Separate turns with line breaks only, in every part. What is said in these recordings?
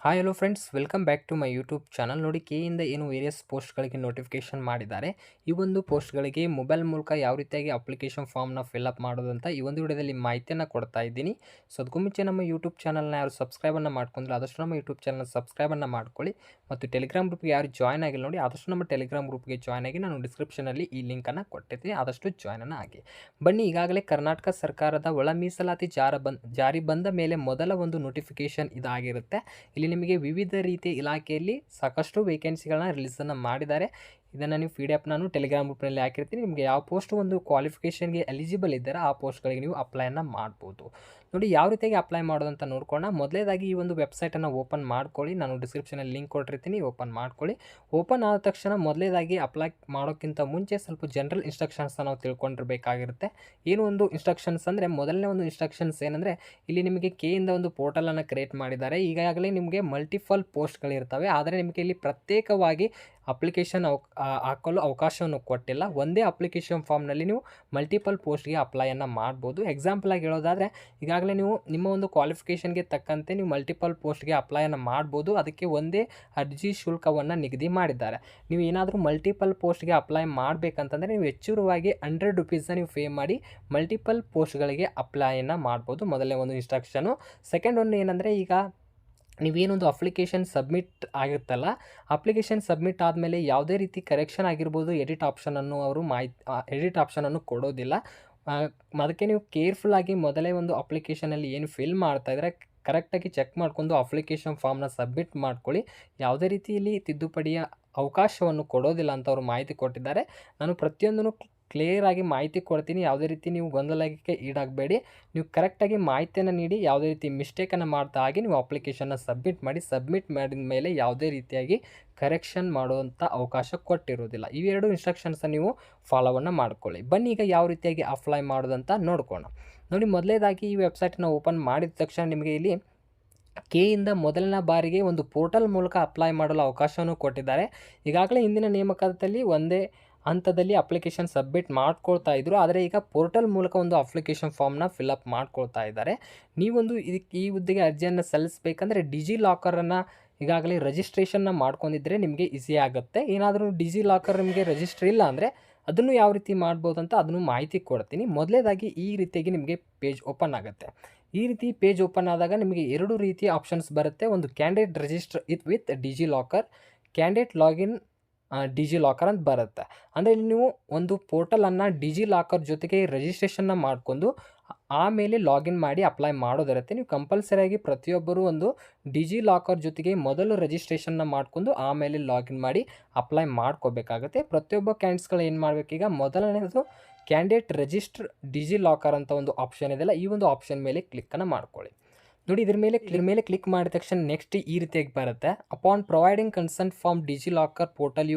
Hi hello friends, welcome back to my YouTube channel. ನೋಡಿ, ಕೆಯಿಂದ ಏನು ವೇರಿಯಸ್ ಪೋಸ್ಟ್ಗಳಿಗೆ ನೋಟಿಫಿಕೇಶನ್ ಮಾಡಿದ್ದಾರೆ. ಈ ಒಂದು ಪೋಸ್ಟ್ಗಳಿಗೆ ಮೊಬೈಲ್ ಮೂಲಕ ಯಾವ ರೀತಿಯಾಗಿ ಅಪ್ಲಿಕೇಶನ್ ಫಾರ್ಮ್ನ ಫಿಲ್ಅಪ್ ಮಾಡೋದಂತ ಈ ಒಂದು ವಿಡಿಯೋದಲ್ಲಿ ಮಾಹಿತಿಯನ್ನು ಕೊಡ್ತಾ ಇದ್ದೀನಿ. ಸೊ ಅದಕ್ಕೂ ಮುಂಚೆ ನಮ್ಮ ಯೂಟ್ಯೂಬ್ ಚಾನಲ್ನ ಯಾರು ಸಬ್ಸ್ಕ್ರೈಬನ್ನು ಮಾಡ್ಕೊಂಡ್ರೆ ಆದಷ್ಟು ನಮ್ಮ ಯೂಟ್ಯೂಬ್ ಚಾನಲ್ ಸಬ್ಸ್ಕ್ರೈಬನ್ನು ಮಾಡ್ಕೊಳ್ಳಿ. ಮತ್ತು ಟೆಲಿಗ್ರಾಮ್ ಗ್ರೂಪ್ಗೆ ಯಾರು ಜಾಯ್ನ್ ಆಗಿಲ್ಲ ನೋಡಿ, ಆದಷ್ಟು ನಮ್ಮ ಟೆಲಿಗ್ರಾಮ್ ಗ್ರೂಪ್ಗೆ ಜಾಯ್ನ್ ಆಗಿ ನಾನು ಡಿಸ್ಕ್ರಿಪ್ಷನಲ್ಲಿ ಈ ಲಿಂಕನ್ನು ಕೊಟ್ಟಿದ್ದೀನಿ. ಆದಷ್ಟು ಜಾಯ್ನನ್ನು ಆಗಿ ಬನ್ನಿ. ಈಗಾಗಲೇ ಕರ್ನಾಟಕ ಸರ್ಕಾರದ ಒಳ ಮೀಸಲಾತಿ ಜಾರಿ ಬಂದ ಮೇಲೆ ಮೊದಲ ಒಂದು ನೋಟಿಫಿಕೇಶನ್ ಇದಾಗಿರುತ್ತೆ. ಇಲ್ಲಿ ನಿಮಗೆ ವಿವಿಧ ರೀತಿಯ ಇಲಾಖೆಯಲ್ಲಿ ಸಾಕಷ್ಟು ವೇಕೆನ್ಸಿಗಳನ್ನ ರಿಲೀಸನ್ನು ಮಾಡಿದ್ದಾರೆ. ಇದನ್ನು ನೀವು PDF ನಾನು ಟೆಲಿಗ್ರಾಮ್ ಗ್ರೂಪ್ನಲ್ಲಿ ಹಾಕಿರ್ತೀನಿ. ನಿಮಗೆ ಯಾವ ಪೋಸ್ಟ್ ಒಂದು ಕ್ವಾಲಿಫಿಕೇಷನ್ಗೆ ಎಲಿಜಿಬಲ್ ಇದ್ದಾರೆ ಆ ಪೋಸ್ಟ್ಗಳಿಗೆ ನೀವು ಅಪ್ಲೈಯನ್ನು ಮಾಡ್ಬೋದು. ನೋಡಿ, ಯಾವ ರೀತಿಯಾಗಿ ಅಪ್ಲೈ ಮಾಡೋದಂತ ನೋಡ್ಕೊಳ್ಳೋಣ. ಮೊದಲೇದಾಗಿ ಈ ಒಂದು ವೆಬ್ಸೈಟನ್ನು ಓಪನ್ ಮಾಡ್ಕೊಳ್ಳಿ. ನಾನು ಡಿಸ್ಕ್ರಿಪ್ಷನಲ್ಲಿ ಲಿಂಕ್ ಕೊಟ್ಟಿರ್ತೀನಿ, ಓಪನ್ ಮಾಡ್ಕೊಳ್ಳಿ. ಓಪನ್ ಆದ ತಕ್ಷಣ ಮೊದಲೇದಾಗಿ ಅಪ್ಲೈ ಮಾಡೋಕ್ಕಿಂತ ಮುಂಚೆ ಸ್ವಲ್ಪ ಜನರಲ್ ಇನ್ಸ್ಟ್ರಕ್ಷನ್ಸ್ನ ನಾವು ತಿಳ್ಕೊಂಡಿರಬೇಕಾಗಿರುತ್ತೆ. ಏನು ಒಂದು ಇನ್ಸ್ಟ್ರಕ್ಷನ್ಸ್ ಅಂದರೆ, ಮೊದಲನೇ ಒಂದು ಇನ್ಸ್ಟ್ರಕ್ಷನ್ಸ್ ಏನಂದರೆ, ಇಲ್ಲಿ ನಿಮಗೆ ಕೆಯಿಂದ ಒಂದು ಪೋರ್ಟಲನ್ನು ಕ್ರಿಯೇಟ್ ಮಾಡಿದ್ದಾರೆ. ಈಗಾಗಲೇ ನಿಮಗೆ ಮಲ್ಟಿಪಲ್ ಪೋಸ್ಟ್ಗಳಿರ್ತವೆ, ಆದರೆ ನಿಮಗೆ ಇಲ್ಲಿ ಪ್ರತ್ಯೇಕವಾಗಿ ಅಪ್ಲಿಕೇಶನ್ ಹಾಕಲು ಅವಕಾಶವನ್ನು ಕೊಟ್ಟಿಲ್ಲ. ಒಂದೇ ಅಪ್ಲಿಕೇಶನ್ ಫಾರ್ಮ್ನಲ್ಲಿ ನೀವು ಮಲ್ಟಿಪಲ್ ಪೋಸ್ಟ್ಗೆ ಅಪ್ಲೈಯನ್ನು ಮಾಡ್ಬೋದು. ಎಕ್ಸಾಂಪಲ್ ಆಗಿ ಹೇಳೋದಾದರೆ, ಈಗಾಗಲೇ ನೀವು ನಿಮ್ಮ ಒಂದು ಕ್ವಾಲಿಫಿಕೇಷನ್ಗೆ ತಕ್ಕಂತೆ ನೀವು ಮಲ್ಟಿಪಲ್ ಪೋಸ್ಟ್ಗೆ ಅಪ್ಲೈಯನ್ನು ಮಾಡ್ಬೋದು. ಅದಕ್ಕೆ ಒಂದೇ ಅರ್ಜಿ ಶುಲ್ಕವನ್ನು ನಿಗದಿ ಮಾಡಿದ್ದಾರೆ. ನೀವು ಏನಾದರೂ ಮಲ್ಟಿಪಲ್ ಪೋಸ್ಟ್ಗೆ ಅಪ್ಲೈ ಮಾಡಬೇಕಂತಂದರೆ ನೀವು ಹೆಚ್ಚುವರಿಯಾಗಿ ₹100 ನೀವು ಪೇ ಮಾಡಿ ಮಲ್ಟಿಪಲ್ ಪೋಸ್ಟ್ಗಳಿಗೆ ಅಪ್ಲೈಯನ್ನು ಮಾಡ್ಬೋದು. ಮೊದಲನೇ ಒಂದು ಇನ್ಸ್ಟ್ರಕ್ಷನು. ಸೆಕೆಂಡ್ ಒಂದು ಏನಂದರೆ, ಈಗ ನೀವೇನೊಂದು ಅಪ್ಲಿಕೇಶನ್ ಸಬ್ಮಿಟ್ ಆಗುತ್ತಲ್ಲ, ಅಪ್ಲಿಕೇಶನ್ ಸಬ್ಮಿಟ್ ಆದಮೇಲೆ ಯಾವುದೇ ರೀತಿ ಕರೆಕ್ಷನ್ ಆಗಿರ್ಬೋದು, ಎಡಿಟ್ ಆಪ್ಷನನ್ನು ಅವರು ಎಡಿಟ್ ಆಪ್ಷನನ್ನು ಕೊಡೋದಿಲ್ಲ. ಅದಕ್ಕೆ ನೀವು ಕೇರ್ಫುಲ್ಲಾಗಿ ಮೊದಲೇ ಒಂದು ಅಪ್ಲಿಕೇಶನಲ್ಲಿ ಏನು ಫಿಲ್ ಮಾಡ್ತಾಯಿದ್ರೆ ಕರೆಕ್ಟಾಗಿ ಚೆಕ್ ಮಾಡ್ಕೊಂಡು ಅಪ್ಲಿಕೇಶನ್ ಫಾರ್ಮ್ನ ಸಬ್ಮಿಟ್ ಮಾಡ್ಕೊಳ್ಳಿ. ಯಾವುದೇ ರೀತಿಯಲ್ಲಿ ತಿದ್ದುಪಡಿಯ ಅವಕಾಶವನ್ನು ಕೊಡೋದಿಲ್ಲ ಅಂತ ಅವರು ಮಾಹಿತಿ ಕೊಟ್ಟಿದ್ದಾರೆ. ನಾನು ಪ್ರತಿಯೊಂದನ್ನು ಕ್ಲಿಯರಾಗಿ ಮಾಹಿತಿ ಕೊಡ್ತೀನಿ. ಯಾವುದೇ ರೀತಿ ನೀವು ಗೊಂದಲಕ್ಕೆ ಈಡಾಗಬೇಡಿ. ನೀವು ಕರೆಕ್ಟಾಗಿ ಮಾಹಿತಿಯನ್ನು ನೀಡಿ, ಯಾವುದೇ ರೀತಿ ಮಿಸ್ಟೇಕನ್ನು ಮಾಡ್ತಾ ಹಾಗೆ ನೀವು ಅಪ್ಲಿಕೇಶನ್ನ ಸಬ್ಮಿಟ್ ಮಾಡಿ. ಸಬ್ಮಿಟ್ ಮಾಡಿದ ಮೇಲೆ ಯಾವುದೇ ರೀತಿಯಾಗಿ ಕರೆಕ್ಷನ್ ಮಾಡುವಂಥ ಅವಕಾಶ ಕೊಟ್ಟಿರೋದಿಲ್ಲ. ಇವೆರಡು ಇನ್ಸ್ಟ್ರಕ್ಷನ್ಸನ್ನು ನೀವು ಫಾಲೋವನ್ನು ಮಾಡ್ಕೊಳ್ಳಿ. ಬನ್ನಿ, ಈಗ ಯಾವ ರೀತಿಯಾಗಿ ಅಪ್ಲೈ ಮಾಡೋದಂತ ನೋಡ್ಕೋಣ. ನೋಡಿ, ಮೊದಲನೇದಾಗಿ ಈ ವೆಬ್ಸೈಟನ್ನು ಓಪನ್ ಮಾಡಿದ ತಕ್ಷಣ ನಿಮಗೆ ಇಲ್ಲಿ ಕೆಯಿಂದ ಮೊದಲನೇ ಬಾರಿಗೆ ಒಂದು ಪೋರ್ಟಲ್ ಮೂಲಕ ಅಪ್ಲೈ ಮಾಡಲು ಅವಕಾಶವನ್ನು ಕೊಟ್ಟಿದ್ದಾರೆ. ಈಗಾಗಲೇ ಹಿಂದಿನ ನೇಮಕಾತಿಯಲ್ಲಿ ಒಂದೇ ಹಂತದಲ್ಲಿ ಅಪ್ಲಿಕೇಶನ್ ಸಬ್ಮಿಟ್ ಮಾಡ್ಕೊಳ್ತಾ ಇದ್ದರು, ಆದರೆ ಈಗ ಪೋರ್ಟಲ್ ಮೂಲಕ ಒಂದು ಅಪ್ಲಿಕೇಶನ್ ಫಾರ್ಮ್ನ ಫಿಲ್ಅಪ್ ಮಾಡ್ಕೊಳ್ತಾ ಇದ್ದಾರೆ. ನೀವೊಂದು ಈ ಹುದ್ದೆಗೆ ಅರ್ಜಿಯನ್ನು ಸಲ್ಲಿಸಬೇಕಂದ್ರೆ ಡಿಜಿಲಾಕರನ್ನು ಈಗಾಗಲೇ ರಿಜಿಸ್ಟ್ರೇಷನ್ನ ಮಾಡ್ಕೊಂಡಿದ್ದರೆ ನಿಮಗೆ ಈಸಿ ಆಗುತ್ತೆ. ಏನಾದರೂ ಡಿಜಿಲಾಕರ್ ನಿಮಗೆ ರಿಜಿಸ್ಟರ್ ಇಲ್ಲ ಅಂದರೆ ಅದನ್ನು ಯಾವ ರೀತಿ ಮಾಡ್ಬೋದು ಅಂತ ಅದನ್ನು ಮಾಹಿತಿ ಕೊಡ್ತೀನಿ. ಮೊದಲನೇದಾಗಿ ಈ ರೀತಿಯಾಗಿ ನಿಮಗೆ ಪೇಜ್ ಓಪನ್ ಆಗುತ್ತೆ. ಈ ರೀತಿ ಪೇಜ್ ಓಪನ್ ಆದಾಗ ನಿಮಗೆ ಎರಡು ರೀತಿಯ ಆಪ್ಷನ್ಸ್ ಬರುತ್ತೆ. ಒಂದು candidate register with DigiLocker, candidate login DigiLocker ಅಂತ ಬರುತ್ತೆ. ಅಂದರೆ ಇಲ್ಲಿ ನೀವು ಒಂದು ಪೋರ್ಟಲನ್ನು ಡಿಜಿಲಾಕರ್ ಜೊತೆಗೆ ರಿಜಿಸ್ಟ್ರೇಷನ್ನ ಮಾಡ್ಕೊಂಡು ಆಮೇಲೆ ಲಾಗಿನ್ ಮಾಡಿ ಅಪ್ಲೈ ಮಾಡೋದಿರುತ್ತೆ. ನೀವು ಕಂಪಲ್ಸರಿಯಾಗಿ ಪ್ರತಿಯೊಬ್ಬರು ಒಂದು ಡಿಜಿಲಾಕರ್ ಜೊತೆಗೆ ಮೊದಲು ರಿಜಿಸ್ಟ್ರೇಷನ್ನ ಮಾಡ್ಕೊಂಡು ಆಮೇಲೆ ಲಾಗಿನ್ ಮಾಡಿ ಅಪ್ಲೈ ಮಾಡ್ಕೋಬೇಕಾಗುತ್ತೆ. ಪ್ರತಿಯೊಬ್ಬ ಕ್ಯಾಂಡಿಡೇಟ್ಸ್ಗಳು ಏನು ಮಾಡಬೇಕೀಗ, ಮೊದಲನೇದು ಕ್ಯಾಂಡಿಡೇಟ್ ರಿಜಿಸ್ಟರ್ ಡಿಜಿಲಾಕರ್ ಅಂತ ಒಂದು ಆಪ್ಷನ್ ಇದೆಯಲ್ಲ, ಈ ಒಂದು ಆಪ್ಷನ್ ಮೇಲೆ ಕ್ಲಿಕ್ಕನ್ನು ಮಾಡ್ಕೊಳ್ಳಿ. ನೋಡಿ, ಇದ್ರ ಮೇಲೆ ಕ್ಲಿಕ್ ಮಾಡಿದ ತಕ್ಷಣ ನೆಕ್ಸ್ಟ್ ಈ ರೀತಿಯಾಗಿ ಬರುತ್ತೆ. Upon providing consent from DigiLocker portal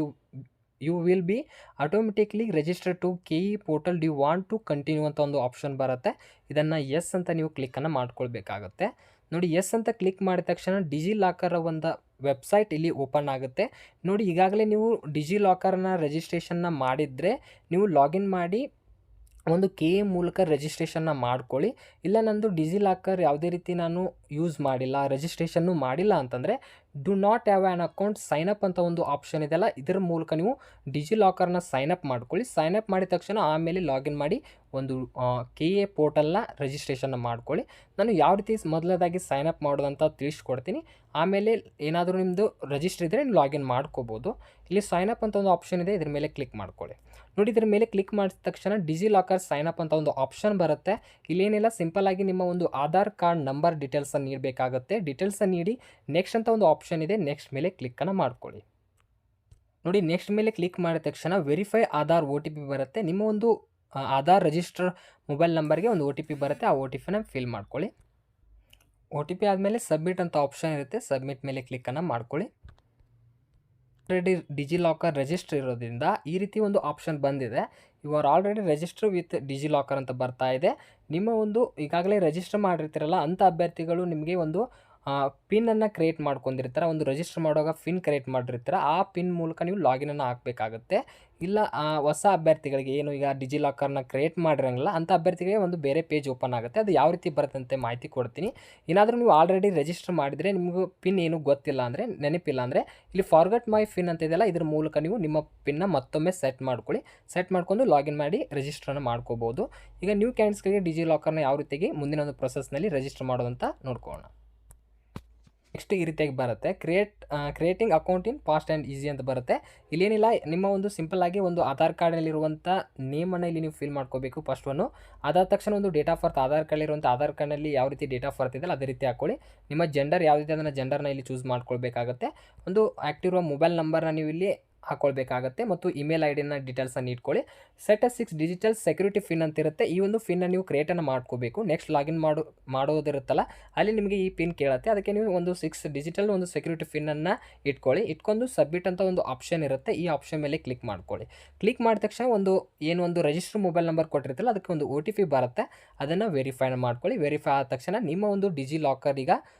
you will be automatically register to KE portal. Do you want to continue ಅಂತ ಒಂದು ಆಪ್ಷನ್ ಬರುತ್ತೆ. ಇದನ್ನು ಎಸ್ ಅಂತ ನೀವು ಕ್ಲಿಕ್ಕನ್ನು ಮಾಡ್ಕೊಳ್ಬೇಕಾಗುತ್ತೆ. ನೋಡಿ, ಎಸ್ ಅಂತ ಕ್ಲಿಕ್ ಮಾಡಿದ ತಕ್ಷಣ ಡಿಜಿಲಾಕರ್ ಒಂದು ವೆಬ್ಸೈಟ್ ಇಲ್ಲಿ ಓಪನ್ ಆಗುತ್ತೆ. ನೋಡಿ, ಈಗಾಗಲೇ ನೀವು ಡಿಜಿಲಾಕರ್ನ ರಿಜಿಸ್ಟ್ರೇಷನ್ನ ಮಾಡಿದರೆ ನೀವು ಲಾಗಿನ್ ಮಾಡಿ ಒಂದು KE ಮೂಲಕ ರಿಜಿಸ್ಟ್ರೇಷನ್ನ ಮಾಡ್ಕೊಳ್ಳಿ. ಇಲ್ಲ, ನಂದು ಡಿಜಿಲಾಕರ್ ಯಾವುದೇ ರೀತಿ ನಾನು ಯೂಸ್ ಮಾಡಿಲ್ಲ, ರಿಜಿಸ್ಟ್ರೇಷನ್ನು ಮಾಡಿಲ್ಲ ಅಂತಂದರೆ do not have an account sign up ಅಂತ ಒಂದು ಆಪ್ಷನ್ ಇದೆಯಲ್ಲ, ಇದರ ಮೂಲಕ ನೀವು ಡಿಜಿಲಾಕರ್ನ ಸೈನ್ ಅಪ್ ಮಾಡ್ಕೊಳ್ಳಿ. ಸೈನ್ ಅಪ್ ಮಾಡಿದ ತಕ್ಷಣ ಆಮೇಲೆ ಲಾಗಿನ್ ಮಾಡಿ ಒಂದು KE ಪೋರ್ಟಲ್ನ ರಿಜಿಸ್ಟ್ರೇಷನ್ನ ಮಾಡ್ಕೊಳ್ಳಿ. ನಾನು ಯಾವ ರೀತಿ ಮೊದಲನೇದಾಗಿ ಸೈನ್ ಅಪ್ ಮಾಡೋದಂತ ತಿಳಿಸ್ಕೊಡ್ತೀನಿ. ಆಮೇಲೆ ಏನಾದರೂ ನಿಮ್ಮದು ರಿಜಿಸ್ಟರ್ ಇದ್ದರೆ ನೀವು ಲಾಗಿನ್ ಮಾಡ್ಕೋಬೋದು. ಇಲ್ಲಿ ಸೈನ್ ಅಪ್ ಅಂತ ಒಂದು ಆಪ್ಷನ್ ಇದೆ, ಇದ್ರ ಮೇಲೆ ಕ್ಲಿಕ್ ಮಾಡ್ಕೊಳ್ಳಿ. ನೋಡಿ, ಇದ್ರ ಮೇಲೆ ಕ್ಲಿಕ್ ಮಾಡಿದ ತಕ್ಷಣ ಡಿಜಿಲಾಕರ್ ಸೈನ್ ಅಪ್ ಅಂತ ಒಂದು ಆಪ್ಷನ್ ಬರುತ್ತೆ. ಇಲ್ಲೇನಿಲ್ಲ, ಸಿಂಪಲ್ಲಾಗಿ ನಿಮ್ಮ ಒಂದು ಆಧಾರ್ ಕಾರ್ಡ್ ನಂಬರ್ ಡೀಟೇಲ್ಸನ್ನು ನೀಡಬೇಕಾಗುತ್ತೆ. ಡೀಟೇಲ್ಸನ್ನು ನೀಡಿ ನೆಕ್ಸ್ಟ್ ಅಂತ ಒಂದು ಆಪ್ಷನ್ ಇದೆ, ನೆಕ್ಸ್ಟ್ ಮೇಲೆ ಕ್ಲಿಕ್ಕನ್ನು ಮಾಡ್ಕೊಳ್ಳಿ. ನೋಡಿ, ನೆಕ್ಸ್ಟ್ ಮೇಲೆ ಕ್ಲಿಕ್ ಮಾಡಿದ ತಕ್ಷಣ ವೆರಿಫೈ ಆಧಾರ್ OTP ಬರುತ್ತೆ. ನಿಮ್ಮ ಒಂದು ಆಧಾರ್ ರಿಜಿಸ್ಟರ್ ಮೊಬೈಲ್ ನಂಬರ್ಗೆ ಒಂದು OTP ಬರುತ್ತೆ. ಆ OTPನ ಫಿಲ್ ಮಾಡ್ಕೊಳ್ಳಿ. OTP ಆದಮೇಲೆ ಸಬ್ಮಿಟ್ ಅಂತ ಆಪ್ಷನ್ ಇರುತ್ತೆ, ಸಬ್ಮಿಟ್ ಮೇಲೆ ಕ್ಲಿಕ್ಕನ್ನು ಮಾಡ್ಕೊಳ್ಳಿ. ಆಲ್ರೆಡಿ ಡಿಜಿಲಾಕರ್ ರಿಜಿಸ್ಟರ್ ಇರೋದ್ರಿಂದ ಈ ರೀತಿ ಒಂದು ಆಪ್ಷನ್ ಬಂದಿದೆ. You are already register with DigiLocker ಅಂತ ಬರ್ತಾ ಇದೆ. ನಿಮ್ಮ ಒಂದು ಈಗಾಗಲೇ ರಿಜಿಸ್ಟರ್ ಮಾಡಿರ್ತೀರಲ್ಲ ಅಂಥ ಅಭ್ಯರ್ಥಿಗಳು ನಿಮಗೆ ಒಂದು ಪಿನ್ನನ್ನು ಕ್ರಿಯೇಟ್ ಮಾಡ್ಕೊಂಡಿರ್ತಾರೆ, ಒಂದು ರಿಜಿಸ್ಟರ್ ಮಾಡುವಾಗ ಪಿನ್ ಕ್ರಿಯೇಟ್ ಮಾಡಿರ್ತಾರೆ, ಆ ಪಿನ್ ಮೂಲಕ ನೀವು ಲಾಗಿನನ್ನು ಹಾಕಬೇಕಾಗುತ್ತೆ. ಇಲ್ಲ ಹೊಸ ಅಭ್ಯರ್ಥಿಗಳಿಗೆ ಏನು ಈಗ ಡಿಜಿಲಾಕರ್ನ ಕ್ರಿಯೇಟ್ ಮಾಡಿರಂಗಿಲ್ಲ ಅಂಥ ಅಭ್ಯರ್ಥಿಗಳಿಗೆ ಒಂದು ಬೇರೆ ಪೇಜ್ ಓಪನ್ ಆಗುತ್ತೆ. ಅದು ಯಾವ ರೀತಿ ಬರುತ್ತಂತೆ ಮಾಹಿತಿ ಕೊಡ್ತೀನಿ. ಏನಾದರೂ ನೀವು ಆಲ್ರೆಡಿ ರಿಜಿಸ್ಟರ್ ಮಾಡಿದರೆ ನಿಮಗೂ ಪಿನ್ ಏನೂ ಗೊತ್ತಿಲ್ಲ ಅಂದರೆ, ನೆನಪಿಲ್ಲ ಅಂದರೆ, ಇಲ್ಲಿ ಫಾರ್ಗಟ್ ಮೈ ಪಿನ್ ಅಂತ ಇದೆಯಲ್ಲ, ಇದ್ರ ಮೂಲಕ ನೀವು ನಿಮ್ಮ ಪಿನ್ನ ಮತ್ತೊಮ್ಮೆ ಸೆಟ್ ಮಾಡ್ಕೊಳ್ಳಿ. ಸೆಟ್ ಮಾಡ್ಕೊಂಡು ಲಾಗಿನ್ ಮಾಡಿ ರಿಜಿಸ್ಟರ್ನ ಮಾಡ್ಕೋಬೋದು. ಈಗ ನ್ಯೂ ಕ್ಯಾಂಡಿಡೇಟ್ಸ್ಗಳಿಗೆ ಡಿಜಿಲಾಕರ್ನ ಯಾವ ರೀತಿಯಾಗಿ ಮುಂದಿನ ಒಂದು ಪ್ರೊಸೆಸ್ನಲ್ಲಿ ರಿಜಿಸ್ಟರ್ ಮಾಡೋದಂತ ನೋಡ್ಕೊಳ್ಳೋಣ. ನೆಕ್ಸ್ಟ್ ಈ ರೀತಿಯಾಗಿ ಬರುತ್ತೆ, creating account in fast and easy ಅಂತ ಬರುತ್ತೆ. ಇಲ್ಲೇನಿಲ್ಲ, ನಿಮ್ಮ ಒಂದು ಸಿಂಪಲ್ ಆಗಿ ಒಂದು ಆಧಾರ್ ಕಾರ್ಡ್ನಲ್ಲಿರುವಂಥ ನೇಮನ್ನು ಇಲ್ಲಿ ನೀವು ಫಿಲ್ ಮಾಡ್ಕೋಬೇಕು. ಫಸ್ಟ್ ಒನ್ನು ಅದಾದ ತಕ್ಷಣ ಒಂದು ಡೇಟ್ ಆಫ್ ಬರ್ತ್, ಆಧಾರ್ ಕಾರ್ಡಲ್ಲಿರುವಂಥ ಆಧಾರ್ ಕಾರ್ಡ್ನಲ್ಲಿ ಯಾವ ರೀತಿ ಡೇಟ್ ಆಫ್ ಬರ್ತ್ ಇದೆಯಲ್ಲ ಅದೇ ರೀತಿ ಹಾಕ್ಕೊಳ್ಳಿ. ನಿಮ್ಮ ಜೆಂಡರ್ ಯಾವುದಿದೆ ಅದನ್ನು ಜೆಂಡರ್ನ ಇಲ್ಲಿ ಚೂಸ್ ಮಾಡ್ಕೊಳ್ಬೇಕಾಗುತ್ತೆ. ಒಂದು ಆ್ಯಕ್ಟಿವ್ ಇರುವ ಮೊಬೈಲ್ ನಂಬರ್ನ ನೀವು ಇಲ್ಲಿ ಹಾಕ್ಕೊಳ್ಬೇಕಾಗತ್ತೆ ಮತ್ತು ಇಮೇಲ್ ಐ ಡಿನ ಡೀಟೇಲ್ಸನ್ನು ಇಟ್ಕೊಳ್ಳಿ. ಸೆಟ್ 6 ಡಿಜಿಟಲ್ ಸೆಕ್ಯೂರಿಟಿ ಪಿನ್ ಅಂತ ಇರುತ್ತೆ. ಈ ಒಂದು ಪಿನ್ನ ನೀವು ಕ್ರಿಯೇಟನ್ನು ಮಾಡ್ಕೋಬೇಕು. ನೆಕ್ಸ್ಟ್ ಲಾಗಿನ್ ಮಾಡೋದಿರುತ್ತಲ್ಲ ಅಲ್ಲಿ ನಿಮಗೆ ಈ ಪಿನ್ ಕೇಳುತ್ತೆ, ಅದಕ್ಕೆ ನೀವು ಒಂದು 6 ಡಿಜಿಟಲ್ ಒಂದು ಸೆಕ್ಯೂರಿಟಿ ಪಿನ್ನನ್ನು ಇಟ್ಕೊಂಡು ಸಬ್ಮಿಟ್ ಅಂತ ಒಂದು ಆಪ್ಷನ್ ಇರುತ್ತೆ, ಈ ಆಪ್ಷನ್ ಮೇಲೆ ಕ್ಲಿಕ್ ಮಾಡ್ಕೊಳ್ಳಿ. ಕ್ಲಿಕ್ ಮಾಡಿದ ತಕ್ಷಣ ಒಂದು ರಿಜಿಸ್ಟರ್ ಮೊಬೈಲ್ ನಂಬರ್ ಕೊಟ್ಟಿರ್ತಲ್ಲ ಅದಕ್ಕೆ ಒಂದು OTP ಬರುತ್ತೆ, ಅದನ್ನು ವೆರಿಫೈ ಮಾಡ್ಕೊಳ್ಳಿ. ವೆರಿಫೈ ಆದ ತಕ್ಷಣ ನಿಮ್ಮ ಒಂದು ಡಿಜಿಲಾಕರ್ ಈಗ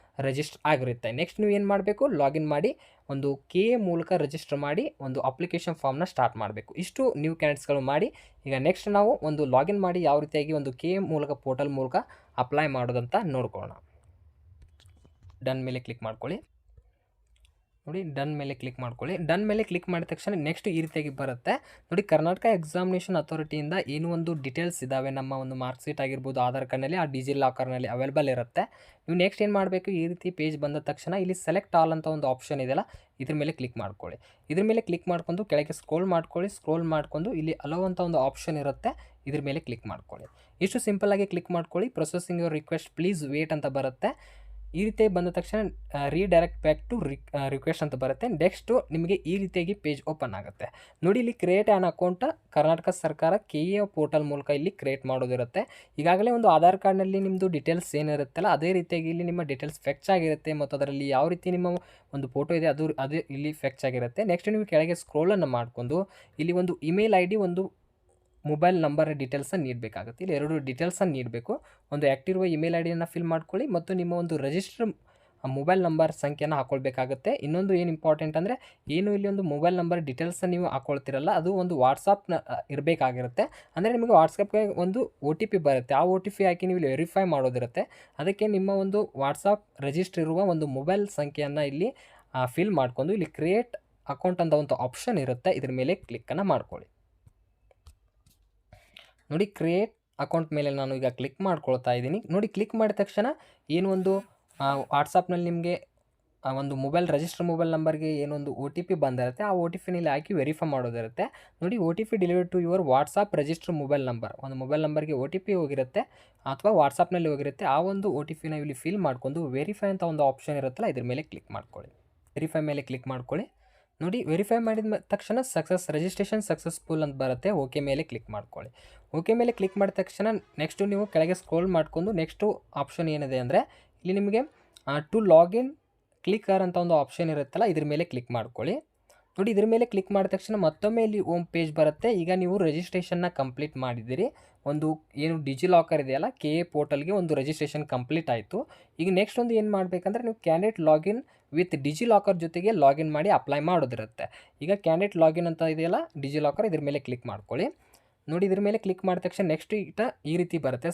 ರಿಜಿಸ್ಟರ್ ಆಗಿರುತ್ತೆ. ನೆಕ್ಸ್ಟ್ ನೀವು ಏನು ಮಾಡಬೇಕು, ಲಾಗಿನ್ ಮಾಡಿ ಒಂದು KA ಮೂಲಕ ರಿಜಿಸ್ಟರ್ ಮಾಡಿ ಒಂದು ಅಪ್ಲಿಕೇಶನ್ ಫಾರ್ಮ್ನ ಸ್ಟಾರ್ಟ್ ಮಾಡಬೇಕು. ಇಷ್ಟು ನ್ಯೂ ಕ್ಯಾಂಡಿಡೇಟ್ಸ್ಗಳು ಮಾಡಿ. ಈಗ ನೆಕ್ಸ್ಟ್ ನಾವು ಒಂದು ಲಾಗಿನ್ ಮಾಡಿ ಯಾವ ರೀತಿಯಾಗಿ ಒಂದು KA ಮೂಲಕ ಪೋರ್ಟಲ್ ಮೂಲಕ ಅಪ್ಲೈ ಮಾಡೋದಂತ ನೋಡ್ಕೊಳ್ಳೋಣ. ಡನ್ ಮೇಲೆ ಕ್ಲಿಕ್ ಮಾಡ್ಕೊಳ್ಳಿ. ನೋಡಿ, ಡನ್ ಮೇಲೆ ಕ್ಲಿಕ್ ಮಾಡ್ಕೊಳ್ಳಿ. ಡನ್ ಮೇಲೆ ಕ್ಲಿಕ್ ಮಾಡಿದ ತಕ್ಷಣ ನೆಕ್ಸ್ಟ್ ಈ ರೀತಿಯಾಗಿ ಬರುತ್ತೆ. ನೋಡಿ, ಕರ್ನಾಟಕ ಎಕ್ಸಾಮಿನೇಷನ್ ಅಥಾರಿಟಿಯಿಂದ ಏನು ಒಂದು ಡೀಟೇಲ್ಸ್ ಇದ್ದಾವೆ, ನಮ್ಮ ಒಂದು ಮಾರ್ಕ್ ಶೀಟ್ ಆಗಿರ್ಬೋದು, ಆಧಾರ್ ಕಾರ್ಡ್ನಲ್ಲಿ ಆ ಡಿಜಿಲಾಕರ್ನಲ್ಲಿ ಅವೈಲೇಬಲ್ ಇರುತ್ತೆ. ನೀವು ನೆಕ್ಸ್ಟ್ ಏನು ಮಾಡಬೇಕು, ಈ ರೀತಿ ಪೇಜ್ ಬಂದ ತಕ್ಷಣ ಇಲ್ಲಿ ಸೆಲೆಕ್ಟ್ ಆಲ್ ಅಂತ ಒಂದು ಆಪ್ಷನ್ ಇದೆಯಲ್ಲ ಇದ್ರ ಮೇಲೆ ಕ್ಲಿಕ್ ಮಾಡ್ಕೊಳ್ಳಿ. ಇದ್ರ ಮೇಲೆ ಕ್ಲಿಕ್ ಮಾಡ್ಕೊಂಡು ಕೆಳಗೆ ಸ್ಕ್ರೋಲ್ ಮಾಡ್ಕೊಂಡು ಇಲ್ಲಿ ಅಲೋ ಅಂತ ಒಂದು ಆಪ್ಷನ್ ಇರುತ್ತೆ, ಇದ್ರ ಮೇಲೆ ಕ್ಲಿಕ್ ಮಾಡ್ಕೊಳ್ಳಿ. ಇಷ್ಟು ಸಿಂಪಲ್ ಆಗಿ ಕ್ಲಿಕ್ ಮಾಡ್ಕೊಳ್ಳಿ. Processing your request please wait ಅಂತ ಬರುತ್ತೆ. ಈ ರೀತಿಯಾಗಿ ಬಂದ ತಕ್ಷಣ ರೀಡೈರೆಕ್ಟ್ ಬ್ಯಾಕ್ ಟು ರಿಕ್ವೆಸ್ಟ್ ಅಂತ ಬರುತ್ತೆ. ನೆಕ್ಸ್ಟು ನಿಮಗೆ ಈ ರೀತಿಯಾಗಿ ಪೇಜ್ ಓಪನ್ ಆಗುತ್ತೆ. ನೋಡಿ, ಇಲ್ಲಿ ಕ್ರಿಯೇಟ್ ಆನ್ ಅಕೌಂಟ್ ಕರ್ನಾಟಕ ಸರ್ಕಾರ KA ಪೋರ್ಟಲ್ ಮೂಲಕ ಇಲ್ಲಿ ಕ್ರಿಯೇಟ್ ಮಾಡೋದಿರುತ್ತೆ. ಈಗಾಗಲೇ ಒಂದು ಆಧಾರ್ ಕಾರ್ಡ್ನಲ್ಲಿ ನಿಮ್ಮದು ಡೀಟೇಲ್ಸ್ ಏನಿರುತ್ತಲ್ಲ ಅದೇ ರೀತಿಯಾಗಿ ಇಲ್ಲಿ ನಿಮ್ಮ ಡೀಟೇಲ್ಸ್ ಫೆಚ್ ಆಗಿರುತ್ತೆ ಮತ್ತು ಅದರಲ್ಲಿ ಯಾವ ರೀತಿ ನಿಮ್ಮ ಒಂದು ಫೋಟೋ ಇದೆ ಅದು ಇಲ್ಲಿ ಫೆಚ್ ಆಗಿರುತ್ತೆ. ನೆಕ್ಸ್ಟ್ ನೀವು ಕೆಳಗೆ ಸ್ಕ್ರೋಲನ್ನು ಮಾಡಿಕೊಂಡು ಇಲ್ಲಿ ಒಂದು ಇಮೇಲ್ ID, ಒಂದು ಮೊಬೈಲ್ ನಂಬರ್ ಡೀಟೇಲ್ಸನ್ನು ನೀಡಬೇಕಾಗುತ್ತೆ. ಇಲ್ಲಿ 2 ಡೀಟೇಲ್ಸನ್ನು ನೀಡಬೇಕು. ಒಂದು ಆ್ಯಕ್ಟಿವ್ ಇರುವ ಇಮೇಲ್ ಐಡಿಯನ್ನು ಫಿಲ್ ಮಾಡ್ಕೊಳ್ಳಿ ಮತ್ತು ನಿಮ್ಮ ಒಂದು ರಿಜಿಸ್ಟರ್ ಮೊಬೈಲ್ ನಂಬರ್ ಸಂಖ್ಯೆನ ಹಾಕ್ಕೊಳ್ಬೇಕಾಗುತ್ತೆ. ಇನ್ನೊಂದು ಏನು ಇಂಪಾರ್ಟೆಂಟ್ ಅಂದರೆ, ಏನು ಇಲ್ಲಿ ಒಂದು ಮೊಬೈಲ್ ನಂಬರ್ ಡೀಟೇಲ್ಸನ್ನು ನೀವು ಹಾಕ್ಕೊಳ್ತಿರಲ್ಲ ಅದು ಒಂದು ವಾಟ್ಸಪ್ನ ಇರಬೇಕಾಗಿರುತ್ತೆ. ಅಂದರೆ ನಿಮಗೆ ವಾಟ್ಸಪ್ಗೆ ಒಂದು OTP ಬರುತ್ತೆ, ಆ OTP ಹಾಕಿ ನೀವು ಇಲ್ಲಿ ವೆರಿಫೈ ಮಾಡೋದಿರುತ್ತೆ. ಅದಕ್ಕೆ ನಿಮ್ಮ ಒಂದು ವಾಟ್ಸಪ್ ರಿಜಿಸ್ಟರ್ ಇರುವ ಒಂದು ಮೊಬೈಲ್ ಸಂಖ್ಯೆಯನ್ನು ಇಲ್ಲಿ ಫಿಲ್ ಮಾಡ್ಕೊಂಡು ಇಲ್ಲಿ ಕ್ರಿಯೇಟ್ ಅಕೌಂಟ್ ಅಂತ ಒಂದು ಆಪ್ಷನ್ ಇರುತ್ತೆ, ಇದ್ರ ಮೇಲೆ ಕ್ಲಿಕ್ಕನ್ನು ಮಾಡ್ಕೊಳ್ಳಿ. ನೋಡಿ, ಕ್ರಿಯೇಟ್ ಅಕೌಂಟ್ ಮೇಲೆ ನಾನು ಈಗ ಕ್ಲಿಕ್ ಮಾಡ್ಕೊಳ್ತಾ ಇದ್ದೀನಿ. ನೋಡಿ, ಕ್ಲಿಕ್ ಮಾಡಿದ ತಕ್ಷಣ ಏನು ಒಂದು ವಾಟ್ಸಪ್ನಲ್ಲಿ ನಿಮಗೆ ಒಂದು ರಿಜಿಸ್ಟರ್ ಮೊಬೈಲ್ ನಂಬರ್ಗೆ ಏನೊಂದು OTP ಬಂದಿರುತ್ತೆ, ಆ OTPನಲ್ಲಿ ಹಾಕಿ ವೆರಿಫೈ ಮಾಡೋದಿರುತ್ತೆ. ನೋಡಿ, OTP delivered to your WhatsApp register mobile number, ಒಂದು ಮೊಬೈಲ್ ನಂಬರ್ಗೆ OTP ಹೋಗಿರುತ್ತೆ ಅಥವಾ ವಾಟ್ಸಪ್ನಲ್ಲಿ ಹೋಗಿರುತ್ತೆ. ಆ ಒಂದು OTPನ ಇಲ್ಲಿ ಫಿಲ್ ಮಾಡ್ಕೊಂಡು ವೆರಿಫೈ ಅಂತ ಒಂದು ಆಪ್ಷನ್ ಇರುತ್ತಲ್ಲ ಇದ್ರ ಮೇಲೆ ಕ್ಲಿಕ್ ಮಾಡ್ಕೊಳ್ಳಿ. ವೆರಿಫೈ ಮೇಲೆ ಕ್ಲಿಕ್ ಮಾಡ್ಕೊಳ್ಳಿ. ನೋಡಿ, ವೆರಿಫೈ ಮಾಡಿದ ತಕ್ಷಣ ರಿಜಿಸ್ಟ್ರೇಷನ್ ಸಕ್ಸಸ್ಫುಲ್ ಅಂತ ಬರುತ್ತೆ. ಓಕೆ ಮೇಲೆ ಕ್ಲಿಕ್ ಮಾಡ್ಕೊಳ್ಳಿ. ಓಕೆ ಮೇಲೆ ಕ್ಲಿಕ್ ಮಾಡಿದ ತಕ್ಷಣ ನೆಕ್ಸ್ಟು ನೀವು ಕೆಳಗೆ ಸ್ಕ್ರೋಲ್ ಮಾಡಿಕೊಂಡು ನೆಕ್ಸ್ಟು ಆಪ್ಷನ್ ಏನಿದೆ ಅಂದರೆ ಇಲ್ಲಿ ನಿಮಗೆ ಟು ಲಾಗಿನ್ ಕ್ಲಿಕರ್ ಅಂತ ಒಂದು ಆಪ್ಷನ್ ಇರುತ್ತಲ್ಲ ಇದ್ರ ಮೇಲೆ ಕ್ಲಿಕ್ ಮಾಡ್ಕೊಳ್ಳಿ. ನೋಡಿ, ಇದ್ರ ಮೇಲೆ ಕ್ಲಿಕ್ ಮಾಡಿದ ತಕ್ಷಣ ಮತ್ತೊಮ್ಮೆ ಇಲ್ಲಿ ಹೋಮ್ ಪೇಜ್ ಬರುತ್ತೆ. ಈಗ ನೀವು ರಿಜಿಸ್ಟ್ರೇಷನ್ನ ಕಂಪ್ಲೀಟ್ ಮಾಡಿದ್ದೀರಿ. ಒಂದು ಏನು ಡಿಜಿಲಾಕರ್ ಇದೆಯಲ್ಲ KA ಪೋರ್ಟಲ್ಗೆ ಒಂದು ರಿಜಿಸ್ಟ್ರೇಷನ್ ಕಂಪ್ಲೀಟ್ ಆಯಿತು. ಈಗ ನೆಕ್ಸ್ಟ್ ಒಂದು ಏನು ಮಾಡಬೇಕಂದ್ರೆ ನೀವು ಕ್ಯಾಂಡಿಡೇಟ್ ಲಾಗಿನ್ ವಿತ್ ಡಿಜಿಲಾಕರ್ ಜೊತೆಗೆ ಲಾಗಿನ್ ಮಾಡಿ ಅಪ್ಲೈ ಮಾಡೋದಿರುತ್ತೆ. ಈಗ ಕ್ಯಾಂಡಿಡೇಟ್ ಲಾಗಿನ್ ಅಂತ ಇದೆಯಲ್ಲ ಡಿಜಿಲಾಕರ್, ಇದ್ರ ಮೇಲೆ ಕ್ಲಿಕ್ ಮಾಡ್ಕೊಳ್ಳಿ. ನೋಡಿ, ಇದ್ರ ಮೇಲೆ ಕ್ಲಿಕ್ ಮಾಡಿದ ತಕ್ಷಣ ನೆಕ್ಸ್ಟ್ ಈ ರೀತಿ ಬರುತ್ತೆ,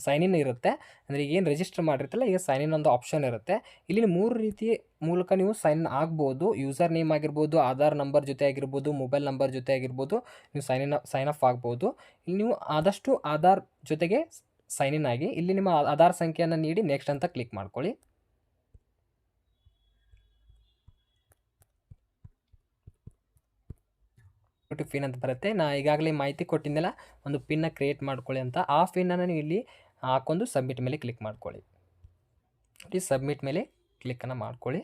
ಸೈನ್ ಇನ್ ಇರುತ್ತೆ. ಅಂದರೆ ಈಗ ಏನು ರಿಜಿಸ್ಟರ್ ಮಾಡಿರ್ತಲ್ಲ ಈಗ ಸೈನ್ ಇನ್ ಒಂದು ಆಪ್ಷನ್ ಇರುತ್ತೆ. ಇಲ್ಲಿ 3 ರೀತಿ ಮೂಲಕ ನೀವು ಸೈನ್ ಇನ್ ಆಗ್ಬೋದು. ಯೂಸರ್ ನೇಮ್ ಆಗಿರ್ಬೋದು, ಆಧಾರ್ ನಂಬರ್ ಜೊತೆ ಆಗಿರ್ಬೋದು, ಮೊಬೈಲ್ ನಂಬರ್ ಜೊತೆ ಆಗಿರ್ಬೋದು, ನೀವು ಸೈನ್ ಅಪ್ ಆಗ್ಬೋದು. ಇಲ್ಲಿ ನೀವು ಆದಷ್ಟು ಆಧಾರ್ ಜೊತೆಗೆ ಸೈನ್ ಇನ್ ಆಗಿ ಇಲ್ಲಿ ನಿಮ್ಮ ಆಧಾರ್ ಸಂಖ್ಯೆಯನ್ನು ನೀಡಿ ನೆಕ್ಸ್ಟ್ ಅಂತ ಕ್ಲಿಕ್ ಮಾಡ್ಕೊಳ್ಳಿ. ಪಿನ್ ಅಂತ ಬರುತ್ತೆ. ನಾನು ಈಗಾಗಲೇ ಮಾಹಿತಿ ಕೊಟ್ಟಿದ್ದೆಲ್ಲ ಒಂದು ಪಿನ್ನ ಕ್ರಿಯೇಟ್ ಮಾಡ್ಕೊಳ್ಳಿ ಅಂತ, ಆ ಪಿನ್ನನ್ನು ನೀವು ಇಲ್ಲಿ ಹಾಕೊಂಡು ಸಬ್ಮಿಟ್ ಮೇಲೆ ಕ್ಲಿಕ್ ಮಾಡ್ಕೊಳ್ಳಿ. ನೋಡಿ, ಸಬ್ಮಿಟ್ ಮೇಲೆ ಕ್ಲಿಕ್ಕನ್ನು ಮಾಡ್ಕೊಳ್ಳಿ.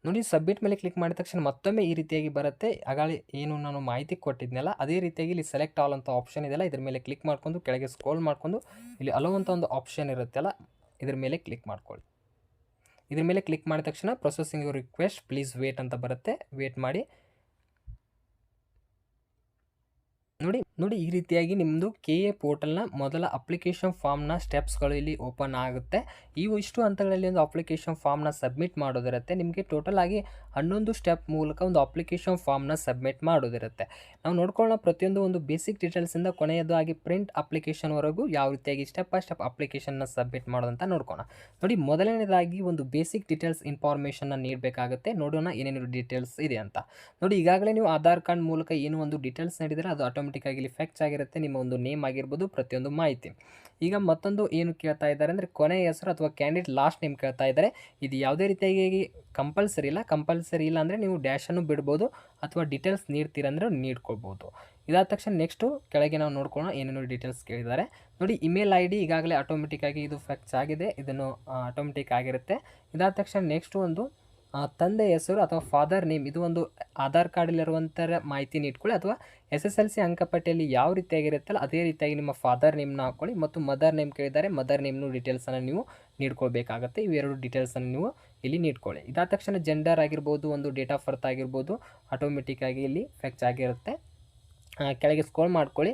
ನೋಡಿ, ಸಬ್ಮಿಟ್ ಮೇಲೆ ಕ್ಲಿಕ್ ಮಾಡಿದ ತಕ್ಷಣ ಮತ್ತೊಮ್ಮೆ ಈ ರೀತಿಯಾಗಿ ಬರುತ್ತೆ. ಆಗಾಗಲೇ ಏನು ನಾನು ಮಾಹಿತಿ ಕೊಟ್ಟಿದ್ನಲ್ಲ ಅದೇ ರೀತಿಯಾಗಿ ಇಲ್ಲಿ ಸೆಲೆಕ್ಟ್ ಆಲ್ ಅಂತ ಆಪ್ಷನ್ ಇದೆಯಲ್ಲ ಇದ್ರ ಮೇಲೆ ಕ್ಲಿಕ್ ಮಾಡ್ಕೊಂಡು ಕೆಳಗೆ ಸ್ಕ್ರೋಲ್ ಮಾಡ್ಕೊಂಡು ಇಲ್ಲಿ ಅಲೋ ಅಂತ ಒಂದು ಆಪ್ಷನ್ ಇರುತ್ತಲ್ಲ ಇದ್ರ ಮೇಲೆ ಕ್ಲಿಕ್ ಮಾಡ್ಕೊಳ್ಳಿ. ಇದ್ರ ಮೇಲೆ ಕ್ಲಿಕ್ ಮಾಡಿದ ತಕ್ಷಣ processing your request please wait ಅಂತ ಬರುತ್ತೆ, ವೇಟ್ ಮಾಡಿ. ನೋಡಿ, ನೋಡಿ ಈ ರೀತಿಯಾಗಿ ನಿಮ್ಮದು KA ಪೋರ್ಟಲ್ನ ಮೊದಲ ಅಪ್ಲಿಕೇಶನ್ ಫಾರ್ಮ್ನ ಸ್ಟೆಪ್ಸ್ಗಳು ಇಲ್ಲಿ ಓಪನ್ ಆಗುತ್ತೆ. ಇಷ್ಟು ಹಂತಗಳಲ್ಲಿ ಒಂದು ಅಪ್ಲಿಕೇಶನ್ ಫಾರ್ಮ್ನ ಸಬ್ಮಿಟ್ ಮಾಡೋದಿರುತ್ತೆ. ನಿಮಗೆ ಟೋಟಲ್ ಆಗಿ 11 ಸ್ಟೆಪ್ ಮೂಲಕ ಒಂದು ಅಪ್ಲಿಕೇಶನ್ ಫಾರ್ಮ್ನ ಸಬ್ಮಿಟ್ ಮಾಡೋದಿರುತ್ತೆ. ನಾವು ನೋಡ್ಕೊಳ್ಳೋ ಪ್ರತಿಯೊಂದು ಒಂದು ಬೇಸಿಕ್ ಡೀಟೇಲ್ಸಿಂದ ಕೊನೆಯದಾಗಿ ಪ್ರಿಂಟ್ ಅಪ್ಲಿಕೇಶನ್ವರೆಗೂ ಯಾವ ರೀತಿಯಾಗಿ ಸ್ಟೆಪ್ ಬೈ ಸ್ಟೆಪ್ ಅಪ್ಲಿಕೇಶನ್ನ ಸಬ್ಮಿಟ್ ಮಾಡೋದಂತ ನೋಡ್ಕೋಣ. ನೋಡಿ ಮೊದಲನೇದಾಗಿ ಒಂದು ಬೇಸಿಕ್ ಡೀಟೇಲ್ಸ್ ಇನ್ಫಾರ್ಮೇಷನ್ನ ನೀಡಬೇಕಾಗುತ್ತೆ. ನೋಡೋಣ ಏನೇನು ಡೀಟೇಲ್ಸ್ ಇದೆ ಅಂತ. ನೋಡಿ ಈಗಾಗಲೇ ನೀವು ಆಧಾರ್ ಕಾರ್ಡ್ ಮೂಲಕ ಏನು ಒಂದು ಡೀಟೇಲ್ಸ್ ನೀಡಿದರೆ ಅದು ಆಟೋಮೆಟಿಕ್ ಆಗಿ ಫೆಕ್ಚ್ ಆಗಿರುತ್ತೆ. ನಿಮ್ಮ ಒಂದು ನೇಮ್ ಆಗಿರ್ಬೋದು, ಪ್ರತಿಯೊಂದು ಮಾಹಿತಿ. ಈಗ ಮತ್ತೊಂದು ಏನು ಕೇಳ್ತಾ ಇದ್ದಾರೆ ಅಂದರೆ ಕೊನೆಯ ಹೆಸರು ಅಥವಾ ಕ್ಯಾಂಡಿಡೇಟ್ ಲಾಸ್ಟ್ ನೇಮ್ ಕೇಳ್ತಾ ಇದ್ದಾರೆ. ಇದು ಯಾವುದೇ ರೀತಿಯಾಗಿ ಕಂಪಲ್ಸರಿ ಇಲ್ಲ ಅಂದರೆ ನೀವು ಡ್ಯಾಶನ್ನು ಬಿಡ್ಬೋದು ಅಥವಾ ಡೀಟೇಲ್ಸ್ ನೀಡ್ತೀರಂದರೆ ನೀಡ್ಕೊಳ್ಬೋದು. ಇದಾದ ತಕ್ಷಣ ನೆಕ್ಸ್ಟು ಕೆಳಗೆ ನಾವು ನೋಡ್ಕೊಳ್ಳೋಣ ಏನೇನು ಡೀಟೇಲ್ಸ್ ಕೇಳಿದ್ದಾರೆ. ನೋಡಿ ಇಮೇಲ್ ID ಈಗಾಗಲೇ ಆಟೋಮೆಟಿಕ್ ಆಗಿ ಇದು ಫೆಕ್ಚ್ ಆಗಿದೆ, ಇದನ್ನು ಆಟೋಮೆಟಿಕ್ ಆಗಿರುತ್ತೆ. ಇದಾದ ತಕ್ಷಣ ನೆಕ್ಸ್ಟ್ ಒಂದು ತಂದೆ ಹೆಸರು ಅಥವಾ ಫಾದರ್ ನೇಮ್, ಇದು ಒಂದು ಆಧಾರ್ ಕಾರ್ಡಲ್ಲಿರುವಂಥ ಮಾಹಿತಿನ ಇಟ್ಕೊಳ್ಳಿ ಅಥವಾ SSLC ಅಂಕಪಟ್ಟಿಯಲ್ಲಿ ಯಾವ ರೀತಿಯಾಗಿರುತ್ತಲ್ಲ ಅದೇ ರೀತಿಯಾಗಿ ನಿಮ್ಮ ಫಾದರ್ ನೇಮ್ನ ಹಾಕ್ಕೊಳ್ಳಿ. ಮತ್ತು ಮದರ್ ನೇಮ್ ಕೇಳಿದ್ದಾರೆ, ಮದರ್ ನೇಮ್ನು ಡೀಟೇಲ್ಸನ್ನು ನೀವು ನೀಡ್ಕೊಳ್ಬೇಕಾಗತ್ತೆ. ಇವೆರಡು ಡೀಟೇಲ್ಸನ್ನು ನೀವು ಇಲ್ಲಿ ನೀಡ್ಕೊಳ್ಳಿ. ಇದಾದ ತಕ್ಷಣ ಜೆಂಡರ್ ಆಗಿರ್ಬೋದು, ಒಂದು ಡೇಟ್ ಆಫ್ ಬರ್ತ್ ಆಗಿರ್ಬೋದು, ಆಟೋಮೆಟಿಕ್ ಆಗಿ ಇಲ್ಲಿ ಫೆಕ್ಚ್ ಆಗಿರುತ್ತೆ. ಕೆಳಗೆ ಸ್ಕ್ರೋಲ್ ಮಾಡ್ಕೊಳ್ಳಿ.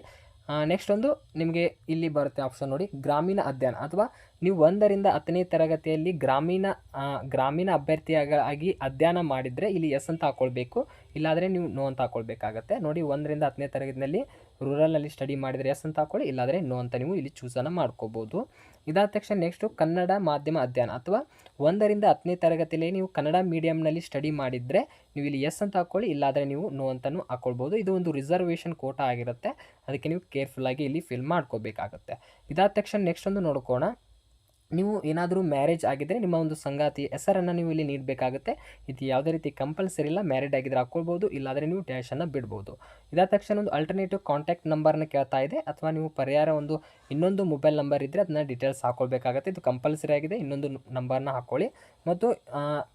ನೆಕ್ಸ್ಟ್ ಒಂದು ನಿಮಗೆ ಇಲ್ಲಿ ಬರುತ್ತೆ ಆಪ್ಷನ್ ನೋಡಿ, ಗ್ರಾಮೀಣ ಅಧ್ಯಯನ ಅಥವಾ ನೀವು 1ರಿಂದ 10ನೇ ತರಗತಿಯಲ್ಲಿ ಗ್ರಾಮೀಣ ಅಭ್ಯರ್ಥಿಯಾಗಿ ಅಧ್ಯಯನ ಮಾಡಿದರೆ ಇಲ್ಲಿ ಎಸ್ ಅಂತ ಹಾಕ್ಕೊಳ್ಬೇಕು, ಇಲ್ಲಾದರೆ ನೀವು ನೋ ಅಂತ ಹಾಕ್ಕೊಳ್ಬೇಕಾಗತ್ತೆ. ನೋಡಿ 1ರಿಂದ 10ನೇ ತರಗತಿಯಲ್ಲಿ ರೂರಲ್ನಲ್ಲಿ ಸ್ಟಡಿ ಮಾಡಿದರೆ ಎಸ್ ಅಂತ ಹಾಕ್ಕೊಳ್ಳಿ, ಇಲ್ಲಾದರೆ ನೋ ಅಂತ ನೀವು ಇಲ್ಲಿ ಚೂಸನ್ನು ಮಾಡ್ಕೋಬೋದು. ಇದಾದ ತಕ್ಷಣ ನೆಕ್ಸ್ಟು ಕನ್ನಡ ಮಾಧ್ಯಮ ಅಧ್ಯಯನ ಅಥವಾ 1ರಿಂದ 10ನೇ ತರಗತಿಯಲ್ಲಿ ನೀವು ಕನ್ನಡ ಮೀಡಿಯಮ್ನಲ್ಲಿ ಸ್ಟಡಿ ಮಾಡಿದರೆ ನೀವು ಇಲ್ಲಿ ಎಸ್ ಅಂತ ಹಾಕ್ಕೊಳ್ಳಿ, ಇಲ್ಲಾದರೆ ನೀವು ನೋ ಅಂತಲೂ ಹಾಕ್ಕೊಳ್ಬೋದು. ಇದು ಒಂದು ರಿಸರ್ವೇಷನ್ ಕೋಟಾ ಆಗಿರುತ್ತೆ, ಅದಕ್ಕೆ ನೀವು ಕೇರ್ಫುಲ್ಲಾಗಿ ಇಲ್ಲಿ ಫಿಲ್ ಮಾಡ್ಕೋಬೇಕಾಗುತ್ತೆ. ಇದಾದ ತಕ್ಷಣ ನೆಕ್ಸ್ಟ್ ಒಂದು ನೋಡ್ಕೋಣ. ನೀವು ಏನಾದರೂ ಮ್ಯಾರೇಜ್ ಆಗಿದ್ದರೆ ನಿಮ್ಮ ಒಂದು ಸಂಗಾತಿ ಹೆಸರನ್ನು ನೀವು ಇಲ್ಲಿ ನೀಡಬೇಕಾಗುತ್ತೆ. ಇದು ಯಾವುದೇ ರೀತಿ ಕಂಪಲ್ಸರಿ ಇಲ್ಲ, ಮ್ಯಾರಿಡ್ ಆಗಿದ್ದರೆ ಹಾಕ್ಕೊಳ್ಬೋದು, ಇಲ್ಲಾದರೆ ನೀವು ಡ್ಯಾಶನ್ನು ಬಿಡ್ಬೋದು. ಇದಾದ ತಕ್ಷಣ ಒಂದು ಅಲ್ಟರ್ನೇಟಿವ್ ಕಾಂಟ್ಯಾಕ್ಟ್ ನಂಬರ್ನ ಕೇಳ್ತಾ ಇದೆ, ಅಥವಾ ನೀವು ಪರ್ಯಾಯ ಇನ್ನೊಂದು ಮೊಬೈಲ್ ನಂಬರ್ ಇದ್ದರೆ ಅದನ್ನ ಡೀಟೇಲ್ಸ್ ಹಾಕ್ಕೊಳ್ಬೇಕಾಗುತ್ತೆ. ಇದು ಕಂಪಲ್ಸರಿ ಆಗಿದೆ, ಇನ್ನೊಂದು ನಂಬರ್ನ ಹಾಕ್ಕೊಳ್ಳಿ. ಮತ್ತು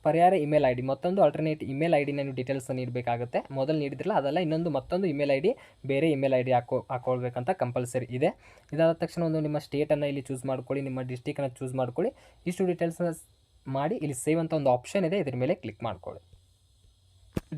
ಪರ್ಯಾಯ ಇಮೇಲ್ ID, ಮತ್ತೊಂದು ಅಲ್ಟರ್ನೇಟ್ ಇಮೇಲ್ IDನ ನೀವು ಡೀಟೇಲ್ಸ್ ನೀಡಬೇಕಾಗುತ್ತೆ. ಮೊದಲು ನೀಡಿದ್ರಲ್ಲ ಅದಲ್ಲ, ಮತ್ತೊಂದು ಇಮೇಲ್ ID, ಬೇರೆ ಇಮೇಲ್ ID ಹಾಕ್ಕೊಳ್ಬೇಕಂತ ಕಂಪಲ್ಸರಿ ಇದೆ. ಇದಾದ ತಕ್ಷಣ ಒಂದು ನಿಮ್ಮ ಸ್ಟೇಟನ್ನು ಇಲ್ಲಿ ಚೂಸ್ ಮಾಡ್ಕೊಳ್ಳಿ, ನಿಮ್ಮ ಡಿಸ್ಟಿಕನ್ನು ಚೂಸ್ ಮಾಡ್ಕೊಳ್ಳಿ. ಇಷ್ಟು ಡೀಟೇಲ್ಸ್ನ ಮಾಡಿ ಇಲ್ಲಿ ಸೇವ್ ಅಂತ ಒಂದು ಆಪ್ಷನ್ ಇದೆ, ಇದ್ರ ಮೇಲೆ ಕ್ಲಿಕ್ ಮಾಡ್ಕೊಳ್ಳಿ.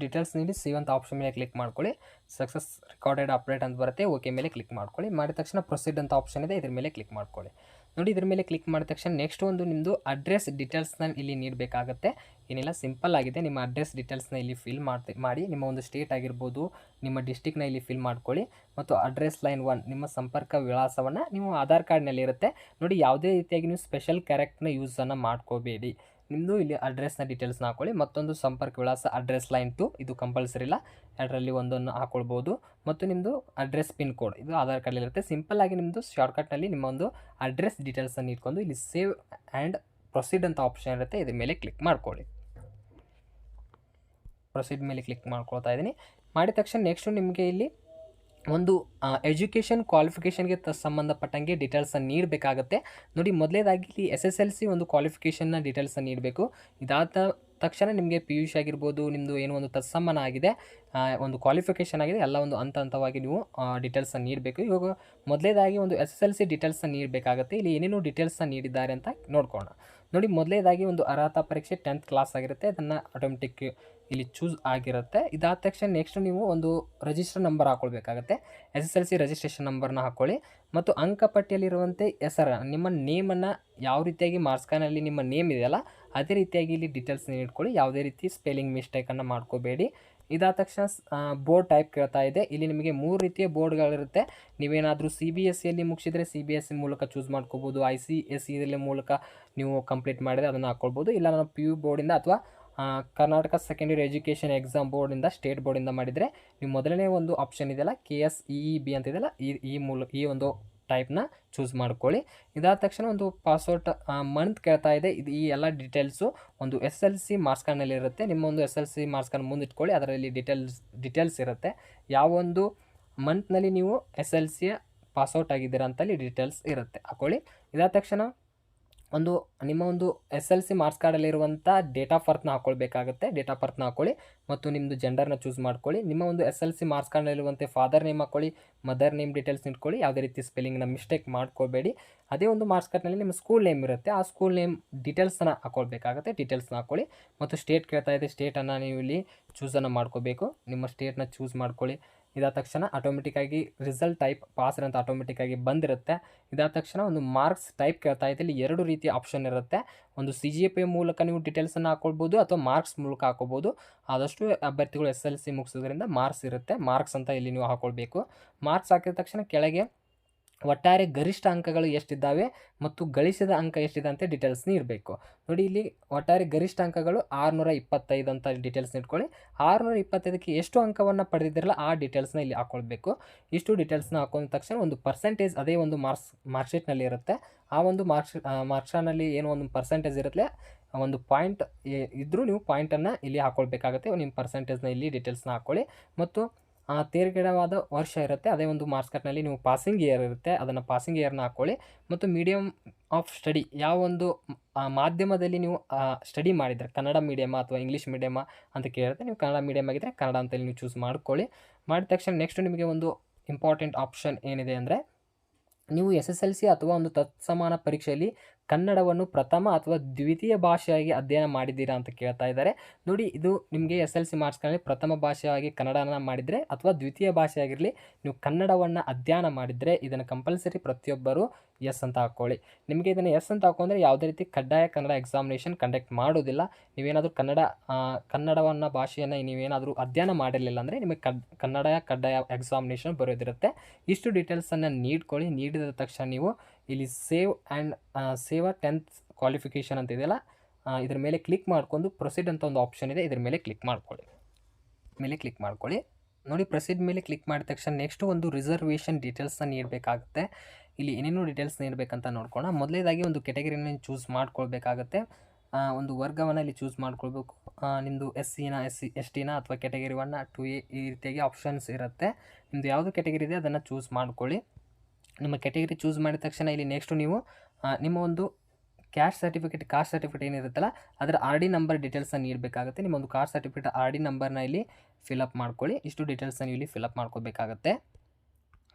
ಡೀಟೇಲ್ಸ್ ನೀಡಿ ಸೇವ್ ಅಂತ ಆಪ್ಷನ್ ಮೇಲೆ ಕ್ಲಿಕ್ ಮಾಡ್ಕೊಳ್ಳಿ. ಸಕ್ಸಸ್ ರೆಕಾರ್ಡೆಡ್ ಅಪ್ಡೇಟ್ ಅಂತ ಬರುತ್ತೆ, ಓಕೆ ಮೇಲೆ ಕ್ಲಿಕ್ ಮಾಡ್ಕೊಳ್ಳಿ. ಮಾಡಿದ ತಕ್ಷಣ ಪ್ರೊಸೀಡ್ ಅಂತ ಆಪ್ಷನ್ ಇದೆ, ಇದ್ರ ಮೇಲೆ ಕ್ಲಿಕ್ ಮಾಡ್ಕೊಳ್ಳಿ. ನೋಡಿ ಇದ್ರ ಮೇಲೆ ಕ್ಲಿಕ್ ಮಾಡಿದ ತಕ್ಷಣ ನೆಕ್ಸ್ಟ್ ಒಂದು ನಿಮ್ಮದು ಅಡ್ರೆಸ್ ಡೀಟೇಲ್ಸ್ನ ಇಲ್ಲಿ ನೀಡಬೇಕಾಗುತ್ತೆ. ಏನಿಲ್ಲ, ಸಿಂಪಲ್ ಆಗಿದೆ. ನಿಮ್ಮ ಅಡ್ರೆಸ್ ಡೀಟೇಲ್ಸ್ನ ಇಲ್ಲಿ ಫಿಲ್ ಮಾಡಿ ನಿಮ್ಮ ಒಂದು ಸ್ಟೇಟ್ ಆಗಿರ್ಬೋದು, ನಿಮ್ಮ ಡಿಸ್ಟಿಕ್ನ ಇಲ್ಲಿ ಫಿಲ್ ಮಾಡ್ಕೊಳ್ಳಿ. ಮತ್ತು ಅಡ್ರೆಸ್ ಲೈನ್ 1 ನಿಮ್ಮ ಸಂಪರ್ಕ ವಿಳಾಸವನ್ನು ನೀವು ಆಧಾರ್ ಕಾರ್ಡ್ನಲ್ಲಿ ಇರುತ್ತೆ ನೋಡಿ. ಯಾವುದೇ ರೀತಿಯಾಗಿ ನೀವು ಸ್ಪೆಷಲ್ ಕ್ಯಾರೆಕ್ಟರ್ನ ಯೂಸನ್ನು ಮಾಡ್ಕೋಬೇಡಿ. ನಿಮ್ಮದು ಇಲ್ಲಿ ಅಡ್ರೆಸ್ನ ಡೀಟೇಲ್ಸ್ನ ಹಾಕ್ಕೊಳ್ಳಿ. ಮತ್ತೊಂದು ಸಂಪರ್ಕ ವಿಳಾಸ ಅಡ್ರೆಸ್ ಲೈನ್ 2, ಇದು ಕಂಪಲ್ಸರಿ ಇಲ್ಲ, ಎರಡರಲ್ಲಿ ಒಂದನ್ನು ಹಾಕ್ಕೊಳ್ಬೋದು. ಮತ್ತು ನಿಮ್ಮದು ಅಡ್ರೆಸ್ ಪಿನ್ ಕೋಡ್ ಇದು ಆಧಾರ್ ಕಾರ್ಡಲ್ಲಿ ಇರುತ್ತೆ. ಸಿಂಪಲ್ಲಾಗಿ ನಿಮ್ಮದು ಶಾರ್ಟ್ಕಟ್ನಲ್ಲಿ ನಿಮ್ಮ ಒಂದು ಅಡ್ರೆಸ್ ಡೀಟೇಲ್ಸನ್ನು ಇಟ್ಕೊಂಡು ಇಲ್ಲಿ ಸೇವ್ ಆ್ಯಂಡ್ ಪ್ರೊಸೀಡ್ ಅಂತ ಆಪ್ಷನ್ ಇರುತ್ತೆ, ಇದ್ರ ಮೇಲೆ ಕ್ಲಿಕ್ ಮಾಡ್ಕೊಳ್ಳಿ. ಪ್ರೊಸೀಡ್ ಮೇಲೆ ಕ್ಲಿಕ್ ಮಾಡ್ಕೊಳ್ತಾ ಇದ್ದೀನಿ. ಮಾಡಿದ ತಕ್ಷಣ ನೆಕ್ಸ್ಟು ನಿಮಗೆ ಇಲ್ಲಿ ಒಂದು ಎಜುಕೇಷನ್ ಕ್ವಾಲಿಫಿಕೇಷನ್ಗೆ ಸಂಬಂಧಪಟ್ಟಂಗೆ ಡೀಟೇಲ್ಸನ್ನು ನೀಡಬೇಕಾಗುತ್ತೆ. ನೋಡಿ ಮೊದಲೇದಾಗಿ ಇಲ್ಲಿ SSLC ಒಂದು ಕ್ವಾಲಿಫಿಕೇಷನ್ನ ಡೀಟೇಲ್ಸನ್ನು ನೀಡಬೇಕು. ಇದಾದ ತಕ್ಷಣ ನಿಮಗೆ PUC ಆಗಿರ್ಬೋದು, ನಿಮ್ಮದು ಏನೋ ಒಂದು ತತ್ಸಮಾನ ಆಗಿದೆ, ಒಂದು ಕ್ವಾಲಿಫಿಕೇಷನ್ ಆಗಿದೆ, ಎಲ್ಲ ಒಂದು ಹಂತವಾಗಿ ನೀವು ಡೀಟೇಲ್ಸನ್ನು ನೀಡಬೇಕು. ಇವಾಗ ಮೊದಲೇದಾಗಿ ಒಂದು SSLC ಡೀಟೇಲ್ಸನ್ನು ನೀಡಬೇಕಾಗುತ್ತೆ. ಇಲ್ಲಿ ಏನೇನು ಡೀಟೇಲ್ಸನ್ನು ನೀಡಿದ್ದಾರೆ ಅಂತ ನೋಡ್ಕೋಣ. ನೋಡಿ ಮೊದಲೇದಾಗಿ ಒಂದು ಅರ್ಹತಾ ಪರೀಕ್ಷೆ 10th ಕ್ಲಾಸ್ ಆಗಿರುತ್ತೆ, ಅದನ್ನು ಆಟೋಮೆಟಿಕ್ ಇಲ್ಲಿ ಚೂಸ್ ಆಗಿರುತ್ತೆ. ಇದಾದ ತಕ್ಷಣ ನೆಕ್ಸ್ಟ್ ನೀವು ಒಂದು ರಿಜಿಸ್ಟರ್ ನಂಬರ್ ಹಾಕ್ಕೊಳ್ಬೇಕಾಗುತ್ತೆ. SSLC ರಿಜಿಸ್ಟ್ರೇಷನ್ ನಂಬರ್ನ ಹಾಕ್ಕೊಳ್ಳಿ. ಮತ್ತು ಅಂಕಪಟ್ಟಿಯಲ್ಲಿರುವಂತೆ ಹೆಸರು, ನಿಮ್ಮ ನೇಮನ್ನು ಯಾವ ರೀತಿಯಾಗಿ ಮಾರ್ಕ್ಸ್ ಕಾರ್ಡ್ನಲ್ಲಿ ನಿಮ್ಮ ನೇಮ್ ಇದೆಯಲ್ಲ ಅದೇ ರೀತಿಯಾಗಿ ಇಲ್ಲಿ ಡೀಟೇಲ್ಸ್ನ ಇಟ್ಕೊಳ್ಳಿ. ಯಾವುದೇ ರೀತಿ ಸ್ಪೆಲ್ಲಿಂಗ್ ಮಿಸ್ಟೇಕನ್ನು ಮಾಡ್ಕೋಬೇಡಿ. ಇದಾದ ತಕ್ಷಣ ಬೋರ್ಡ್ ಟೈಪ್ ಕೇಳ್ತಾ ಇದೆ. ಇಲ್ಲಿ ನಿಮಗೆ 3 ರೀತಿಯ ಬೋರ್ಡ್ಗಳಿರುತ್ತೆ. ನೀವೇನಾದರೂ CBSEಯಲ್ಲಿ ಮುಗಿಸಿದರೆ CBSE ಮೂಲಕ ಚೂಸ್ ಮಾಡ್ಕೋಬೋದು, ICSE ಮೂಲಕ ನೀವು ಕಂಪ್ಲೀಟ್ ಮಾಡಿದರೆ ಅದನ್ನು ಹಾಕ್ಕೊಳ್ಬೋದು. ಇಲ್ಲ ನಾನು PU ಬೋರ್ಡಿಂದ ಅಥವಾ ಕರ್ನಾಟಕ ಸೆಕೆಂಡರಿ ಎಜುಕೇಷನ್ ಎಕ್ಸಾಮ್ ಬೋರ್ಡಿಂದ, ಸ್ಟೇಟ್ ಬೋರ್ಡಿಂದ ಮಾಡಿದರೆ ನೀವು ಮೊದಲನೇ ಒಂದು ಆಪ್ಷನ್ ಇದೆಯಲ್ಲ KSEEB ಅಂತ ಇದೆಯಲ್ಲ, ಈ ಒಂದು ಟೈಪ್ನ ಚೂಸ್ ಮಾಡ್ಕೊಳ್ಳಿ. ಇದಾದ ತಕ್ಷಣ ಒಂದು ಪಾಸ್ವರ್ಡ್ ಮಂತ್ ಕೇಳ್ತಾ ಇದೆ. ಇದು ಈ ಎಲ್ಲ ಡೀಟೇಲ್ಸು ಒಂದು SSLC ಮಾರ್ಕ್ಸ್ ಕಾರ್ಡ್ನಲ್ಲಿ ಇರುತ್ತೆ. ನಿಮ್ಮ ಒಂದು SSLC ಮಾರ್ಕ್ಸ್ ಕಾರ್ಡ್ ಮುಂದೆ ಇಟ್ಕೊಳ್ಳಿ, ಅದರಲ್ಲಿ ಡೀಟೇಲ್ಸ್ ಇರುತ್ತೆ. ಯಾವೊಂದು ಮಂತ್ನಲ್ಲಿ ನೀವು SSLCಯ ಪಾಸ್ಔಟ್ ಆಗಿದ್ದೀರಾ ಅಂತಲ್ಲಿ ಡೀಟೇಲ್ಸ್ ಇರುತ್ತೆ, ಹಾಕ್ಕೊಳ್ಳಿ. ಇದಾದ ತಕ್ಷಣ ನಿಮ್ಮ ಒಂದು SSLC ಮಾರ್ಕ್ಸ್ ಕಾರ್ಡಲ್ಲಿರುವಂಥ ಡೇಟ್ ಆಫ್ ಬರ್ತ್ನ ಹಾಕ್ಕೊಳ್ಬೇಕಾಗುತ್ತೆ. ಡೇಟ್ ಆಫ್ ಬರ್ತ್ನ ಹಾಕ್ಕೊಳ್ಳಿ ಮತ್ತು ನಿಮ್ಮದು ಜೆಂಡರ್ನ ಚೂಸ್ ಮಾಡ್ಕೊಳ್ಳಿ. ನಿಮ್ಮ ಒಂದು SSLC ಮಾರ್ಕ್ಸ್ ಕಾರ್ಡ್ನಲ್ಲಿರುವಂತೆ ಫಾದರ್ ನೇಮ್ ಹಾಕ್ಕೊಳ್ಳಿ, ಮದರ್ ನೇಮ್ ಡೀಟೇಲ್ಸ್ ಇಟ್ಕೊಳ್ಳಿ. ಯಾವುದೇ ರೀತಿ ಸ್ಪೆಲ್ಲಿಂಗ್ನ ಮಿಸ್ಟೇಕ್ ಮಾಡ್ಕೋಬೇಡಿ. ಅದೇ ಒಂದು ಮಾರ್ಕ್ಸ್ ಕಾರ್ಡ್ನಲ್ಲಿ ನಿಮ್ಮ ಸ್ಕೂಲ್ ನೇಮ್ ಇರುತ್ತೆ, ಆ ಸ್ಕೂಲ್ ನೇಮ್ ಡೀಟೇಲ್ಸನ್ನು ಹಾಕ್ಕೊಳ್ಬೇಕಾಗುತ್ತೆ. ಡೀಟೇಲ್ಸ್ನ ಹಾಕ್ಕೊಳ್ಳಿ. ಮತ್ತು ಸ್ಟೇಟ್ ಕೇಳ್ತಾ ಇದೆ, ಸ್ಟೇಟನ್ನು ನೀವು ಇಲ್ಲಿ ಚೂಸನ್ನು ಮಾಡ್ಕೋಬೇಕು. ನಿಮ್ಮ ಸ್ಟೇಟ್ನ ಚೂಸ್ ಮಾಡ್ಕೊಳ್ಳಿ. ಇದಾದ ತಕ್ಷಣ ಆಟೋಮೆಟಿಕ್ಕಾಗಿ ರಿಸಲ್ಟ್ ಟೈಪ್ ಪಾಸ್ಡ್ ಅಂತ ಆಟೋಮೆಟಿಕ್ಕಾಗಿ ಬಂದಿರುತ್ತೆ. ಇದಾದ ತಕ್ಷಣ ಒಂದು ಮಾರ್ಕ್ಸ್ ಟೈಪ್ ಕೇಳ್ತಾ ಇದೆ. ಇಲ್ಲಿ 2 ರೀತಿಯ ಆಪ್ಷನ್ ಇರುತ್ತೆ. ಒಂದು CGPA ಮೂಲಕ ನೀವು ಡೀಟೇಲ್ಸನ್ನು ಹಾಕ್ಕೊಳ್ಬೋದು ಅಥವಾ ಮಾರ್ಕ್ಸ್ ಮೂಲಕ ಹಾಕ್ಕೊಬೋದು. ಆದಷ್ಟು ಅಭ್ಯರ್ಥಿಗಳು SSLC ಮುಗಿಸೋದ್ರಿಂದ ಮಾರ್ಕ್ಸ್ ಇರುತ್ತೆ. ಮಾರ್ಕ್ಸ್ ಅಂತ ಇಲ್ಲಿ ನೀವು ಹಾಕ್ಕೊಳ್ಬೇಕು. ಮಾರ್ಕ್ಸ್ ಹಾಕಿದ ತಕ್ಷಣ ಕೆಳಗೆ ಒಟ್ಟಾರೆ ಗರಿಷ್ಠ ಅಂಕಗಳು ಎಷ್ಟಿದ್ದಾವೆ ಮತ್ತು ಗಳಿಸಿದ ಅಂಕ ಎಷ್ಟಿದೆ ಅಂತ ಡೀಟೇಲ್ಸ್ ನೀಡಬೇಕು. ನೋಡಿ ಇಲ್ಲಿ ಒಟ್ಟಾರೆ ಗರಿಷ್ಠ ಅಂಕಗಳು 625 ಅಂತ ಡೀಟೇಲ್ಸ್ ಇಟ್ಕೊಳ್ಳಿ. 625ಕ್ಕೆ ಎಷ್ಟು ಅಂಕವನ್ನು ಪಡೆದಿದ್ದೀರಲ್ಲ ಆ ಡೀಟೇಲ್ಸ್ನ ಇಲ್ಲಿ ಹಾಕ್ಕೊಳ್ಬೇಕು. ಇಷ್ಟು ಡೀಟೇಲ್ಸ್ನ ಹಾಕೊಂಡ ತಕ್ಷಣ ಒಂದು ಪರ್ಸೆಂಟೇಜ್ ಅದೇ ಒಂದು ಮಾರ್ಕ್ಶೀಟ್ನಲ್ಲಿ ಇರುತ್ತೆ. ಆ ಒಂದು ಮಾರ್ಕ್ಶಾನಲ್ಲಿ ಏನು ಒಂದು ಪರ್ಸೆಂಟೇಜ್ ಇರುತ್ತೆ, ಒಂದು ಪಾಯಿಂಟ್ ಇದ್ದರೂ ನೀವು ಪಾಯಿಂಟನ್ನು ಇಲ್ಲಿ ಹಾಕ್ಕೊಳ್ಬೇಕಾಗುತ್ತೆ. ನಿಮ್ಮ ಪರ್ಸೆಂಟೇಜ್ನ ಇಲ್ಲಿ ಡೀಟೇಲ್ಸ್ನ ಹಾಕ್ಕೊಳ್ಳಿ. ಮತ್ತು ತೇರ್ಗಡೆವಾದ ವರ್ಷ ಇರುತ್ತೆ, ಅದೇ ಒಂದು ಮಾರ್ಕ್ಸ್ ಕಾರ್ಡ್ನಲ್ಲಿ ನೀವು ಪಾಸಿಂಗ್ ಇಯರ್ ಇರುತ್ತೆ, ಅದನ್ನು ಪಾಸಿಂಗ್ ಇಯರ್ನ ಹಾಕ್ಕೊಳ್ಳಿ. ಮತ್ತು ಮೀಡಿಯಮ್ ಆಫ್ ಸ್ಟಡಿ ಯಾವ ಒಂದು ಮಾಧ್ಯಮದಲ್ಲಿ ನೀವು ಸ್ಟಡಿ ಮಾಡಿದರೆ, ಕನ್ನಡ ಮೀಡಿಯಮ ಅಥವಾ ಇಂಗ್ಲೀಷ್ ಮೀಡಿಯಮ ಅಂತ ಕೇಳಿದ್ರೆ ನೀವು ಕನ್ನಡ ಮೀಡಿಯಮ್ ಆಗಿದ್ದರೆ ಕನ್ನಡ ಅಂತೇಳಿ ನೀವು ಚೂಸ್ ಮಾಡ್ಕೊಳ್ಳಿ. ಮಾಡಿದ ತಕ್ಷಣ ನೆಕ್ಸ್ಟ್ ನಿಮಗೆ ಒಂದು ಇಂಪಾರ್ಟೆಂಟ್ ಆಪ್ಷನ್ ಏನಿದೆ ಅಂದರೆ, ನೀವು SSLC ಅಥವಾ ಒಂದು ತತ್ಸಮಾನ ಪರೀಕ್ಷೆಯಲ್ಲಿ ಕನ್ನಡವನ್ನು ಪ್ರಥಮ ಅಥವಾ ದ್ವಿತೀಯ ಭಾಷೆಯಾಗಿ ಅಧ್ಯಯನ ಮಾಡಿದ್ದೀರಾ ಅಂತ ಕೇಳ್ತಾ ಇದ್ದಾರೆ. ನೋಡಿ, ಇದು ನಿಮಗೆ SSLC ಮಾರ್ಕ್ಸ್ಗಳಲ್ಲಿ ಪ್ರಥಮ ಭಾಷೆಯಾಗಿ ಕನ್ನಡನ ಮಾಡಿದರೆ ಅಥವಾ ದ್ವಿತೀಯ ಭಾಷೆಯಾಗಿರಲಿ ನೀವು ಕನ್ನಡವನ್ನು ಅಧ್ಯಯನ ಮಾಡಿದರೆ ಇದನ್ನು ಕಂಪಲ್ಸರಿ ಪ್ರತಿಯೊಬ್ಬರು ಎಸ್ ಅಂತ ಹಾಕ್ಕೊಳ್ಳಿ. ನಿಮಗೆ ಇದನ್ನು ಎಸ್ ಅಂತ ಹಾಕೊಂಡ್ರೆ ಯಾವುದೇ ರೀತಿ ಕಡ್ಡಾಯ ಕನ್ನಡ ಎಕ್ಸಾಮಿನೇಷನ್ ಕಂಡಕ್ಟ್ ಮಾಡೋದಿಲ್ಲ. ನೀವೇನಾದರೂ ಕನ್ನಡವನ್ನು ಭಾಷೆಯನ್ನು ನೀವೇನಾದರೂ ಅಧ್ಯಯನ ಮಾಡಿರಲಿಲ್ಲ ಅಂದರೆ ನಿಮಗೆ ಕಡ್ಡಾಯ ಎಕ್ಸಾಮಿನೇಷನ್ ಬರೋದಿರುತ್ತೆ. ಇಷ್ಟು ಡೀಟೇಲ್ಸನ್ನು ನೀಡ್ಕೊಳ್ಳಿ. ನೀಡಿದ ತಕ್ಷಣ ನೀವು ಇಲ್ಲಿ ಸೇವ್ 10th ಕ್ವಾಲಿಫಿಕೇಷನ್ ಅಂತ ಇದೆಯಲ್ಲ, ಇದ್ರ ಮೇಲೆ ಕ್ಲಿಕ್ ಮಾಡ್ಕೊಂಡು ಪ್ರೊಸೀಡ್ ಅಂತ ಒಂದು ಆಪ್ಷನ್ ಇದೆ, ಇದ್ರ ಮೇಲೆ ಕ್ಲಿಕ್ ಮಾಡ್ಕೊಳ್ಳಿ. ನೋಡಿ, ಪ್ರೊಸೀಡ್ ಮೇಲೆ ಕ್ಲಿಕ್ ಮಾಡಿದ ತಕ್ಷಣ ನೆಕ್ಸ್ಟ್ ಒಂದು ರಿಸರ್ವೇಷನ್ ಡೀಟೇಲ್ಸ್ನ ನೀಡಬೇಕಾಗುತ್ತೆ. ಇಲ್ಲಿ ಏನೇನು ಡೀಟೇಲ್ಸ್ ನೀಡಬೇಕಂತ ನೋಡ್ಕೊಳ್ಳೋಣ. ಮೊದಲನೇದಾಗಿ ಒಂದು ಕೆಟಗರಿನ ಚೂಸ್ ಮಾಡ್ಕೊಳ್ಬೇಕಾಗತ್ತೆ. ಒಂದು ವರ್ಗವನ್ನು ಇಲ್ಲಿ ಚೂಸ್ ಮಾಡ್ಕೊಳ್ಬೇಕು. ನಿಮ್ಮದು SCನ STನ ಅಥವಾ ಕೆಟಗರಿ 1 2A ಈ ರೀತಿಯಾಗಿ ಆಪ್ಷನ್ಸ್ ಇರುತ್ತೆ. ನಿಮ್ಮದು ಯಾವುದು ಕೆಟಗರಿ ಇದೆ ಅದನ್ನು ಚೂಸ್ ಮಾಡ್ಕೊಳ್ಳಿ. ನಿಮ್ಮ ಕೆಟಗರಿ ಚೂಸ್ ಮಾಡಿದ ತಕ್ಷಣ ಇಲ್ಲಿ ನೆಕ್ಸ್ಟು ನೀವು ನಿಮ್ಮ ಒಂದು ಕಾಸ್ಟ್ ಸರ್ಟಿಫಿಕೇಟ್ ಏನಿರುತ್ತಲ್ಲ ಅದರ RD ನಂಬರ್ ಡೀಟೇಲ್ಸನ್ನು ನೀಡಬೇಕಾಗುತ್ತೆ. ನಿಮ್ಮ ಒಂದು ಕಾಸ್ಟ್ ಸರ್ಟಿಫಿಕೇಟ್ RD ನಂಬರ್ನ ಇಲ್ಲಿ ಫಿಲಪ್ ಮಾಡ್ಕೊಳ್ಳಿ. ಇಷ್ಟು ಡೀಟೇಲ್ಸನ್ನು ಇಲ್ಲಿ ಫಿಲಪ್ ಮಾಡ್ಕೋಬೇಕಾಗತ್ತೆ.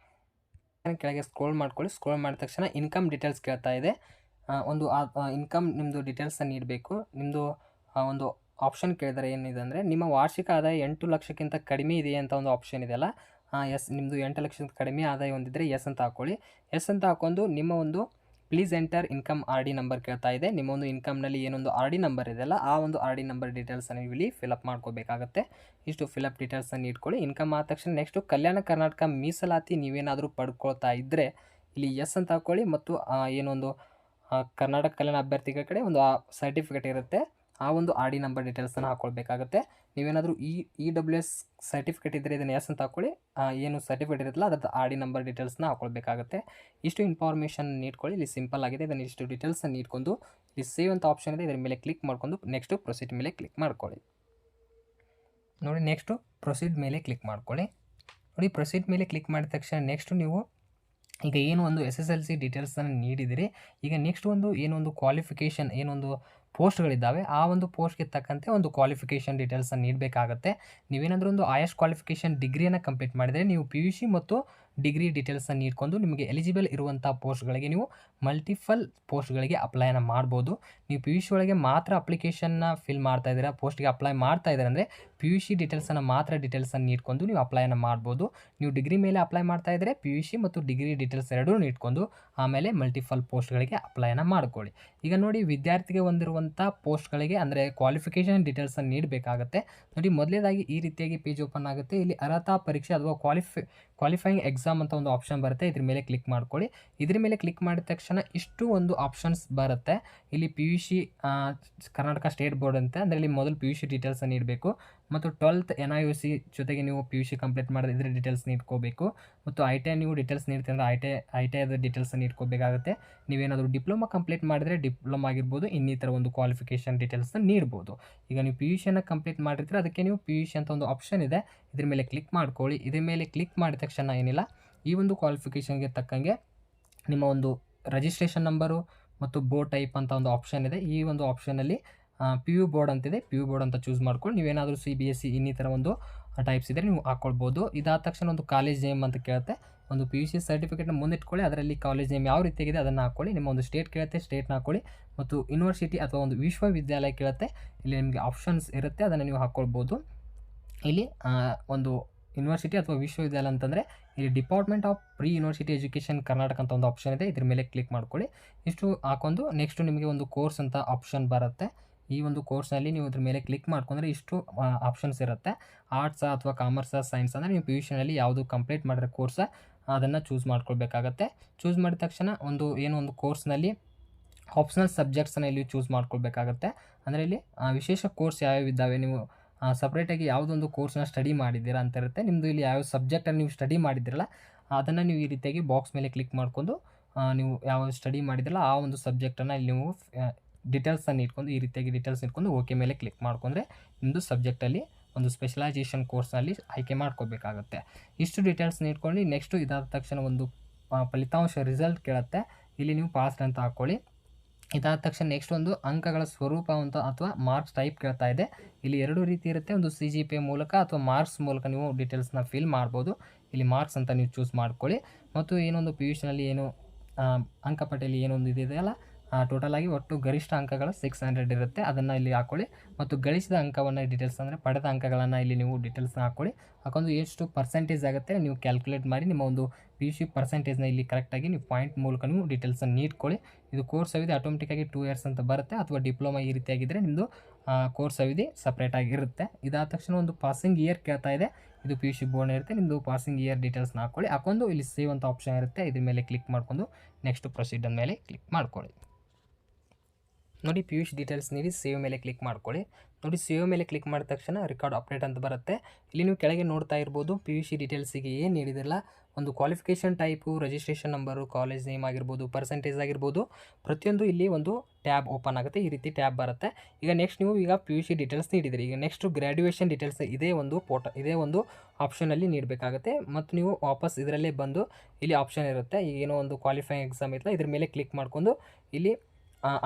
ಕೆಳಗೆ ಸ್ಕ್ರೋಲ್ ಮಾಡ್ಕೊಳ್ಳಿ. ಸ್ಕ್ರೋಲ್ ಮಾಡಿದ ತಕ್ಷಣ ಇನ್ಕಮ್ ಡೀಟೇಲ್ಸ್ ಕೇಳ್ತಾ ಇದೆ. ಒಂದು ಇನ್ಕಮ್ ನಿಮ್ಮದು ಡೀಟೇಲ್ಸನ್ನು ನೀಡಬೇಕು. ನಿಮ್ಮದು ಒಂದು ಆಪ್ಷನ್ ಕೇಳಿದರೆ ಏನಿದೆ ಅಂದರೆ, ನಿಮ್ಮ ವಾರ್ಷಿಕ ಆದಾಯ 8 ಲಕ್ಷಕ್ಕಿಂತ ಕಡಿಮೆ ಇದೆಯಾ ಅಂತ ಒಂದು ಆಪ್ಷನ್ ಇದೆಯಲ್ಲ, ಎಸ್, ನಿಮ್ಮದು 8 ಲಕ್ಷಕ್ಕಿಂತ ಕಡಿಮೆ ಆದಾಯ ಹೊಂದಿದ್ದರೆ ಎಸ್ ಅಂತ ಹಾಕ್ಕೊಳ್ಳಿ. ಎಸ್ ಅಂತ ಹಾಕೊಂಡು ನಿಮ್ಮ ಒಂದು please enter income RD number ಕೇಳ್ತಾ ಇದೆ. ನಿಮ್ಮ ಒಂದು ಇನ್ಕಮ್ನಲ್ಲಿ ಏನೊಂದು RD ನಂಬರ್ ಇದೆಯಲ್ಲ ಆ ಒಂದು RD ನಂಬರ್ ಡೀಟೇಲ್ಸನ್ನು ಇಲ್ಲಿ ಫಿಲಪ್ ಮಾಡ್ಕೋಬೇಕಾಗತ್ತೆ. ಇಷ್ಟು ಫಿಲಪ್ ಡೀಟೇಲ್ಸನ್ನು ಇಟ್ಕೊಳ್ಳಿ. ಇನ್ಕಮ್ ಆದ ತಕ್ಷಣ ನೆಕ್ಸ್ಟು ಕಲ್ಯಾಣ ಕರ್ನಾಟಕ ಮೀಸಲಾತಿ ನೀವೇನಾದರೂ ಪಡ್ಕೊಳ್ತಾ ಇದ್ದರೆ ಇಲ್ಲಿ ಎಸ್ ಅಂತ ಹಾಕ್ಕೊಳ್ಳಿ. ಮತ್ತು ಏನೊಂದು ಕರ್ನಾಟಕ ಕಲ್ಯಾಣ ಅಭ್ಯರ್ಥಿಗಳ ಕಡೆ ಒಂದು ಸರ್ಟಿಫಿಕೇಟ್ ಇರುತ್ತೆ, ಆ ಒಂದು RD ನಂಬರ್ ಡೀಟೇಲ್ಸನ್ನು ಹಾಕ್ಕೊಳ್ಬೇಕಾಗತ್ತೆ. ನೀವೇನಾದರೂ EWS ಸರ್ಟಿಫಿಕೇಟ್ ಇದ್ದರೆ ಇದನ್ನು ಎಸ್ ಅಂತ ಹಾಕ್ಕೊಳ್ಳಿ. ಏನು ಸರ್ಟಿಫಿಕೇಟ್ ಇರುತ್ತಲ್ಲ ಅದರ RD ನಂಬರ್ ಡೀಟೇಲ್ಸ್ನ ಹಾಕ್ಕೊಳ್ಬೇಕಾಗತ್ತೆ. ಇಷ್ಟು ಇನ್ಫಾರ್ಮೇಷನ್ ನೀಡ್ಕೊಳ್ಳಿ. ಇಲ್ಲಿ ಸಿಂಪಲ್ ಆಗಿದೆ. ಇದನ್ನು ಇಷ್ಟು ಡೀಟೇಲ್ಸನ್ನು ನೀಡ್ಕೊಂಡು ಇಲ್ಲಿ ಸೇವ್ ಅಂತ ಆಪ್ಷನ್ ಇದೆ, ಇದರ ಮೇಲೆ ಕ್ಲಿಕ್ ಮಾಡ್ಕೊಂಡು ನೆಕ್ಸ್ಟು ಪ್ರೊಸೀಡ್ ಮೇಲೆ ಕ್ಲಿಕ್ ಮಾಡ್ಕೊಳ್ಳಿ. ನೋಡಿ, ನೆಕ್ಸ್ಟು ಪ್ರೊಸೀಡ್ ಮೇಲೆ ಕ್ಲಿಕ್ ಮಾಡ್ಕೊಳ್ಳಿ. ನೋಡಿ, ಪ್ರೊಸೀಡ್ ಮೇಲೆ ಕ್ಲಿಕ್ ಮಾಡಿದ ತಕ್ಷಣ ನೆಕ್ಸ್ಟು ನೀವು ಈಗ ಏನು ಒಂದು SSLC ಡೀಟೇಲ್ಸನ್ನು ನೀಡಿದಿರಿ, ಈಗ ನೆಕ್ಸ್ಟ್ ಒಂದು ಏನೊಂದು ಕ್ವಾಲಿಫಿಕೇಷನ್ ಏನೊಂದು ಪೋಸ್ಟ್ಗಳಿದ್ದಾವೆ ಆ ಒಂದು ಪೋಸ್ಟ್ಗೆ ತಕ್ಕಂತೆ ಒಂದು ಕ್ವಾಲಿಫಿಕೇಷನ್ ಡೀಟೇಲ್ಸನ್ನು ನೀಡಬೇಕಾಗತ್ತೆ. ನೀವೇನಾದರೂ ಒಂದು ಹೈಯೆಸ್ಟ್ ಕ್ವಾಲಿಫಿಕೇಷನ್ ಡಿಗ್ರಿಯನ್ನು ಕಂಪ್ಲೀಟ್ ಮಾಡಿದರೆ ನೀವು PUC ಮತ್ತು ಡಿಗ್ರಿ ಡೀಟೇಲ್ಸನ್ನು ನೀಡಿಕೊಂಡು ನಿಮಗೆ ಎಲಿಜಿಬಲ್ ಇರುವಂಥ ಪೋಸ್ಟ್ಗಳಿಗೆ ನೀವು ಮಲ್ಟಿಪಲ್ ಪೋಸ್ಟ್ಗಳಿಗೆ ಅಪ್ಲೈನ ಮಾಡ್ಬೋದು. ನೀವು PUC ಒಳಗೆ ಮಾತ್ರ ಅಪ್ಲಿಕೇಶನ್ನ ಫಿಲ್ ಮಾಡ್ತಾ ಇದ್ದೀರಾ, ಪೋಸ್ಟ್ಗೆ ಅಪ್ಲೈ ಮಾಡ್ತಾ ಇದ್ದೀರಾ ಅಂದರೆ PUC ಡೀಟೇಲ್ಸನ್ನು ಮಾತ್ರ ಡೀಟೇಲ್ಸನ್ನು ನೀಡ್ಕೊಂಡು ನೀವು ಅಪ್ಲೈನ ಮಾಡ್ಬೋದು. ನೀವು ಡಿಗ್ರಿ ಮೇಲೆ ಅಪ್ಲೈ ಮಾಡ್ತಾ ಇದ್ದರೆ PUC ಮತ್ತು ಡಿಗ್ರಿ ಡೀಟೇಲ್ಸ್ ಎರಡೂ ನೀಡ್ಕೊಂಡು ಆಮೇಲೆ ಮಲ್ಟಿಪಲ್ ಪೋಸ್ಟ್ಗಳಿಗೆ ಅಪ್ಲೈನ ಮಾಡ್ಕೊಳ್ಳಿ. ಈಗ ನೋಡಿ, ವಿದ್ಯಾರ್ಥಿಗೆ ಹೊಂದಿರುವಂಥ ಪೋಸ್ಟ್ಗಳಿಗೆ ಅಂದರೆ ಕ್ವಾಲಿಫಿಕೇಷನ್ ಡೀಟೇಲ್ಸನ್ನು ನೀಡಬೇಕಾಗತ್ತೆ. ನೋಡಿ, ಮೊದಲೇದಾಗಿ ಈ ರೀತಿಯಾಗಿ ಪೇಜ್ ಓಪನ್ ಆಗುತ್ತೆ. ಇಲ್ಲಿ ಅರ್ಹತಾ ಪರೀಕ್ಷೆ ಅಥವಾ ಕ್ವಾಲಿಫೈಯಿಂಗ್ ಎಕ್ಸಾಮ್ ಅಂತ ಒಂದು ಆಪ್ಷನ್ ಬರುತ್ತೆ, ಇದ್ರ ಮೇಲೆ ಕ್ಲಿಕ್ ಮಾಡ್ಕೊಳ್ಳಿ. ಇದ್ರ ಮೇಲೆ ಕ್ಲಿಕ್ ಮಾಡಿದ ತಕ್ಷಣ ಇಷ್ಟು ಒಂದು ಆಪ್ಷನ್ಸ್ ಬರುತ್ತೆ. ಇಲ್ಲಿ PUC ಕರ್ನಾಟಕ ಸ್ಟೇಟ್ ಬೋರ್ಡ್ ಅಂತ ಅಂದರೆ ಇಲ್ಲಿ ಮೊದಲು PUC ಡೀಟೇಲ್ಸನ್ನು ನೀಡಬೇಕು. ಮತ್ತು 12th NIOC ಜೊತೆಗೆ ನೀವು PUC ಕಂಪ್ಲೀಟ್ ಮಾಡಿದ್ರೆ ಇದ್ರ ಡೀಟೇಲ್ಸ್ ನೀಡ್ಕೋಬೇಕು. ಮತ್ತು ITI ನೀವು ಡೀಟೇಲ್ಸ್ ನೀಡ್ತೀವಿ ಅಂದರೆ ITIದ ಡೀಟೇಲ್ಸನ್ನು ನೀಡ್ಕೋಬೇಕಾಗುತ್ತೆ. ನೀವೇನಾದರೂ ಡಿಪ್ಲೊಮಾ ಕಂಪ್ಲೀಟ್ ಮಾಡಿದರೆ ಡಿಪ್ಲೊಮಾ ಆಗಿರ್ಬೋದು, ಇನ್ನಿತರ ಒಂದು ಕ್ವಾಲಿಫಿಕೇಷನ್ ಡೀಟೇಲ್ಸ್ನ ನೀಡ್ಬೋದು. ಈಗ ನೀವು PUCಯನ್ನು ಕಂಪ್ಲೀಟ್ ಮಾಡಿರ್ತೀರ, ಅದಕ್ಕೆ ನೀವು PUC ಅಂತ ಒಂದು ಆಪ್ಷನ್ ಇದೆ, ಇದ್ರ ಮೇಲೆ ಕ್ಲಿಕ್ ಮಾಡ್ಕೊಳ್ಳಿ. ಇದ್ರ ಮೇಲೆ ಕ್ಲಿಕ್ ಮಾಡಿದ ತಕ್ಷಣ ಏನಿಲ್ಲ, ಈ ಒಂದು ಕ್ವಾಲಿಫಿಕೇಷನ್ಗೆ ತಕ್ಕಂಗೆ ನಿಮ್ಮ ಒಂದು ರಿಜಿಸ್ಟ್ರೇಷನ್ ನಂಬರು ಮತ್ತು ಬೋರ್ಡ್ ಟೈಪ್ ಅಂತ ಒಂದು ಆಪ್ಷನ್ ಇದೆ. ಈ ಒಂದು ಆಪ್ಷನಲ್ಲಿ PU ಬೋರ್ಡ್ ಅಂತಿದೆ, PU ಬೋರ್ಡ್ ಅಂತ ಚೂಸ್ ಮಾಡ್ಕೊಂಡು ನೀವೇನಾದರೂ CBSE ಇನ್ನಿತರ ಒಂದು ಟೈಪ್ಸ್ ಇದ್ದರೆ ನೀವು ಹಾಕ್ಕೊಳ್ಬೋದು. ಇದಾದ ತಕ್ಷಣ ಒಂದು ಕಾಲೇಜ್ ನೇಮ್ ಅಂತ ಕೇಳುತ್ತೆ, ಒಂದು PUC ಸರ್ಟಿಫಿಕೇಟ್ನ ಮುಂದಿಟ್ಕೊಳ್ಳಿ. ಅದರಲ್ಲಿ ಕಾಲೇಜ್ ನೇಮ್ ಯಾವ ರೀತಿಯಾಗಿದೆ ಅದನ್ನು ಹಾಕ್ಕೊಳ್ಳಿ. ನಿಮ್ಮ ಒಂದು ಸ್ಟೇಟ್ ಕೇಳುತ್ತೆ, ಸ್ಟೇಟ್ನ ಹಾಕ್ಕೊಳ್ಳಿ. ಮತ್ತು ಯೂನಿವರ್ಸಿಟಿ ಅಥವಾ ಒಂದು ವಿಶ್ವವಿದ್ಯಾಲಯ ಕೇಳುತ್ತೆ, ಇಲ್ಲಿ ನಿಮಗೆ ಆಪ್ಷನ್ಸ್ ಇರುತ್ತೆ, ಅದನ್ನು ನೀವು ಹಾಕ್ಕೊಳ್ಬೋದು. ಇಲ್ಲಿ ಒಂದು ಯೂನಿವರ್ಸಿಟಿ ಅಥವಾ ವಿಶ್ವವಿದ್ಯಾಲಯ ಅಂತಂದರೆ ಇಲ್ಲಿ department of pre university education Karnataka ಅಂತ ಒಂದು ಆಪ್ಷನ್ ಇದೆ, ಇದ್ರ ಮೇಲೆ ಕ್ಲಿಕ್ ಮಾಡ್ಕೊಳ್ಳಿ. ಇಷ್ಟು ಹಾಕೊಂಡು ನೆಕ್ಸ್ಟು ನಿಮಗೆ ಒಂದು ಕೋರ್ಸ್ ಅಂತ ಆಪ್ಷನ್ ಬರುತ್ತೆ. ಈ ಒಂದು ಕೋರ್ಸ್ನಲ್ಲಿ ನೀವು ಇದ್ರ ಮೇಲೆ ಕ್ಲಿಕ್ ಮಾಡ್ಕೊಂಡ್ರೆ ಇಷ್ಟು ಆಪ್ಷನ್ಸ್ ಇರುತ್ತೆ. ಆರ್ಟ್ಸಾ ಅಥವಾ ಕಾಮರ್ಸಾ ಸೈನ್ಸ್ ಅಂದರೆ ನೀವು ಪಿ ಯು ಸಿನಲ್ಲಿ ಯಾವುದು ಕಂಪ್ಲೀಟ್ ಮಾಡಿರೋ ಕೋರ್ಸ ಅದನ್ನು ಚೂಸ್ ಮಾಡ್ಕೊಳ್ಬೇಕಾಗತ್ತೆ. ಚೂಸ್ ಮಾಡಿದ ತಕ್ಷಣ ಒಂದು ಕೋರ್ಸ್ನಲ್ಲಿ ಆಪ್ಷನಲ್ ಸಬ್ಜೆಕ್ಟ್ಸನ್ನು ಇಲ್ಲಿ ಚೂಸ್ ಮಾಡ್ಕೊಳ್ಬೇಕಾಗತ್ತೆ. ಅಂದರೆ ಇಲ್ಲಿ ವಿಶೇಷ ಕೋರ್ಸ್ ಯಾವ್ಯಾವ ಇದ್ದಾವೆ, ನೀವು ಸಪ್ರೇಟಾಗಿ ಯಾವುದೊಂದು ಕೋರ್ಸ್ನ ಸ್ಟಡಿ ಮಾಡಿದ್ದೀರಾ ಅಂತ ಇರುತ್ತೆ. ನಿಮ್ಮದು ಇಲ್ಲಿ ಯಾವ ಸಬ್ಜೆಕ್ಟನ್ನು ನೀವು ಸ್ಟಡಿ ಮಾಡಿದ್ದೀರಲ್ಲ ಅದನ್ನು ನೀವು ಈ ರೀತಿಯಾಗಿ ಬಾಕ್ಸ್ ಮೇಲೆ ಕ್ಲಿಕ್ ಮಾಡ್ಕೊಂಡು ನೀವು ಯಾವ ಸ್ಟಡಿ ಮಾಡಿದ್ರಲ್ಲ ಆ ಒಂದು ಸಬ್ಜೆಕ್ಟನ್ನು ಇಲ್ಲಿ ನೀವು ಡೀಟೇಲ್ಸನ್ನು ಇಟ್ಕೊಂಡು ಈ ರೀತಿಯಾಗಿ ಡೀಟೇಲ್ಸ್ ಇಟ್ಕೊಂಡು ಓಕೆ ಮೇಲೆ ಕ್ಲಿಕ್ ಮಾಡ್ಕೊಂಡ್ರೆ ನಿಮ್ಮದು ಸಬ್ಜೆಕ್ಟಲ್ಲಿ ಒಂದು ಸ್ಪೆಷಲೈಸೇಷನ್ ಕೋರ್ಸ್ನಲ್ಲಿ ಆಯ್ಕೆ ಮಾಡ್ಕೋಬೇಕಾಗುತ್ತೆ. ಇಷ್ಟು ಡೀಟೇಲ್ಸ್ನ ಇಟ್ಕೊಂಡು ನೆಕ್ಸ್ಟು ಇದಾದ ತಕ್ಷಣ ಒಂದು ಫಲಿತಾಂಶ ರಿಸಲ್ಟ್ ಕೇಳುತ್ತೆ. ಇಲ್ಲಿ ನೀವು ಪಾಸ್ಡ್ ಅಂತ ಹಾಕ್ಕೊಳ್ಳಿ. ಇದಾದ ತಕ್ಷಣ ನೆಕ್ಸ್ಟ್ ಒಂದು ಅಂಕಗಳ ಸ್ವರೂಪ ಅಂತ ಅಥವಾ ಮಾರ್ಕ್ಸ್ ಟೈಪ್ ಕೇಳ್ತಾ ಇದೆ. ಇಲ್ಲಿ 2 ರೀತಿ ಇರುತ್ತೆ, ಒಂದು CGPA ಮೂಲಕ ಅಥವಾ ಮಾರ್ಕ್ಸ್ ಮೂಲಕ ನೀವು ಡೀಟೇಲ್ಸ್ನ ಫಿಲ್ ಮಾಡ್ಬೋದು. ಇಲ್ಲಿ ಮಾರ್ಕ್ಸ್ ಅಂತ ನೀವು ಚೂಸ್ ಮಾಡ್ಕೊಳ್ಳಿ. ಮತ್ತು ಏನೊಂದು ಪಿ ಯು ಸಿನಲ್ಲಿ ಏನು ಅಂಕಪಟ್ಟಿಯಲ್ಲಿ ಏನೊಂದು ಇದೆಯಲ್ಲ ಟೋಟಲಾಗಿ ಒಟ್ಟು ಗರಿಷ್ಠ ಅಂಕಗಳು 600 ಇರುತ್ತೆ, ಅದನ್ನು ಇಲ್ಲಿ ಹಾಕ್ಕೊಳ್ಳಿ. ಮತ್ತು ಗಳಿಸಿದ ಅಂಕವನ್ನು ಡೀಟೇಲ್ಸ್ ಅಂದರೆ ಪಡೆದ ಅಂಕಗಳನ್ನು ಇಲ್ಲಿ ನೀವು ಡೀಟೇಲ್ಸ್ನ ಹಾಕೊಂಡು ಎಷ್ಟು ಪರ್ಸೆಂಟೇಜ್ ಆಗುತ್ತೆ ನೀವು ಕ್ಯಾಲ್ಕುಲೇಟ್ ಮಾಡಿ ನಿಮ್ಮ ಒಂದು ಪಿ ಯು ಸಿ ಪರ್ಸೆಂಟೇಜ್ನ ಇಲ್ಲಿ ಕರೆಕ್ಟಾಗಿ ನೀವು ಪಾಯಿಂಟ್ ಮೂಲಕ ನೀವು ಡೀಟೇಲ್ಸನ್ನು ನೀಡ್ಕೊಳ್ಳಿ. ಇದು ಕೋರ್ಸ್ ಅವಧಿ ಆಟೋಮೆಟಿಕ್ಕಾಗಿ 2 ಇಯರ್ಸ್ ಅಂತ ಬರುತ್ತೆ, ಅಥವಾ ಡಿಪ್ಲೊಮಾ ಈ ರೀತಿಯಾಗಿದ್ದರೆ ನಿಮ್ಮದು ಕೋರ್ಸ್ ಅವಧಿ ಸಪ್ರೇಟಾಗಿರುತ್ತೆ. ಇದಾದ ತಕ್ಷಣ ಒಂದು ಪಾಸಿಂಗ್ ಇಯರ್ ಕೇಳ್ತಾ ಇದೆ. ಇದು ಪಿ ಯು ಸಿ ಬೋರ್ಡ್ ಇರುತ್ತೆ, ನಿಮ್ಮದು ಪಾಸಿಂಗ್ ಇಯರ್ ಡೀಟೇಲ್ಸ್ನ ಹಾಕ್ಕೊಂಡು ಇಲ್ಲಿ ಸೇವ್ ಅಂತ ಆಪ್ಷನ್ ಇರುತ್ತೆ, ಇದ್ರ ಮೇಲೆ ಕ್ಲಿಕ್ ಮಾಡ್ಕೊಂಡು ನೆಕ್ಸ್ಟ್ ಪ್ರೊಸೀಡ್ ಮೇಲೆ ಕ್ಲಿಕ್ ಮಾಡ್ಕೊಳ್ಳಿ. ನೋಡಿ ಪಿ ಯು ಸಿ ಡೀಟೇಲ್ಸ್ ನೀಡಿ ಸೇವ್ ಮೇಲೆ ಕ್ಲಿಕ್ ಮಾಡ್ಕೊಳ್ಳಿ. ನೋಡಿ ಸೇವ್ ಮೇಲೆ ಕ್ಲಿಕ್ ಮಾಡಿದ ತಕ್ಷಣ ರೆಕಾರ್ಡ್ ಅಪ್ಡೇಟ್ ಅಂತ ಬರುತ್ತೆ. ಇಲ್ಲಿ ನೀವು ಕೆಳಗೆ ನೋಡ್ತಾ ಇರ್ಬೋದು ಪಿ ಯು ಸಿ ಡೀಟೇಲ್ಸಿಗೆ ಏನು ನೀಡಿದಿರಲ್ಲ, ಒಂದು qualification type, registration number, college name ಆಗಿರ್ಬೋದು, ಪರ್ಸೆಂಟೇಜ್ ಆಗಿರ್ಬೋದು, ಪ್ರತಿಯೊಂದು ಇಲ್ಲಿ ಒಂದು ಟ್ಯಾಬ್ ಓಪನ್ ಆಗುತ್ತೆ. ಈ ರೀತಿ ಟ್ಯಾಬ್ ಬರುತ್ತೆ. ಈಗ ನೆಕ್ಸ್ಟ್ ನೀವು ಪಿ ಯು ಸಿ ಡೀಟೇಲ್ಸ್ ನೀಡಿದಿರಿ. ಈಗ ನೆಕ್ಸ್ಟ್ ಗ್ರ್ಯಾಜುಯೇಷನ್ ಡೀಟೇಲ್ಸ್ ಇದೇ ಒಂದು ಆಪ್ಷನಲ್ಲಿ ನೀಡಬೇಕಾಗುತ್ತೆ. ಮತ್ತು ನೀವು ವಾಪಸ್ ಇದರಲ್ಲೇ ಬಂದು ಇಲ್ಲಿ ಆಪ್ಷನ್ ಇರುತ್ತೆ, ಏನೋ ಒಂದು ಕ್ವಾಲಿಫೈಯಿಂಗ್ ಎಕ್ಸಾಮ್ ಇತ್ತಲ್ಲ ಇದ್ರ ಮೇಲೆ ಕ್ಲಿಕ್ ಮಾಡ್ಕೊಂಡು ಇಲ್ಲಿ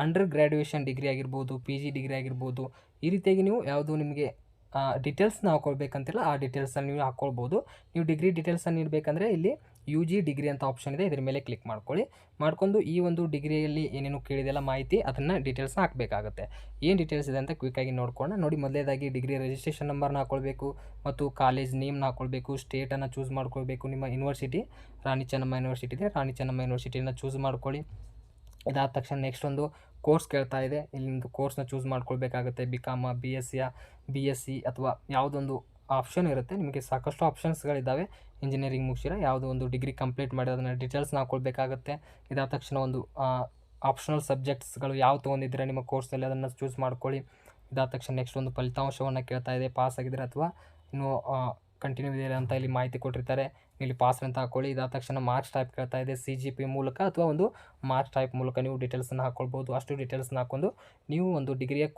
ಅಂಡರ್ ಗ್ರ್ಯಾಜುಯೇಷನ್ ಡಿಗ್ರಿ ಆಗಿರ್ಬೋದು, PG ಡಿಗ್ರಿ ಆಗಿರ್ಬೋದು, ಈ ರೀತಿಯಾಗಿ ನೀವು ಯಾವುದು ನಿಮಗೆ ಡೀಟೇಲ್ಸ್ನ ಹಾಕ್ಕೊಳ್ಬೇಕಂತಿಲ್ಲ ಆ ಡೀಟೇಲ್ಸನ್ನು ನೀವು ಹಾಕ್ಕೊಳ್ಬೋದು. ನೀವು ಡಿಗ್ರಿ ಡೀಟೇಲ್ಸನ್ನು ನೀಡಬೇಕಂದ್ರೆ ಇಲ್ಲಿ UG ಡಿಗ್ರಿ ಅಂತ ಆಪ್ಷನ್ ಇದೆ, ಇದ್ರ ಮೇಲೆ ಕ್ಲಿಕ್ ಮಾಡ್ಕೊಂಡು ಈ ಒಂದು ಡಿಗ್ರಿಯಲ್ಲಿ ಏನೇನು ಕೇಳಿದೆಲ್ಲ ಮಾಹಿತಿ ಅದನ್ನು ಡೀಟೇಲ್ಸ್ನ ಹಾಕಬೇಕಾಗುತ್ತೆ. ಏನು ಡೀಟೇಲ್ಸ್ ಇದೆ ಅಂತ ಕ್ವಿಕ್ಕಾಗಿ ನೋಡ್ಕೊಂಡು ನೋಡಿ. ಮೊದಲೇದಾಗಿ ಡಿಗ್ರಿ ರಿಜಿಸ್ಟ್ರೇಷನ್ ನಂಬರ್ನ ಹಾಕ್ಕೊಳ್ಬೇಕು, ಮತ್ತು ಕಾಲೇಜ್ ನೇಮ್ನ ಹಾಕ್ಕೊಳ್ಬೇಕು, ಸ್ಟೇಟನ್ನು ಚೂಸ್ ಮಾಡ್ಕೊಳ್ಬೇಕು. ನಿಮ್ಮ ಯೂನಿವರ್ಸಿಟಿ ರಾಣಿ ಚೆನ್ನಮ್ಮ ಯೂನಿವರ್ಸಿಟಿ ಇದೆ, ರಾಣಿ ಚೆನ್ನಮ್ಮ ಯೂನಿವರ್ಸಿಟಿನ ಚೂಸ್ ಮಾಡ್ಕೊಳ್ಳಿ. ಇದಾದ ತಕ್ಷಣ ನೆಕ್ಸ್ಟ್ ಒಂದು ಕೋರ್ಸ್ ಕೇಳ್ತಾ ಇದೆ, ಇಲ್ಲಿ ನಿಮ್ಮದು ಕೋರ್ಸ್ನ ಚೂಸ್ ಮಾಡ್ಕೊಳ್ಬೇಕಾಗುತ್ತೆ. BCom, BSc ಅಥವಾ ಯಾವುದೊಂದು ಆಪ್ಷನ್ ಇರುತ್ತೆ, ನಿಮಗೆ ಸಾಕಷ್ಟು ಆಪ್ಷನ್ಸ್ಗಳಿದ್ದಾವೆ. ಇಂಜಿನಿಯರಿಂಗ್ ಮುಗಿಸಿರ ಯಾವುದೋ ಒಂದು ಡಿಗ್ರಿ ಕಂಪ್ಲೀಟ್ ಮಾಡಿ ಅದನ್ನು ಡೀಟೇಲ್ಸ್ನ ಹಾಕ್ಕೊಳ್ಬೇಕಾಗುತ್ತೆ. ಇದಾದ ತಕ್ಷಣ ಒಂದು ಆಪ್ಷನಲ್ ಸಬ್ಜೆಕ್ಟ್ಸ್ಗಳು ಯಾವ ತೊಗೊಂಡಿದ್ದೀರಾ ನಿಮ್ಮ ಕೋರ್ಸಲ್ಲಿ ಅದನ್ನು ಚೂಸ್ ಮಾಡ್ಕೊಳ್ಳಿ. ಇದಾದ ತಕ್ಷಣ ನೆಕ್ಸ್ಟ್ ಒಂದು ಫಲಿತಾಂಶವನ್ನು ಕೇಳ್ತಾ ಇದೆ, ಪಾಸ್ ಆಗಿದ್ರೆ ಅಥವಾ ಇನ್ನೂ ಕಂಟಿನ್ಯೂ ಇದೆ ಅಂತ ಇಲ್ಲಿ ಮಾಹಿತಿ ಕೊಟ್ಟಿರ್ತಾರೆ, ಇಲ್ಲಿ ಪಾಸ್ ಅಂತ ಹಾಕ್ಕೊಳ್ಳಿ. ಇದಾದ ತಕ್ಷಣ ಮಾರ್ಕ್ಸ್ ಟೈಪ್ ಕೇಳ್ತಾ ಇದೆ, CGPA ಮೂಲಕ ಅಥವಾ ಒಂದು ಮಾರ್ಕ್ಸ್ ಟೈಪ್ ಮೂಲಕ ನೀವು ಡೀಟೇಲ್ಸನ್ನು ಹಾಕ್ಕೊಳ್ಬೋದು. ಅಷ್ಟು ಡೀಟೇಲ್ಸ್ನ ಹಾಕ್ಕೊಂಡು ನೀವು ಒಂದು ಡಿಗ್ರಿಯ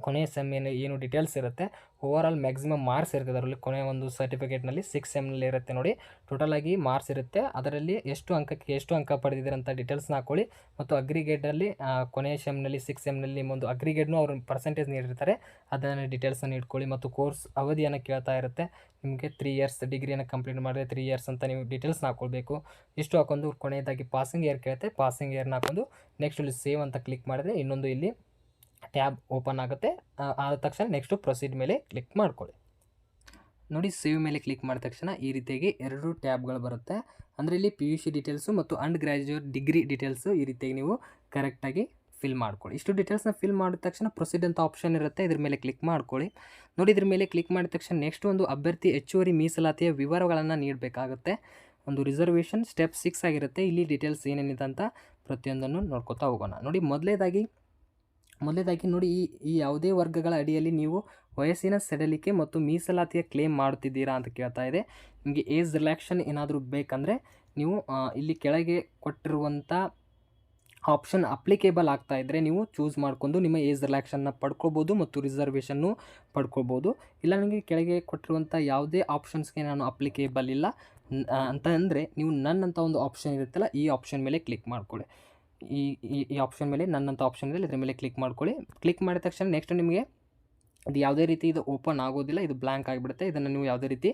ಕೊನೆಯ ಸೆಮ್ ಏನು ಡೀಟೇಲ್ಸ್ ಇರುತ್ತೆ, ಓವರಾಲ್ ಮ್ಯಾಕ್ಸಿಮಮ್ ಮಾರ್ಕ್ಸ್ ಇರುತ್ತೆ ಅದರಲ್ಲಿ. ಕೊನೆಯ ಒಂದು ಸರ್ಟಿಫಿಕೇಟ್ನಲ್ಲಿ 6 ಸೆಮ್ನಲ್ಲಿ ಇರುತ್ತೆ ನೋಡಿ, ಟೋಟಲಾಗಿ ಮಾರ್ಕ್ಸ್ ಇರುತ್ತೆ, ಅದರಲ್ಲಿ ಎಷ್ಟು ಅಂಕ ಪಡೆದಿದ್ದೀರ ಅಂತ ಡೀಟೇಲ್ಸ್ನ ಹಾಕ್ಕೊಳ್ಳಿ. ಮತ್ತು ಅಗ್ರಿಗೇಟಲ್ಲಿ ಕೊನೆಯ ಸೆಮ್ನಲ್ಲಿ 6 ಸೆಮ್ನಲ್ಲಿ ನಿಮ್ಮೊಂದು ಅಗ್ರಿಗೇಟ್ನು ಅವರು ಪರ್ಸೆಂಟೇಜ್ ನೀಡಿರ್ತಾರೆ, ಅದನ್ನು ಡೀಟೇಲ್ಸನ್ನು ಇಟ್ಕೊಳ್ಳಿ. ಮತ್ತು ಕೋರ್ಸ್ ಅವಧಿಯನ್ನು ಕೇಳ್ತಾ ಇರುತ್ತೆ, ನಿಮಗೆ 3 ಇಯರ್ಸ್ ಡಿಗ್ರಿಯನ್ನು ಕಂಪ್ಲೀಟ್ ಮಾಡಿದ್ರೆ 3 ಇಯರ್ಸ್ ಅಂತ ನೀವು ಡೀಟೇಲ್ಸ್ನ ಹಾಕ್ಕೊಳ್ಬೇಕು. ಇಷ್ಟು ಹಾಕೊಂಡು ಕೊನೆಯದಾಗಿ ಪಾಸಿಂಗ್ ಇಯರ್ ಕೇಳುತ್ತೆ, ಪಾಸಿಂಗ್ ಇಯರ್ನ ಹಾಕೊಂಡು ನೆಕ್ಸ್ಟ್ ಇಲ್ಲಿ ಸೇವ್ ಅಂತ ಕ್ಲಿಕ್ ಮಾಡಿದ್ರೆ ಇನ್ನೊಂದು ಇಲ್ಲಿ ಟ್ಯಾಬ್ ಓಪನ್ ಆಗುತ್ತೆ. ಆದ ತಕ್ಷಣ ನೆಕ್ಸ್ಟು ಪ್ರೊಸೀಡ್ ಮೇಲೆ ಕ್ಲಿಕ್ ಮಾಡ್ಕೊಳ್ಳಿ. ನೋಡಿ ಸೇವ್ ಮೇಲೆ ಕ್ಲಿಕ್ ಮಾಡಿದ ತಕ್ಷಣ ಈ ರೀತಿಯಾಗಿ 2 ಟ್ಯಾಬ್ಗಳು ಬರುತ್ತೆ. ಅಂದರೆ ಇಲ್ಲಿ ಪಿ ಯು ಸಿ ಡೀಟೇಲ್ಸು ಮತ್ತು ಅಂಡರ್ ಗ್ರ್ಯಾಜುಯೇಟ್ ಡಿಗ್ರಿ ಡೀಟೇಲ್ಸು ಈ ರೀತಿಯಾಗಿ ನೀವು ಕರೆಕ್ಟಾಗಿ ಫಿಲ್ ಮಾಡ್ಕೊಳ್ಳಿ. ಇಷ್ಟು ಡೀಟೇಲ್ಸ್ನ ಫಿಲ್ ಮಾಡಿದ ತಕ್ಷಣ ಪ್ರೊಸೀಡ್ ಅಂತ ಆಪ್ಷನ್ ಇರುತ್ತೆ, ಇದ್ರ ಮೇಲೆ ಕ್ಲಿಕ್ ಮಾಡ್ಕೊಳ್ಳಿ. ನೋಡಿ ಇದ್ರ ಮೇಲೆ ಕ್ಲಿಕ್ ಮಾಡಿದ ತಕ್ಷಣ ನೆಕ್ಸ್ಟ್ ಒಂದು ಅಭ್ಯರ್ಥಿ ಹೆಚ್ಚುವರಿ ಮೀಸಲಾತಿಯ ವಿವರಗಳನ್ನು ನೀಡಬೇಕಾಗುತ್ತೆ. ಒಂದು ರಿಸರ್ವೇಷನ್ ಸ್ಟೆಪ್ 6 ಆಗಿರುತ್ತೆ. ಇಲ್ಲಿ ಡೀಟೇಲ್ಸ್ ಏನೇನಿದೆ ಅಂತ ಪ್ರತಿಯೊಂದನ್ನು ನೋಡ್ಕೊತಾ ಹೋಗೋಣ. ನೋಡಿ ಮೊದಲೇದಾಗಿ ನೋಡಿ ಈ ಯಾವುದೇ ವರ್ಗಗಳ ಅಡಿಯಲ್ಲಿ ನೀವು ವಯಸ್ಸಿನ ಸಡಿಲಿಕೆ ಮತ್ತು ಮೀಸಲಾತಿಯ ಕ್ಲೇಮ್ ಮಾಡುತ್ತಿದ್ದೀರಾ ಅಂತ ಕೇಳ್ತಾ ಇದೆ. ನಿಮಗೆ ಏಜ್ ರಿಲ್ಯಾಕ್ಷನ್ ಏನಾದರೂ ಬೇಕಂದರೆ ನೀವು ಇಲ್ಲಿ ಕೆಳಗೆ ಕೊಟ್ಟಿರುವಂಥ ಆಪ್ಷನ್ ಅಪ್ಲಿಕೇಬಲ್ ಆಗ್ತಾ ಇದ್ದರೆ ನೀವು ಚೂಸ್ ಮಾಡ್ಕೊಂಡು ನಿಮ್ಮ ಏಜ್ ರಿಲ್ಯಾಕ್ಷನ್ನ ಪಡ್ಕೋಬೋದು ಮತ್ತು ರಿಸರ್ವೇಷನ್ನು ಪಡ್ಕೋಬೋದು. ಇಲ್ಲ ನನಗೆ ಕೆಳಗೆ ಕೊಟ್ಟಿರುವಂಥ ಯಾವುದೇ ಆಪ್ಷನ್ಸ್ಗೆ ನಾನು ಅಪ್ಲಿಕೇಬಲ್ ಇಲ್ಲ ಅಂತ ಅಂದರೆ ನೀವು ನನ್ ಅಂತ ಒಂದು ಆಪ್ಷನ್ ಇರುತ್ತಲ್ಲ, ಈ ಆಪ್ಷನ್ ಮೇಲೆ ಕ್ಲಿಕ್ ಮಾಡ್ಕೊಳ್ಳಿ. ಈ ಆಪ್ಷನ್ ಮೇಲೆ ನನ್ನಂಥ ಆಪ್ಷನ್ ಇದೆ, ಇದ್ರ ಮೇಲೆ ಕ್ಲಿಕ್ ಮಾಡ್ಕೊಳ್ಳಿ. ಕ್ಲಿಕ್ ಮಾಡಿದ ತಕ್ಷಣ ನೆಕ್ಸ್ಟ್ ನಿಮಗೆ ಇದು ಯಾವುದೇ ರೀತಿ ಇದು ಓಪನ್ ಆಗೋದಿಲ್ಲ, ಇದು ಬ್ಲ್ಯಾಂಕ್ ಆಗಿಬಿಡುತ್ತೆ. ಇದನ್ನು ನೀವು ಯಾವುದೇ ರೀತಿ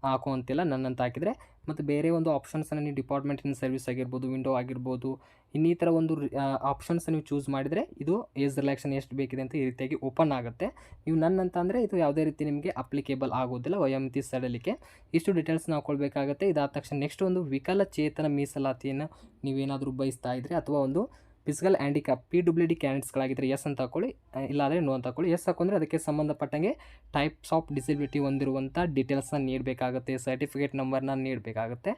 ಹಾಕುವಂತಿಲ್ಲ. ನನ್ನಂತ ಹಾಕಿದರೆ ಮತ್ತು ಬೇರೆ ಒಂದು ಆಪ್ಷನ್ಸನ್ನು ನೀವು ಡಿಪಾರ್ಟ್ಮೆಂಟ್ ಇನ್ ಸರ್ವಿಸ್ ಆಗಿರ್ಬೋದು, ವಿಂಡೋ ಆಗಿರ್ಬೋದು, ಇನ್ನಿತರ ಒಂದು ಆಪ್ಷನ್ಸ್ ನೀವು ಚೂಸ್ ಮಾಡಿದರೆ ಇದು ಏಜ್ ರಿಲ್ಯಾಕ್ಸೇಷನ್ ಎಷ್ಟು ಬೇಕಿದೆ ಅಂತ ಈ ರೀತಿಯಾಗಿ ಓಪನ್ ಆಗುತ್ತೆ. ನೀವು ನನ್ ಅಂತ ಅಂದರೆ ಇದು ಯಾವುದೇ ರೀತಿ ನಿಮಗೆ ಅಪ್ಲಿಕೇಬಲ್ ಆಗೋದಿಲ್ಲ ವಯೋಮಿತಿ ಸಡಿಲಿಕೆ. ಇಷ್ಟು ಡೀಟೇಲ್ಸ್ ನಾವು ಕೊಡಬೇಕಾಗುತ್ತೆ. ಇದಾದ ತಕ್ಷಣ ನೆಕ್ಸ್ಟ್ ಒಂದು ವಿಕಲಚೇತನ ಮೀಸಲಾತಿಯನ್ನು ನೀವೇನಾದರೂ ಬಯಸ್ತಾ ಇದ್ದರೆ ಅಥವಾ ಒಂದು ಫಿಸಿಕಲ್ ಹ್ಯಾಂಡಿಕ್ಯಾಪ್ PWD ಕ್ಯಾಂಡಿಡೇಟ್ಸ್ಗಳಾಗಿದ್ದರೆ ಎಸ್ ಅಂತ ಹಾಕೊಳ್ಳಿ, ಇಲ್ಲಾಂದರೆ ನೋ ಅಂತ ಹಾಕೊಳ್ಳಿ. ಎಸ್ ಹಾಕೊಂಡ್ರೆ ಅದಕ್ಕೆ ಸಂಬಂಧಪಟ್ಟಂಗೆ ಟೈಪ್ಸ್ ಆಫ್ ಡಿಸಬಿಲಿಟಿ ಹೊಂದಿರುವಂಥ ಡೀಟೇಲ್ಸ್ನ ನೀಡಬೇಕಾಗುತ್ತೆ, ಸರ್ಟಿಫಿಕೇಟ್ ನಂಬರ್ನ ನೀಡಬೇಕಾಗುತ್ತೆ.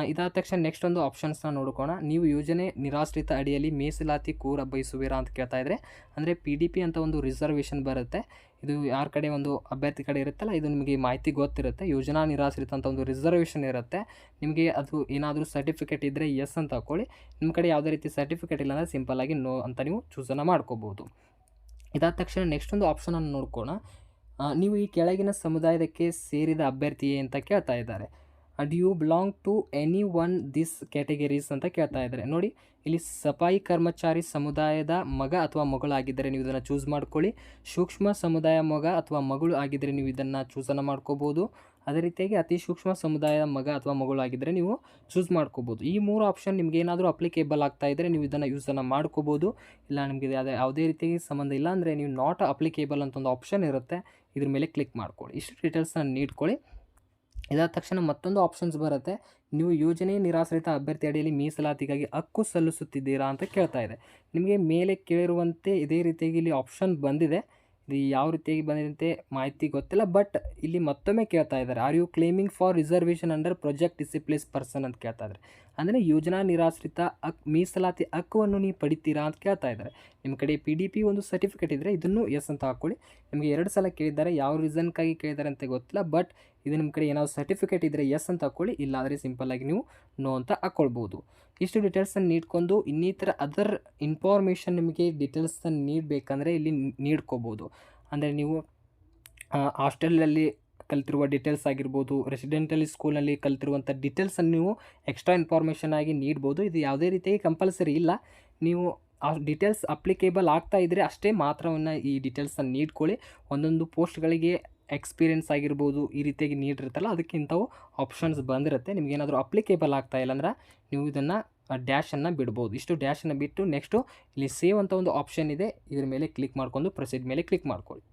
ಇದಾದ ತಕ್ಷಣ ನೆಕ್ಸ್ಟ್ ಒಂದು ಆಪ್ಷನ್ಸ್ನ ನೋಡ್ಕೋಣ. ನೀವು ಯೋಜನೆ ನಿರಾಶ್ರಿತ ಅಡಿಯಲ್ಲಿ ಮೀಸಲಾತಿ ಕೋರ ಬಯಸುವಿರಾ ಅಂತ ಕೇಳ್ತಾ ಇದ್ದರೆ, ಅಂದರೆ PDP ಅಂತ ಒಂದು ರಿಸರ್ವೇಷನ್ ಬರುತ್ತೆ. ಇದು ಯಾರ ಕಡೆ ಒಂದು ಅಭ್ಯರ್ಥಿ ಕಡೆ ಇರುತ್ತಲ್ಲ, ಇದು ನಿಮಗೆ ಮಾಹಿತಿ ಗೊತ್ತಿರುತ್ತೆ. ಯೋಜನಾ ನಿರಾಶ್ರಿತ ಅಂತ ಒಂದು ರಿಸರ್ವೇಷನ್ ಇರುತ್ತೆ. ನಿಮಗೆ ಅದು ಏನಾದರೂ ಸರ್ಟಿಫಿಕೇಟ್ ಇದ್ದರೆ ಎಸ್ ಅಂತ ಹಾಕ್ಕೊಳ್ಳಿ. ನಿಮ್ಮ ಕಡೆ ಯಾವುದೇ ರೀತಿ ಸರ್ಟಿಫಿಕೇಟ್ ಇಲ್ಲ ಅಂದರೆ ಸಿಂಪಲ್ಲಾಗಿ ನೋ ಅಂತ ನೀವು ಚೂಸನ್ನು ಮಾಡ್ಕೋಬೋದು. ಇದಾದ ತಕ್ಷಣ ನೆಕ್ಸ್ಟ್ ಒಂದು ಆಪ್ಷನನ್ನು ನೋಡ್ಕೋಣ. ನೀವು ಈ ಕೆಳಗಿನ ಸಮುದಾಯಕ್ಕೆ ಸೇರಿದ ಅಭ್ಯರ್ಥಿಯೇ ಅಂತ ಕೇಳ್ತಾ ಇದ್ದಾರೆ. Do you belong to any one this categories ಅಂತ ಕೇಳ್ತಾ ಇದ್ದಾರೆ. ನೋಡಿ, ಇಲ್ಲಿ ಸಫಾಯಿ ಕರ್ಮಚಾರಿ ಸಮುದಾಯದ ಮಗ ಅಥವಾ ಮಗಳಾಗಿದ್ದರೆ ನೀವು ಇದನ್ನು ಚೂಸ್ ಮಾಡ್ಕೊಳ್ಳಿ. ಸೂಕ್ಷ್ಮ ಸಮುದಾಯ ಮಗ ಅಥವಾ ಮಗಳು ಆಗಿದ್ದರೆ ನೀವು ಇದನ್ನು ಚೂಸನ್ನು ಮಾಡ್ಕೋಬೋದು. ಅದೇ ರೀತಿಯಾಗಿ ಅತಿ ಸೂಕ್ಷ್ಮ ಸಮುದಾಯ ಮಗ ಅಥವಾ ಮಗಳು ಆಗಿದ್ದರೆ ನೀವು ಚೂಸ್ ಮಾಡ್ಕೋಬೋದು. ಈ 3 ಆಪ್ಷನ್ ನಿಮಗೆ ಏನಾದರೂ ಅಪ್ಲಿಕೇಬಲ್ ಆಗ್ತಾ ಇದ್ದರೆ ನೀವು ಇದನ್ನು ಯೂಸನ್ನು ಮಾಡ್ಕೋಬೋದು. ಇಲ್ಲ ನಿಮಗೆ ಯಾವುದೇ ರೀತಿಯಾಗಿ ಸಂಬಂಧ ಇಲ್ಲ ಅಂದರೆ ನೀವು ನಾಟ್ ಅಪ್ಲಿಕೇಬಲ್ ಅಂತ ಒಂದು ಆಪ್ಷನ್ ಇರುತ್ತೆ, ಇದ್ರ ಮೇಲೆ ಕ್ಲಿಕ್ ಮಾಡ್ಕೊಳ್ಳಿ. ಇಷ್ಟು ಡೀಟೇಲ್ಸ್ನ ನೀಡ್ಕೊಳ್ಳಿ. ಇದಾದ ತಕ್ಷಣ ಮತ್ತೊಂದು ಆಪ್ಷನ್ಸ್ ಬರುತ್ತೆ. ನೀವು ಯೋಜನೆ ನಿರಾಶ್ರಿತ ಅಭ್ಯರ್ಥಿ ಅಡಿಯಲ್ಲಿ ಮೀಸಲಾತಿಗಾಗಿ ಹಕ್ಕು ಸಲ್ಲಿಸುತ್ತಿದ್ದೀರಾ ಅಂತ ಕೇಳ್ತಾ ಇದೆ. ನಿಮಗೆ ಮೇಲೆ ಕೇಳಿರುವಂತೆ ಇದೇ ರೀತಿಯಾಗಿ ಇಲ್ಲಿ ಆಪ್ಷನ್ ಬಂದಿದೆ. ಇದು ಯಾವ ರೀತಿಯಾಗಿ ಬಂದಿದೆ ಮಾಹಿತಿ ಗೊತ್ತಿಲ್ಲ, ಬಟ್ ಇಲ್ಲಿ ಮತ್ತೊಮ್ಮೆ ಕೇಳ್ತಾ ಇದ್ದಾರೆ, are you claiming for reservation under project displaced person ಅಂತ ಕೇಳ್ತಾ ಇದ್ದಾರೆ. ಅಂದರೆ ಯೋಜನಾ ನಿರಾಶ್ರಿತ ಮೀಸಲಾತಿ ಹಕ್ಕನ್ನು ನೀವು ಪಡಿತೀರಾ ಅಂತ ಕೇಳ್ತಾ ಇದ್ದಾರೆ. ನಿಮ್ಮ ಕಡೆ PDP ಒಂದು ಸರ್ಟಿಫಿಕೇಟ್ ಇದ್ದರೆ ಇದನ್ನು ಎಸ್ ಅಂತ ಹಾಕ್ಕೊಳ್ಳಿ. ನಿಮಗೆ 2 ಸಲ ಕೇಳಿದ್ದಾರೆ, ಯಾವ ರೀಸನ್ಕಾಗಿ ಕೇಳಿದ್ದಾರೆ ಅಂತ ಗೊತ್ತಿಲ್ಲ, ಬಟ್ ಇದು ನಿಮ್ಮ ಕಡೆ ಏನಾದರೂ ಸರ್ಟಿಫಿಕೇಟ್ ಇದ್ದರೆ ಎಸ್ ಅಂತ ಹಾಕ್ಕೊಳ್ಳಿ, ಇಲ್ಲಾಂದರೆ ಸಿಂಪಲ್ಲಾಗಿ ನೀವು ನೋ ಅಂತ ಹಾಕ್ಕೊಳ್ಬೋದು. ಇಷ್ಟು ಡೀಟೇಲ್ಸನ್ನು ನೀಡ್ಕೊಂಡು ಇನ್ನಿತರ ಅದರ್ ಇನ್ಫಾರ್ಮೇಷನ್ ನಿಮಗೆ ಡೀಟೇಲ್ಸನ್ನು ನೀಡಬೇಕಂದ್ರೆ ಇಲ್ಲಿ ನೀಡ್ಕೋಬೋದು. ಅಂದರೆ ನೀವು ಹಾಸ್ಟೆಲಲ್ಲಿ ಕಲಿತಿರುವ ಡೀಟೇಲ್ಸ್ ಆಗಿರ್ಬೋದು, ರೆಸಿಡೆಂಟಲಿ ಸ್ಕೂಲಲ್ಲಿ ಕಲಿತಿರುವಂಥ ಡೀಟೇಲ್ಸನ್ನು ನೀವು ಎಕ್ಸ್ಟ್ರಾ ಇನ್ಫಾರ್ಮೇಷನ್ ಆಗಿ ನೀಡ್ಬೋದು. ಇದು ಯಾವುದೇ ರೀತಿಯಾಗಿ ಕಂಪಲ್ಸರಿ ಇಲ್ಲ. ನೀವು ಆ ಡೀಟೇಲ್ಸ್ ಅಪ್ಲಿಕೇಬಲ್ ಆಗ್ತಾ ಇದ್ದರೆ ಅಷ್ಟೇ ಮಾತ್ರವನ್ನು ಈ ಡೀಟೇಲ್ಸನ್ನು ನೀಡ್ಕೊಳ್ಳಿ. ಒಂದೊಂದು ಪೋಸ್ಟ್ಗಳಿಗೆ ಎಕ್ಸ್ಪೀರಿಯೆನ್ಸ್ ಆಗಿರ್ಬೋದು ಈ ರೀತಿಯಾಗಿ ನೀಡಿರುತ್ತಲ್ಲ, ಅದಕ್ಕೆ ಇಂಥವು ಆಪ್ಷನ್ಸ್ ಬಂದಿರುತ್ತೆ. ನಿಮಗೇನಾದರೂ ಅಪ್ಲಿಕೇಬಲ್ ಆಗ್ತಾ ಇಲ್ಲ ಅಂದ್ರೆ ನೀವು ಇದನ್ನು ಡ್ಯಾಶನ್ನು ಬಿಡ್ಬೋದು. ಇಷ್ಟು ಡ್ಯಾಶನ್ನು ಬಿಟ್ಟು ನೆಕ್ಸ್ಟು ಇಲ್ಲಿ ಸೇವ್ ಅಂತ ಒಂದು ಆಪ್ಷನ್ ಇದೆ, ಇದ್ರ ಮೇಲೆ ಕ್ಲಿಕ್ ಮಾಡ್ಕೊಂಡು ಪ್ರೊಸೀಡ್ ಮೇಲೆ ಕ್ಲಿಕ್ ಮಾಡ್ಕೊಳ್ಳಿ.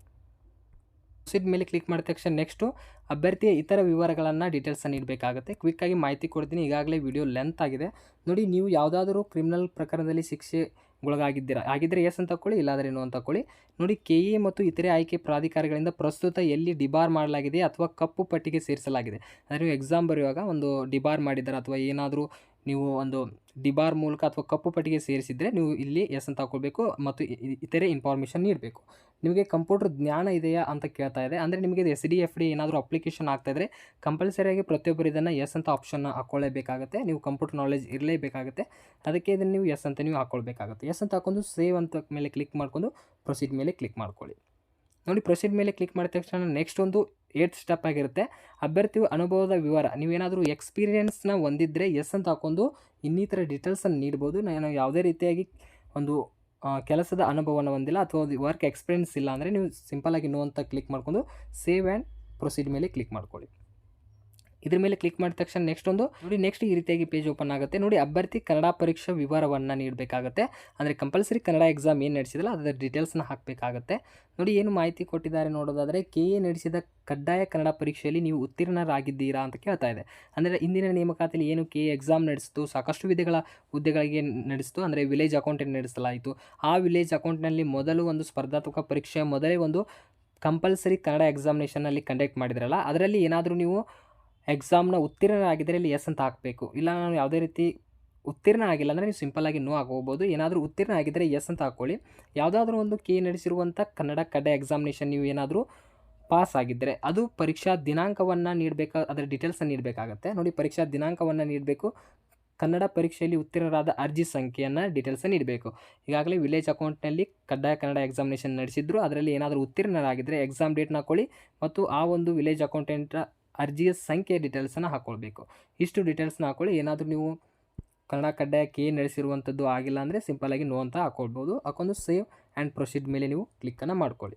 ಪ್ರೊಸೀಡ್ ಮೇಲೆ ಕ್ಲಿಕ್ ಮಾಡಿದ ತಕ್ಷಣ ನೆಕ್ಸ್ಟು ಅಭ್ಯರ್ಥಿಯ ಇತರ ವಿವರಗಳನ್ನು ಡೀಟೇಲ್ಸನ್ನು ನೀಡಬೇಕಾಗುತ್ತೆ. ಕ್ವಿಕ್ಕಾಗಿ ಮಾಹಿತಿ ಕೊಡ್ತೀನಿ, ಈಗಾಗಲೇ ವಿಡಿಯೋ ಲೆಂತ್ ಆಗಿದೆ. ನೋಡಿ, ನೀವು ಯಾವುದಾದ್ರೂ ಕ್ರಿಮಿನಲ್ ಪ್ರಕರಣದಲ್ಲಿ ಆಗಿದ್ದರೆ ಎಸ್ ಅಂತ ಹಾಕ್ಕೊಳ್ಳಿ, ಇಲ್ಲಾಂದರೆ ನೋ ಅಂತ ಹಾಕ್ಕೊಳ್ಳಿ. ನೋಡಿ, KA ಮತ್ತು ಇತರೆ ಆಯ್ಕೆ ಪ್ರಾಧಿಕಾರಗಳಿಂದ ಪ್ರಸ್ತುತ ಎಲ್ಲಿ ಡಿಬಾರ್ ಮಾಡಲಾಗಿದೆ ಅಥವಾ ಕಪ್ಪು ಪಟ್ಟಿಗೆ ಸೇರಿಸಲಾಗಿದೆ. ಅಂದರೆ ನೀವು ಎಕ್ಸಾಮ್ ಬರೆಯುವಾಗ ಒಂದು ಡಿಬಾರ್ ಮಾಡಿದ್ದಾರೆ ಅಥವಾ ಏನಾದರೂ ನೀವು ಒಂದು ಡಿಬಾರ್ ಮೂಲಕ ಅಥವಾ ಕಪ್ಪು ಪಟ್ಟಿಗೆ ಸೇರಿಸಿದರೆ ನೀವು ಇಲ್ಲಿ ಎಸ್ ಅಂತ ಹಾಕ್ಕೊಳ್ಬೇಕು ಮತ್ತು ಇತರೆ ಇನ್ಫಾರ್ಮೇಷನ್ ನೀಡಬೇಕು. ನಿಮಗೆ ಕಂಪ್ಯೂಟರ್ ಜ್ಞಾನ ಇದೆಯಾ ಅಂತ ಕೇಳ್ತಾ ಇದೆ. ಅಂದರೆ ನಿಮಗೆ SDFD ಏನಾದರೂ ಅಪ್ಲಿಕೇಶನ್ ಆಗ್ತಾಯಿದ್ರೆ ಕಂಪಲ್ಸರಿಯಾಗಿ ಪ್ರತಿಯೊಬ್ಬರು ಇದನ್ನು ಎಸ್ ಅಂತ ಆಪ್ಷನ್ನ ಹಾಕ್ಕೊಳ್ಳೇಬೇಕಾಗುತ್ತೆ. ನೀವು ಕಂಪ್ಯೂಟರ್ ನಾಲೆಜ್ ಇರಲೇಬೇಕಾಗುತ್ತೆ. ಅದಕ್ಕೆ ಇದನ್ನು ನೀವು ಎಸ್ ಅಂತ ನೀವು ಹಾಕ್ಕೊಳ್ಬೇಕಾಗುತ್ತೆ. ಎಸ್ ಅಂತ ಹಾಕೊಂಡು ಸೇವ್ ಅಂತ ಮೇಲೆ ಕ್ಲಿಕ್ ಮಾಡ್ಕೊಂಡು ಪ್ರೊಸೀಡ್ ಮೇಲೆ ಕ್ಲಿಕ್ ಮಾಡ್ಕೊಳ್ಳಿ. ನೋಡಿ, ಪ್ರೊಸೀಡ್ ಮೇಲೆ ಕ್ಲಿಕ್ ಮಾಡಿದ ತಕ್ಷಣ ನೆಕ್ಸ್ಟ್ ಒಂದು 8th ಸ್ಟೆಪ್ ಆಗಿರುತ್ತೆ. ಅಭ್ಯರ್ಥಿಯು ಅನುಭವದ ವಿವರ, ನೀವೇನಾದರೂ ಎಕ್ಸ್ಪೀರಿಯೆನ್ಸ್ನ ಹೊಂದಿದ್ದರೆ ಎಸ್ ಅಂತ ಹಾಕೊಂಡು ಇನ್ನಿತರ ಡೀಟೇಲ್ಸನ್ನು ನೀಡ್ಬೋದು. ನಾನು ಯಾವುದೇ ರೀತಿಯಾಗಿ ಒಂದು ಕೆಲಸದ ಅನುಭವನ ಹೊಂದಿಲ್ಲ ಅಥವಾ ವರ್ಕ್ ಎಕ್ಸ್ಪೀರಿಯೆನ್ಸ್ ಇಲ್ಲ ಅಂದರೆ ನೀವು ಸಿಂಪಲ್ಲಾಗಿ ನೋ ಅಂತ ಕ್ಲಿಕ್ ಮಾಡ್ಕೊಂಡು ಸೇವ್ ಆ್ಯಂಡ್ ಪ್ರೊಸೀಡ್ ಮೇಲೆ ಕ್ಲಿಕ್ ಮಾಡ್ಕೊಳ್ಳಿ. ಇದ್ರ ಮೇಲೆ ಕ್ಲಿಕ್ ಮಾಡಿದ ತಕ್ಷಣ ನೆಕ್ಸ್ಟ್ ಈ ರೀತಿಯಾಗಿ ಪೇಜ್ ಓಪನ್ ಆಗುತ್ತೆ. ನೋಡಿ, ಅಭ್ಯರ್ಥಿ ಕನ್ನಡ ಪರೀಕ್ಷಾ ವಿವರವನ್ನು ನೀಡಬೇಕಾಗುತ್ತೆ. ಅಂದರೆ ಕಂಪಲ್ಸರಿ ಕನ್ನಡ ಎಕ್ಸಾಮ್ ಏನು ನಡೆಸಿದಲ್ಲ ಅದರ ಡೀಟೇಲ್ಸ್ನ ಹಾಕಬೇಕಾಗುತ್ತೆ. ನೋಡಿ, ಏನು ಮಾಹಿತಿ ಕೊಟ್ಟಿದ್ದಾರೆ ನೋಡೋದಾದರೆ, KA ನಡೆಸಿದ ಕಡ್ಡಾಯ ಕನ್ನಡ ಪರೀಕ್ಷೆಯಲ್ಲಿ ನೀವು ಉತ್ತೀರ್ಣರಾಗಿದ್ದೀರಾ ಅಂತ ಕೇಳ್ತಾ ಇದೆ. ಅಂದರೆ ಇಂದಿನ ನೇಮಕಾತಿಯಲ್ಲಿ ಏನು KA ಎಕ್ಸಾಮ್ ನಡೆಸಿತು, ಸಾಕಷ್ಟು ಹುದ್ದೆಗಳಿಗೆ ನಡೆಸಿತು. ಅಂದರೆ ವಿಲೇಜ್ ಅಕೌಂಟೆಂಟ್ ನಡೆಸಲಾಯಿತು. ಆ ವಿಲೇಜ್ ಅಕೌಂಟ್ನಲ್ಲಿ ಮೊದಲು ಒಂದು ಸ್ಪರ್ಧಾತ್ಮಕ ಪರೀಕ್ಷೆ ಮೊದಲೇ ಒಂದು ಕಂಪಲ್ಸರಿ ಕನ್ನಡ ಎಕ್ಸಾಮಿನೇಷನಲ್ಲಿ ಕಂಡಕ್ಟ್ ಮಾಡಿದ್ರಲ್ಲ, ಅದರಲ್ಲಿ ಏನಾದರೂ ನೀವು ಎಕ್ಸಾಮ್ನ ಉತ್ತೀರ್ಣರಾಗಿದ್ದರೆ ಇಲ್ಲಿ ಎಸ್ ಅಂತ ಹಾಕಬೇಕು. ಇಲ್ಲ ನಾನು ಯಾವುದೇ ರೀತಿ ಉತ್ತೀರ್ಣ ಆಗಿಲ್ಲ ಅಂದರೆ ನೀವು ಸಿಂಪಲ್ಲಾಗಿ ನೋ ಆಗೋಗ್ಬೋದು. ಏನಾದರೂ ಉತ್ತೀರ್ಣ ಆಗಿದ್ದರೆ ಎಸ್ ಅಂತ ಹಾಕ್ಕೊಳ್ಳಿ. ಯಾವುದಾದ್ರೂ ಒಂದು KA ನಡೆಸಿರುವಂಥ ಕನ್ನಡ ಕಡ್ಡಾಯ ಎಕ್ಸಾಮಿನೇಷನ್ ನೀವು ಏನಾದರೂ ಪಾಸ್ ಆಗಿದ್ದರೆ ಅದು ಪರೀಕ್ಷಾ ದಿನಾಂಕವನ್ನು ನೀಡಬೇಕು, ಅದರ ಡೀಟೇಲ್ಸನ್ನು ನೀಡಬೇಕಾಗತ್ತೆ. ನೋಡಿ, ಪರೀಕ್ಷಾ ದಿನಾಂಕವನ್ನು ನೀಡಬೇಕು. ಕನ್ನಡ ಪರೀಕ್ಷೆಯಲ್ಲಿ ಉತ್ತೀರ್ಣರಾದ ಅರ್ಜಿ ಸಂಖ್ಯೆಯನ್ನು ಡೀಟೇಲ್ಸನ್ನು ನೀಡಬೇಕು. ಈಗಾಗಲೇ ವಿಲೇಜ್ ಅಕೌಂಟ್ನಲ್ಲಿ ಕಡ್ಡಾಯ ಕನ್ನಡ ಎಕ್ಸಾಮಿನೇಷನ್ ನಡೆಸಿದ್ರು, ಅದರಲ್ಲಿ ಏನಾದರೂ ಉತ್ತೀರ್ಣರಾಗಿದ್ದರೆ ಎಕ್ಸಾಮ್ ಡೇಟ್ನ ಹಾಕ್ಕೊಳ್ಳಿ ಮತ್ತು ಆ ಒಂದು ವಿಲೇಜ್ ಅಕೌಂಟೆಂಟ್ ಅರ್ಜಿಯ ಸಂಖ್ಯೆ ಡೀಟೇಲ್ಸನ್ನು ಹಾಕ್ಕೊಳ್ಬೇಕು. ಇಷ್ಟು ಡೀಟೇಲ್ಸ್ನ ಹಾಕ್ಕೊಳ್ಳಿ. ಏನಾದರೂ ನೀವು ಕನ್ನಡ ಕಡ್ಡಾಯ KA ನಡೆಸಿರುವಂಥದ್ದು ಆಗಿಲ್ಲ ಅಂದರೆ ಸಿಂಪಲ್ಲಾಗಿ ನೋ ಅಂತ ಹಾಕ್ಕೊಳ್ಬೋದು. ಹಾಕೊಂಡು ಸೇವ್ ಆ್ಯಂಡ್ ಪ್ರೊಸೀಡ್ ಮೇಲೆ ನೀವು ಕ್ಲಿಕ್ಕನ್ನು ಮಾಡ್ಕೊಳ್ಳಿ.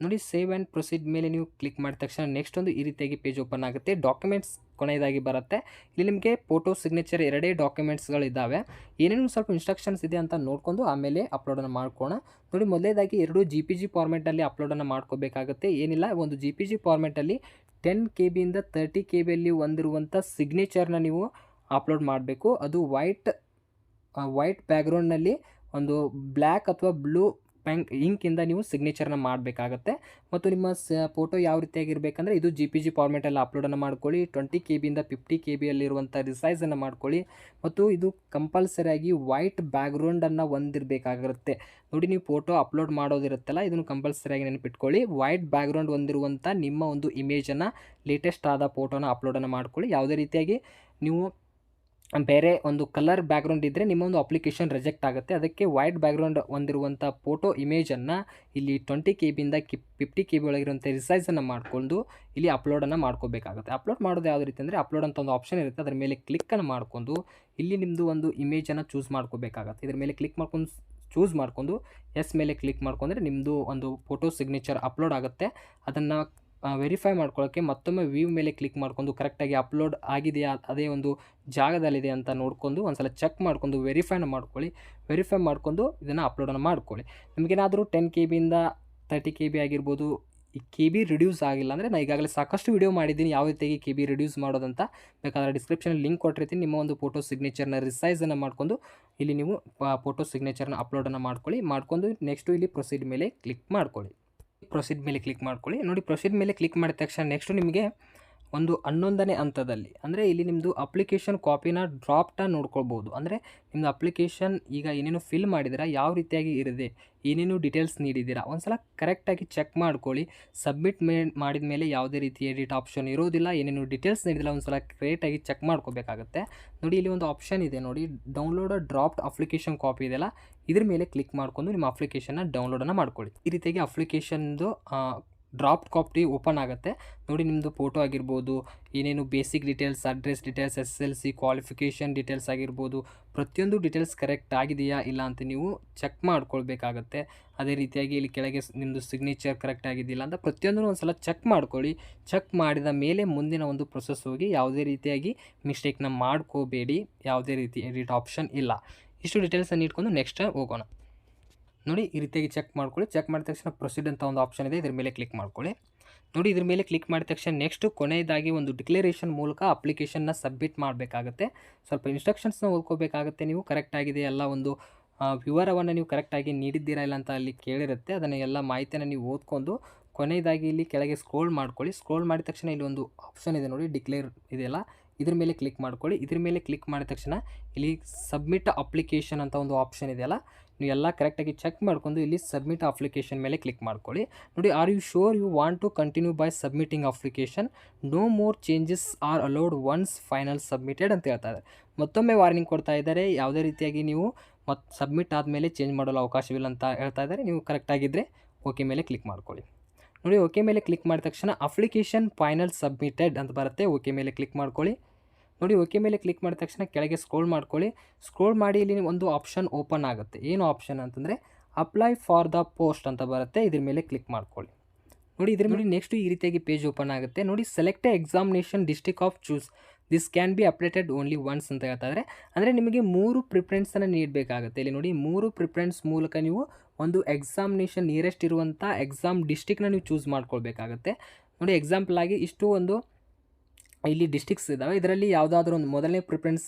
ನೋಡಿ ಸೇವ್ ಆ್ಯಂಡ್ ಪ್ರೊಸೀಡ್ ಮೇಲೆ ನೀವು ಕ್ಲಿಕ್ ಮಾಡಿದ ತಕ್ಷಣ ನೆಕ್ಸ್ಟ್ ಒಂದು ಈ ರೀತಿಯಾಗಿ ಪೇಜ್ ಓಪನ್ ಆಗುತ್ತೆ. ಡಾಕ್ಯುಮೆಂಟ್ಸ್ ಕೊನೆಯದಾಗಿ ಬರುತ್ತೆ. ಇಲ್ಲಿ ನಿಮಗೆ ಫೋಟೋ ಸಿಗ್ನೇಚರ್ ಎರಡೇ ಡಾಕ್ಯುಮೆಂಟ್ಸ್ಗಳಿದ್ದಾವೆ. ಏನೇನು ಸ್ವಲ್ಪ ಇನ್ಸ್ಟ್ರಕ್ಷನ್ಸ್ ಇದೆ ಅಂತ ನೋಡಿಕೊಂಡು ಆಮೇಲೆ ಅಪ್ಲೋಡನ್ನು ಮಾಡ್ಕೋಣ. ನೋಡಿ ಮೊದಲನೇದಾಗಿ 2 JPG ಫಾರ್ಮೆಟಲ್ಲಿ ಅಪ್ಲೋಡನ್ನು ಮಾಡ್ಕೋಬೇಕಾಗುತ್ತೆ. ಏನಿಲ್ಲ, ಒಂದು JPG ಫಾರ್ಮೆಟಲ್ಲಿ 10 KB ಇಂದ 30 KBಯಲ್ಲಿ ಹೊಂದಿರುವಂಥ ಸಿಗ್ನೇಚರ್ನ ನೀವು ಅಪ್ಲೋಡ್ ಮಾಡಬೇಕು. ಅದು ವೈಟ್ ಬ್ಯಾಕ್ಗ್ರೌಂಡ್ನಲ್ಲಿ ಒಂದು ಬ್ಲ್ಯಾಕ್ ಅಥವಾ ಬ್ಲೂ ಇಂಕಿಂದ ನೀವು ಸಿಗ್ನೇಚರ್ನ ಮಾಡಬೇಕಾಗತ್ತೆ. ಮತ್ತು ನಿಮ್ಮ ಫೋಟೋ ಯಾವ ರೀತಿಯಾಗಿರಬೇಕಂದ್ರೆ ಇದು JPG ಫಾರ್ಮೆಟಲ್ಲಿ ಅಪ್ಲೋಡನ್ನು ಮಾಡ್ಕೊಳ್ಳಿ. 20 KB ಇಂದ 50 KBಯಲ್ಲಿರುವಂಥ ರಿಸೈಸನ್ನು ಮಾಡ್ಕೊಳ್ಳಿ. ಮತ್ತು ಇದು ಕಂಪಲ್ಸರಿಯಾಗಿ ವೈಟ್ ಬ್ಯಾಕ್ಗ್ರೌಂಡನ್ನು ಹೊಂದಿರಬೇಕಾಗಿರುತ್ತೆ. ನೋಡಿ, ನೀವು ಫೋಟೋ ಅಪ್ಲೋಡ್ ಮಾಡೋದಿರುತ್ತಲ್ಲ, ಇದನ್ನು ಕಂಪಲ್ಸರಿಯಾಗಿ ನೆನಪಿಟ್ಕೊಳ್ಳಿ. ವೈಟ್ ಬ್ಯಾಕ್ಗ್ರೌಂಡ್ ಹೊಂದಿರುವಂಥ ನಿಮ್ಮ ಒಂದು ಇಮೇಜನ್ನು, ಲೇಟೆಸ್ಟ್ ಆದ ಫೋಟೋನ ಅಪ್ಲೋಡನ್ನು ಮಾಡ್ಕೊಳ್ಳಿ. ಯಾವುದೇ ರೀತಿಯಾಗಿ ನೀವು ಬೇರೆ ಒಂದು ಕಲರ್ ಬ್ಯಾಕ್ಗ್ರೌಂಡ್ ಇದ್ದರೆ ನಿಮ್ಮ ಒಂದು ಅಪ್ಲಿಕೇಶನ್ ರಿಜೆಕ್ಟ್ ಆಗುತ್ತೆ. ಅದಕ್ಕೆ ವೈಟ್ ಬ್ಯಾಕ್ಗ್ರೌಂಡ್ ಹೊಂದಿರುವಂಥ ಫೋಟೋ ಇಮೇಜನ್ನು ಇಲ್ಲಿ 20 KB ಇಂದ 50 KB ಒಳಗಿರುವಂಥ ರಿಸೈಸನ್ನು ಮಾಡಿಕೊಂಡು ಇಲ್ಲಿ ಅಪ್ಲೋಡನ್ನು ಮಾಡ್ಕೋಬೇಕಾಗುತ್ತೆ. ಅಪ್ಲೋಡ್ ಮಾಡೋದು ಯಾವ ರೀತಿ ಅಂದರೆ, ಅಪ್ಲೋಡ್ ಅಂತ ಒಂದು ಆಪ್ಷನ್ ಇರುತ್ತೆ, ಅದರ ಮೇಲೆ ಕ್ಲಿಕ್ಕನ್ನು ಮಾಡಿಕೊಂಡು ಇಲ್ಲಿ ನಿಮ್ಮದು ಒಂದು ಇಮೇಜನ್ನು ಚೂಸ್ ಮಾಡ್ಕೋಬೇಕಾಗುತ್ತೆ. ಇದರ ಮೇಲೆ ಕ್ಲಿಕ್ ಮಾಡ್ಕೊಂಡು ಚೂಸ್ ಮಾಡಿಕೊಂಡು ಎಸ್ ಮೇಲೆ ಕ್ಲಿಕ್ ಮಾಡ್ಕೊಂಡ್ರೆ ನಿಮ್ಮದು ಒಂದು ಫೋಟೋ ಸಿಗ್ನೇಚರ್ ಅಪ್ಲೋಡ್ ಆಗುತ್ತೆ. ಅದನ್ನು ವೆರಿಫೈ ಮಾಡ್ಕೊಳ್ಳೋಕ್ಕೆ ಮತ್ತೊಮ್ಮೆ ವ್ಯೂ ಮೇಲೆ ಕ್ಲಿಕ್ ಮಾಡ್ಕೊಂಡು ಕರೆಕ್ಟಾಗಿ ಅಪ್ಲೋಡ್ ಆಗಿದೆಯಾ, ಅದೇ ಒಂದು ಜಾಗದಲ್ಲಿದೆ ಅಂತ ನೋಡ್ಕೊಂಡು ಒಂದ್ಸಲ ಚೆಕ್ ಮಾಡ್ಕೊಂಡು ವೆರಿಫೈನ ಮಾಡ್ಕೊಳ್ಳಿ. ವೆರಿಫೈ ಮಾಡ್ಕೊಂಡು ಇದನ್ನು ಅಪ್ಲೋಡನ್ನು ಮಾಡ್ಕೊಳ್ಳಿ. ನಿಮಗೇನಾದರೂ 10 KB ಇಂದ 30 KB ಆಗಿರ್ಬೋದು, ಈ KB ರಿಡ್ಯೂಸ್ ಆಗಿಲ್ಲ ಅಂದರೆ, ನಾನು ಈಗಾಗಲೇ ಸಾಕಷ್ಟು ವಿಡಿಯೋ ಮಾಡಿದ್ದೀನಿ ಯಾವ ರೀತಿಯಾಗಿ KB ರಿಡ್ಯೂಸ್ ಮಾಡೋದಂತ. ಬೇಕಾದರೆ ಡಿಸ್ಕ್ರಿಪ್ಷನಲ್ಲಿ ಲಿಂಕ್ ಕೊಟ್ಟಿರ್ತೀನಿ. ನಿಮ್ಮ ಒಂದು ಫೋಟೋ ಸಿಗ್ನೇಚರ್ನ ರಿಸೈಸನ್ನು ಮಾಡ್ಕೊಂಡು ಇಲ್ಲಿ ನೀವು ಫೋಟೋ ಸಿಗ್ನೇಚರ್ನ ಅಪ್ಲೋಡನ್ನು ಮಾಡ್ಕೊಂಡು ನೆಕ್ಸ್ಟು ಇಲ್ಲಿ ಪ್ರೊಸೀಡ್ ಮೇಲೆ ಕ್ಲಿಕ್ ಮಾಡ್ಕೊಳ್ಳಿ. ಪ್ರೊಸೀಡ್ ಮೇಲೆ ಕ್ಲಿಕ್ ಮಾಡ್ಕೊಳ್ಳಿ. ನೋಡಿ, ಪ್ರೊಸೀಡ್ ಮೇಲೆ ಕ್ಲಿಕ್ ಮಾಡಿದ ತಕ್ಷಣ ನೆಕ್ಸ್ಟು ನಿಮಗೆ ಒಂದು 11ನೇ ಹಂತದಲ್ಲಿ ಅಂದರೆ ಇಲ್ಲಿ ನಿಮ್ಮದು ಅಪ್ಲಿಕೇಶನ್ ಕಾಪಿನ ಡ್ರಾಫ್ಟ ನೋಡ್ಕೊಳ್ಬೋದು. ಅಂದರೆ ನಿಮ್ಮದು ಅಪ್ಲಿಕೇಶನ್ ಈಗ ಏನೇನು ಫಿಲ್ ಮಾಡಿದ್ದೀರಾ, ಯಾವ ರೀತಿಯಾಗಿ ಇರಿದೆ, ಏನೇನು ಡೀಟೇಲ್ಸ್ ನೀಡಿದ್ದೀರಾ ಒಂದ್ಸಲ ಕರೆಕ್ಟಾಗಿ ಚೆಕ್ ಮಾಡ್ಕೊಳ್ಳಿ. ಸಬ್ಮಿಟ್ ಮಾಡಿದ ಮೇಲೆ ಯಾವುದೇ ರೀತಿ ಎಡಿಟ್ ಆಪ್ಷನ್ ಇರೋದಿಲ್ಲ. ಏನೇನು ಡೀಟೇಲ್ಸ್ ನೀಡಿದಿಲ್ಲ ಒಂದ್ಸಲ ಕ್ರಿಯೇಟಾಗಿ ಚೆಕ್ ಮಾಡ್ಕೋಬೇಕಾಗುತ್ತೆ. ನೋಡಿ, ಇಲ್ಲಿ ಒಂದು ಆಪ್ಷನ್ ಇದೆ ನೋಡಿ, ಡೌನ್ಲೋಡ್ ಡ್ರಾಫ್ಟ್ ಅಪ್ಲಿಕೇಶನ್ ಕಾಪಿ ಇದೆಯಲ್ಲ, ಇದ್ರ ಮೇಲೆ ಕ್ಲಿಕ್ ಮಾಡ್ಕೊಂಡು ನಿಮ್ಮ ಅಪ್ಲಿಕೇಶನ್ನ ಡೌನ್ಲೋಡನ್ನು ಮಾಡ್ಕೊಳ್ಳಿ. ಈ ರೀತಿಯಾಗಿ ಅಪ್ಲಿಕೇಶನ್ದು ಡ್ರಾಫ್ಟ್ ಕಾಪಿ ಓಪನ್ ಆಗುತ್ತೆ. ನೋಡಿ, ನಿಮ್ಮದು ಫೋಟೋ ಆಗಿರ್ಬೋದು, ಏನೇನು basic details, address details, SSLC qualification details ಆಗಿರ್ಬೋದು, ಪ್ರತಿಯೊಂದು ಡೀಟೇಲ್ಸ್ ಕರೆಕ್ಟ್ ಆಗಿದೆಯಾ ಇಲ್ಲ ಅಂತ ನೀವು ಚೆಕ್ ಮಾಡ್ಕೊಳ್ಬೇಕಾಗತ್ತೆ. ಅದೇ ರೀತಿಯಾಗಿ ಇಲ್ಲಿ ಕೆಳಗೆ ನಿಮ್ಮದು ಸಿಗ್ನೇಚರ್ ಕರೆಕ್ಟ್ ಆಗಿದೆಯಿಲ್ಲ ಅಂತ ಪ್ರತಿಯೊಂದನ್ನು ಒಂದು ಸಲ ಚೆಕ್ ಮಾಡ್ಕೊಳ್ಳಿ. ಚೆಕ್ ಮಾಡಿದ ಮೇಲೆ ಮುಂದಿನ ಒಂದು ಪ್ರೊಸೆಸ್ ಹೋಗಿ. ಯಾವುದೇ ರೀತಿಯಾಗಿ ಮಿಸ್ಟೇಕ್ನ ಮಾಡ್ಕೋಬೇಡಿ. ಯಾವುದೇ ರೀತಿ ಎಡಿಟ್ ಆಪ್ಷನ್ ಇಲ್ಲ. ಇಷ್ಟು ಡೀಟೇಲ್ಸನ್ನು ಇಟ್ಕೊಂಡು ನೆಕ್ಸ್ಟ್ ಹೋಗೋಣ. ನೋಡಿ, ಈ ರೀತಿಯಾಗಿ ಚೆಕ್ ಮಾಡ್ಕೊಳ್ಳಿ. ಚೆಕ್ ಮಾಡಿದ ತಕ್ಷಣ ಪ್ರೊಸೀಡ್ ಅಂತ ಒಂದು ಆಪ್ಷನ್ ಇದೆ, ಇದ್ರ ಮೇಲೆ ಕ್ಲಿಕ್ ಮಾಡ್ಕೊಳ್ಳಿ. ನೋಡಿ, ಇದ್ರ ಮೇಲೆ ಕ್ಲಿಕ್ ಮಾಡಿದ ತಕ್ಷಣ ನೆಕ್ಸ್ಟು ಕೊನೆಯದಾಗಿ ಒಂದು ಡಿಕ್ಲರೇಷನ್ ಮೂಲಕ ಅಪ್ಲಿಕೇಶನ್ನ ಸಬ್ಮಿಟ್ ಮಾಡಬೇಕಾಗುತ್ತೆ. ಸ್ವಲ್ಪ ಇನ್ಸ್ಟ್ರಕ್ಷನ್ಸ್ನ ಓದ್ಕೋಬೇಕಾಗುತ್ತೆ. ನೀವು ಕರೆಕ್ಟಾಗಿದೆ ಎಲ್ಲ ಒಂದು ವಿವರವನ್ನು ನೀವು ಕರೆಕ್ಟಾಗಿ ನೀಡಿದ್ದೀರಾ ಇಲ್ಲ ಅಂತ ಅಲ್ಲಿ ಕೇಳಿರುತ್ತೆ. ಅದನ್ನು ಎಲ್ಲ ಮಾಹಿತಿಯನ್ನು ನೀವು ಓದ್ಕೊಂಡು ಕೊನೆಯದಾಗಿ ಇಲ್ಲಿ ಕೆಳಗೆ ಸ್ಕ್ರೋಲ್ ಮಾಡ್ಕೊಳ್ಳಿ. ಸ್ಕ್ರೋಲ್ ಮಾಡಿದ ತಕ್ಷಣ ಇಲ್ಲಿ ಒಂದು ಆಪ್ಷನ್ ಇದೆ ನೋಡಿ, ಡಿಕ್ಲೇರ್ ಇದೆಯಲ್ಲ, ಇದ್ರ ಮೇಲೆ ಕ್ಲಿಕ್ ಮಾಡ್ಕೊಳ್ಳಿ. ಇದ್ರ ಮೇಲೆ ಕ್ಲಿಕ್ ಮಾಡಿದ ತಕ್ಷಣ ಇಲ್ಲಿ ಸಬ್ಮಿಟ್ ಅಪ್ಲಿಕೇಶನ್ ಅಂತ ಒಂದು ಆಪ್ಷನ್ ಇದೆಯಲ್ಲ, ನೀವು ಎಲ್ಲ ಕರೆಕ್ಟಾಗಿ ಚೆಕ್ ಮಾಡ್ಕೊಂಡು ಇಲ್ಲಿ ಸಬ್ಮಿಟ್ ಅಪ್ಲಿಕೇಶನ್ ಮೇಲೆ ಕ್ಲಿಕ್ ಮಾಡ್ಕೊಳ್ಳಿ. ನೋಡಿ, are you sure you want to continue by submitting application, no more changes are allowed once final submitted ಅಂತ ಹೇಳ್ತಾ ಇದ್ದಾರೆ. ಮತ್ತೊಮ್ಮೆ ವಾರ್ನಿಂಗ್ ಕೊಡ್ತಾ ಇದ್ದಾರೆ, ಯಾವುದೇ ರೀತಿಯಾಗಿ ನೀವು ಸಬ್ಮಿಟ್ ಆದಮೇಲೆ ಚೇಂಜ್ ಮಾಡಲು ಅವಕಾಶವಿಲ್ಲ ಅಂತ ಹೇಳ್ತಾ ಇದ್ದಾರೆ. ನೀವು ಕರೆಕ್ಟಾಗಿದ್ದರೆ ಓಕೆ ಮೇಲೆ ಕ್ಲಿಕ್ ಮಾಡ್ಕೊಳ್ಳಿ. ನೋಡಿ, ಓಕೆ ಮೇಲೆ ಕ್ಲಿಕ್ ಮಾಡಿದ ತಕ್ಷಣ ಅಪ್ಲಿಕೇಶನ್ ಫೈನಲ್ ಸಬ್ಮಿಟೆಡ್ ಅಂತ ಬರುತ್ತೆ. ಓಕೆ ಮೇಲೆ ಕ್ಲಿಕ್ ಮಾಡ್ಕೊಳ್ಳಿ. ನೋಡಿ, ಓಕೆ ಮೇಲೆ ಕ್ಲಿಕ್ ಮಾಡಿದ ತಕ್ಷಣ ಕೆಳಗೆ ಸ್ಕ್ರೋಲ್ ಮಾಡ್ಕೊಳ್ಳಿ. ಸ್ಕ್ರೋಲ್ ಮಾಡಿ ಇಲ್ಲಿ ಒಂದು ಆಪ್ಷನ್ ಓಪನ್ ಆಗುತ್ತೆ. ಏನು ಆಪ್ಷನ್ ಅಂತಂದರೆ ಅಪ್ಲೈ ಫಾರ್ ದ ಪೋಸ್ಟ್ ಅಂತ ಬರುತ್ತೆ. ಇದ್ರ ಮೇಲೆ ಕ್ಲಿಕ್ ಮಾಡ್ಕೊಳ್ಳಿ. ನೋಡಿ, ಇದ್ರ ಮೇಲೆ ನೆಕ್ಸ್ಟ್ ಈ ರೀತಿಯಾಗಿ ಪೇಜ್ ಓಪನ್ ಆಗುತ್ತೆ. ನೋಡಿ, select examination district of choose, this can be updated only once ಅಂತ ಹೇಳ್ತಾ ಇದ್ದಾರೆ. ಅಂದರೆ ನಿಮಗೆ 3 ಪ್ರಿಫರೆನ್ಸನ್ನು ನೀಡಬೇಕಾಗುತ್ತೆ. ಇಲ್ಲಿ ನೋಡಿ, 3 ಪ್ರಿಫರೆನ್ಸ್ ಮೂಲಕ ನೀವು ಒಂದು ಎಕ್ಸಾಮಿನೇಷನ್ ನಿಯರೆಸ್ಟ್ ಇರುವಂಥ ಎಕ್ಸಾಮ್ ಡಿಸ್ಟ್ರಿಕ್ಟ್ನ ನೀವು ಚೂಸ್ ಮಾಡ್ಕೊಳ್ಬೇಕಾಗುತ್ತೆ. ನೋಡಿ, ಎಕ್ಸಾಂಪಲ್ ಆಗಿ ಇಷ್ಟು ಒಂದು ಇಲ್ಲಿ ಡಿಸ್ಟ್ರಿಕ್ಟ್ಸ್ ಇದ್ದಾವೆ. ಇದರಲ್ಲಿ ಯಾವುದಾದ್ರೂ ಒಂದು ಮೊದಲನೇ ಪ್ರಿಫರೆನ್ಸ್